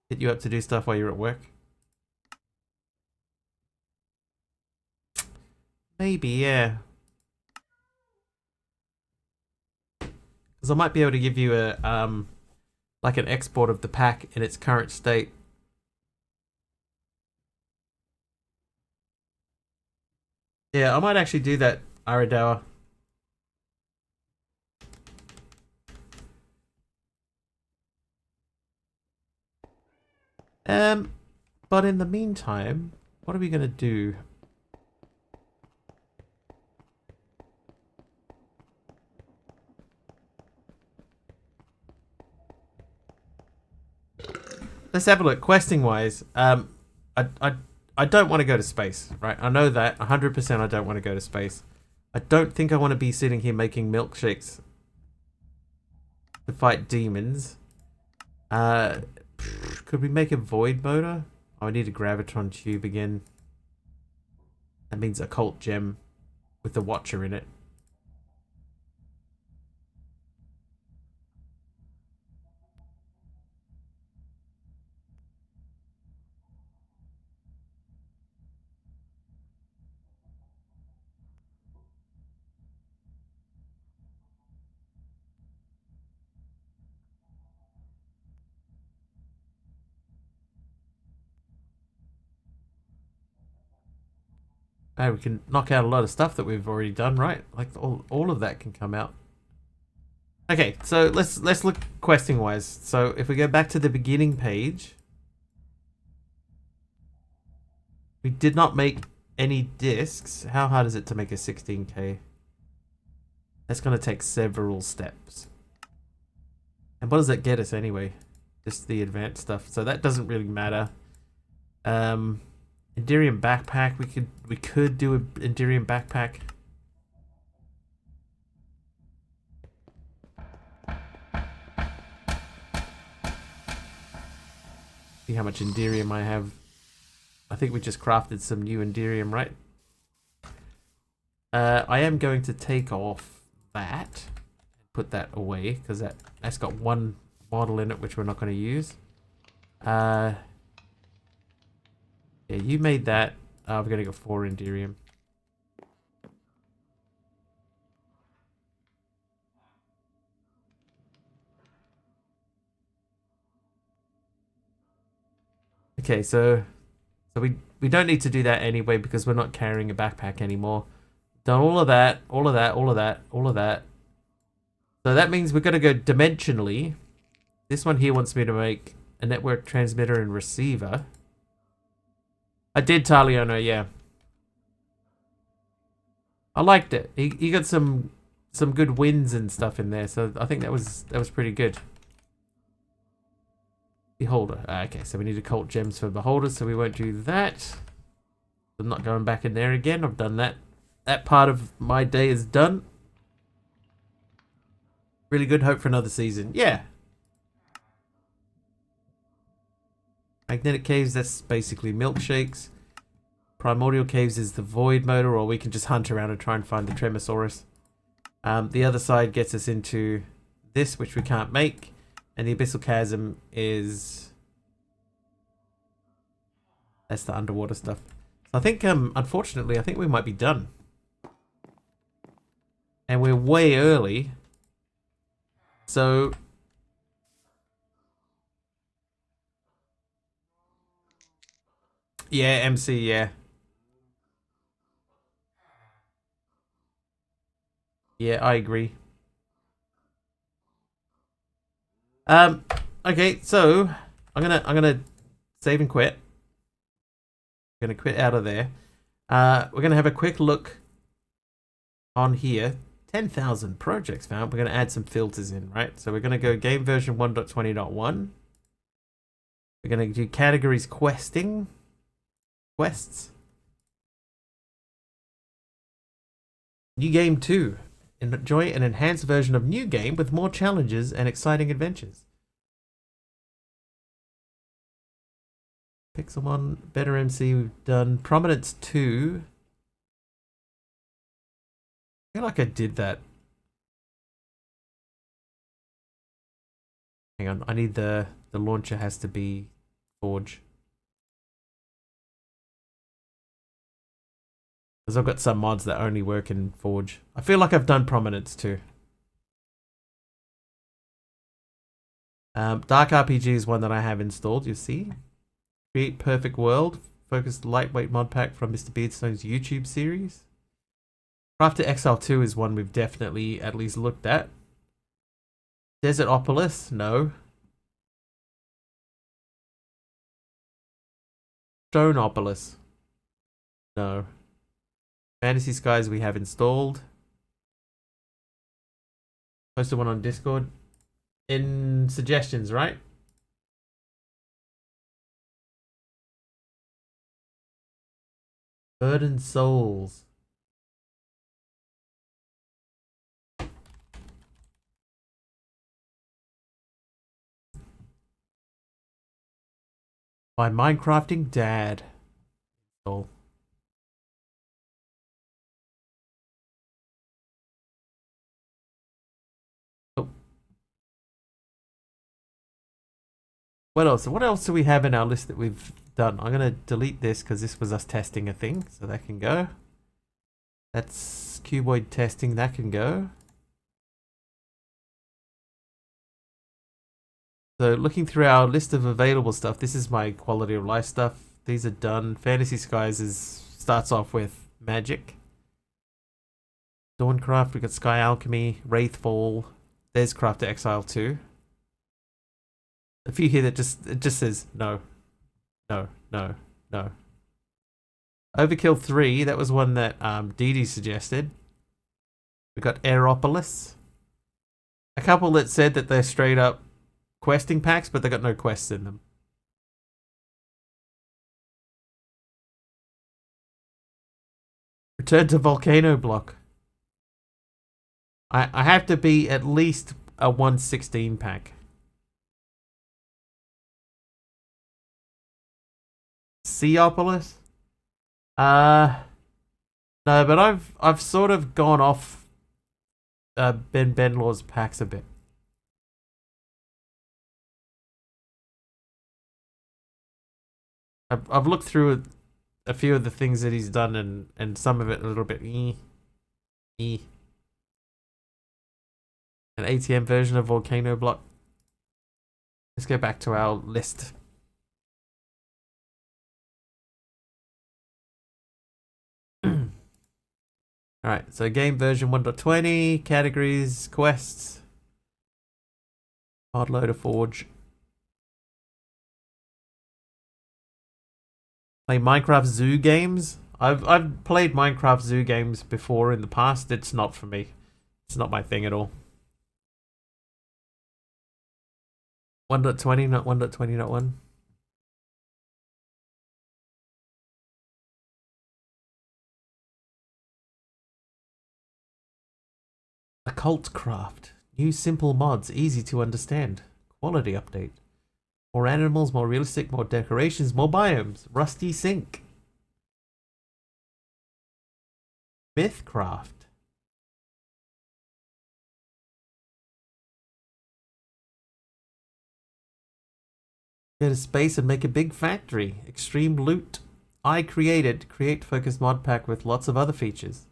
Hit you up to do stuff while you're at work? Maybe, yeah. Because I might be able to give you a like an export of the pack in its current state. Yeah, I might actually do that, Aridawa. But in the meantime, what are we gonna do? Let's have a look. Questing wise, I don't want to go to space, right? I know that 100%. I don't want to go to space. I don't think I want to be sitting here making milkshakes to fight demons. Could we make a void motor? Oh, I need a gravitron tube again. That means a occult gem with the watcher in it. Hey, we can knock out a lot of stuff that we've already done, right? Like all of that can come out. Okay, so let's look questing wise. So if we go back to the beginning page, we did not make any discs. How hard is it to make a 16K? That's going to take several steps. And what does that get us anyway? Just the advanced stuff. So that doesn't really matter. Enderium backpack. We could do an Enderium backpack. See how much Enderium I have. I think we just crafted some new Enderium, right? I am going to take off that. Put that away because that's got one model in it which we're not going to use. Yeah, you made that. We're going to go 4 Enderium. Okay, so we don't need to do that anyway because we're not carrying a backpack anymore. Done all of that, all of that, all of that, all of that. So that means we're going to go dimensionally. This one here wants me to make a network transmitter and receiver. I did Taliono, yeah. I liked it. He got some good wins and stuff in there, so I think that was pretty good. Beholder. Okay, so we need occult gems for beholders, so we won't do that. I'm not going back in there again. I've done that. That part of my day is done. Really good. Hope for another season. Yeah. Magnetic caves, that's basically milkshakes. Primordial caves is the void motor, or we can just hunt around and try and find the Tremosaurus. The other side gets us into this, which we can't make. And the abyssal chasm is... that's the underwater stuff. So I think, unfortunately, I think we might be done. And we're way early. So... yeah, MC, yeah. Yeah, I agree. Okay, so I'm gonna save and quit. I'm gonna quit out of there. We're gonna have a quick look on here. 10,000 projects found. We're gonna add some filters in, right? So we're gonna go game version 1.20.1. We're gonna do categories questing. Quests. New game 2. Enjoy an enhanced version of new game with more challenges and exciting adventures. Pixelmon, Better MC, we've done. Prominence 2. I feel like I did that. Hang on, I need the launcher has to be Forge. Because I've got some mods that only work in Forge. I feel like I've done Prominence too. Dark RPG is one that I have installed, you see. Create Perfect World. Focused lightweight mod pack from Mr. Beardstone's YouTube series. Crafter Exile 2 is one we've definitely at least looked at. Desertopolis? No. Stoneopolis? No. Fantasy Skies we have installed. Posted one on Discord. In suggestions, right? Burdened Souls. By Minecrafting Dad. Oh. What else? What else do we have in our list that we've done? I'm going to delete this because this was us testing a thing. So that can go. That's cuboid testing. That can go. So looking through our list of available stuff, this is my quality of life stuff. These are done. Fantasy Skies starts off with magic. Dawncraft, we got Sky Alchemy, Wraithfall. There's Crafter Exile 2. A few here that just says no. No, no, no. Overkill 3, that was one that Dee Dee suggested. We got Aeropolis. A couple that said that they're straight up questing packs, but they got no quests in them. Return to Volcano Block. I have to be at least a 116 pack. Seopolis? No, but I've sort of gone off Ben Benlaw's packs a bit. I've looked through a few of the things that he's done and some of it a little bit An ATM version of Volcano Block. Let's go back to our list. Alright, so game version 1.20, categories, quests, hard loader forge. Play Minecraft Zoo games. I've played Minecraft Zoo games before in the past. It's not for me. It's not my thing at all. 1.20, not 1.20.1. Occult Craft. New simple mods, easy to understand. Quality update. More animals, more realistic, more decorations, more biomes. Rusty Sink. Mythcraft. Go to space and make a big factory. Extreme loot. I created. Create focused mod pack with lots of other features.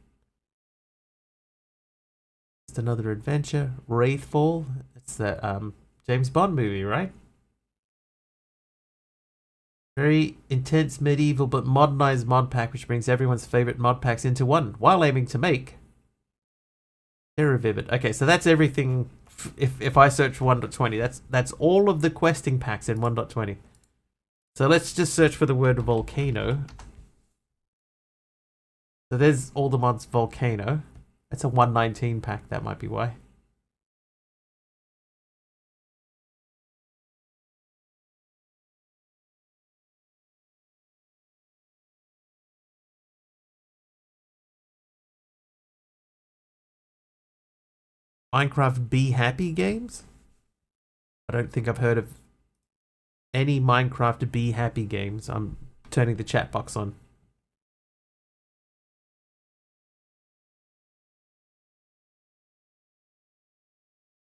Just another adventure. Wraithfall. It's the James Bond movie, right? Very intense medieval but modernized mod pack which brings everyone's favorite mod packs into one while aiming to make Terra Vivid. Okay, so that's everything. If I search for 1.20, that's all of the questing packs in 1.20. So let's just search for the word volcano. So there's all the mods volcano. That's a 1.19 pack, that might be why. Minecraft Be Happy games? I don't think I've heard of any Minecraft Be Happy games. I'm turning the chat box on.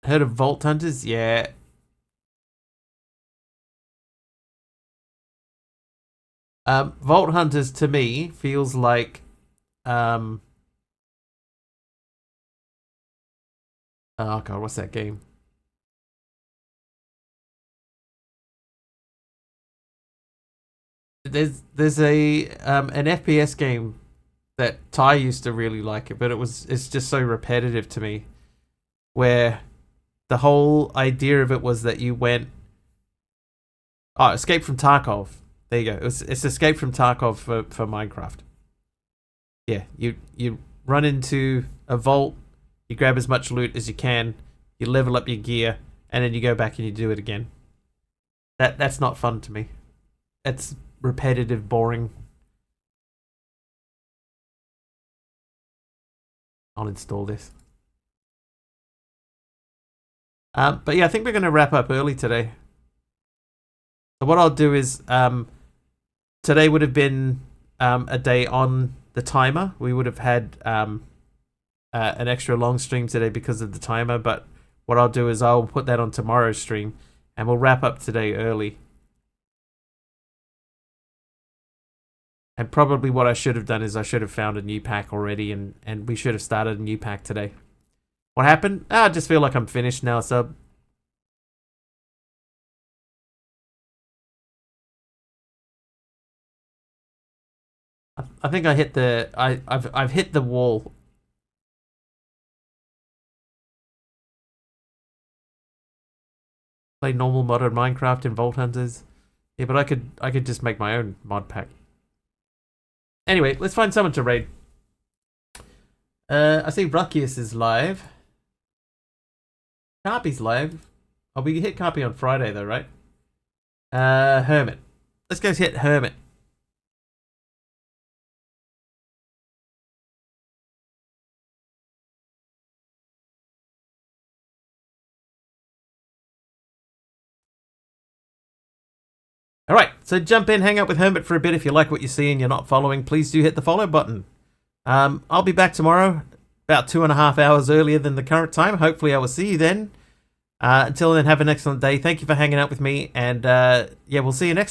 Heard of Vault Hunters? Yeah. Vault Hunters to me feels like oh god, what's that game? There's a an FPS game that Ty used to really like it, but it's just so repetitive to me. Where the whole idea of it was that you went Escape from Tarkov. There you go. It's Escape from Tarkov for Minecraft. Yeah, you run into a vault, you grab as much loot as you can, you level up your gear, and then you go back and you do it again. That's not fun to me. It's repetitive, boring. I'll install this. But yeah, I think we're going to wrap up early today. So what I'll do is today would have been a day on the timer. We would have had an extra long stream today because of the timer, but what I'll do is I'll put that on tomorrow's stream and we'll wrap up today early. And probably what I should have done is I should have found a new pack already and we should have started a new pack today. What happened? I just feel like I'm finished now, so I think I hit the I've hit the wall. Play normal modern Minecraft in Vault Hunters. Yeah, but I could just make my own mod pack. Anyway, let's find someone to raid. I see Ruckius is live. Carpy's live. Oh, we hit Carpy on Friday though, right? Hermit. Let's go hit Hermit. Alright, so jump in, hang out with Hermit for a bit if you like what you see and you're not following. Please do hit the follow button. I'll be back tomorrow, about 2.5 hours earlier than the current time. Hopefully I will see you then. Until then, have an excellent day. Thank you for hanging out with me, and yeah, we'll see you next time.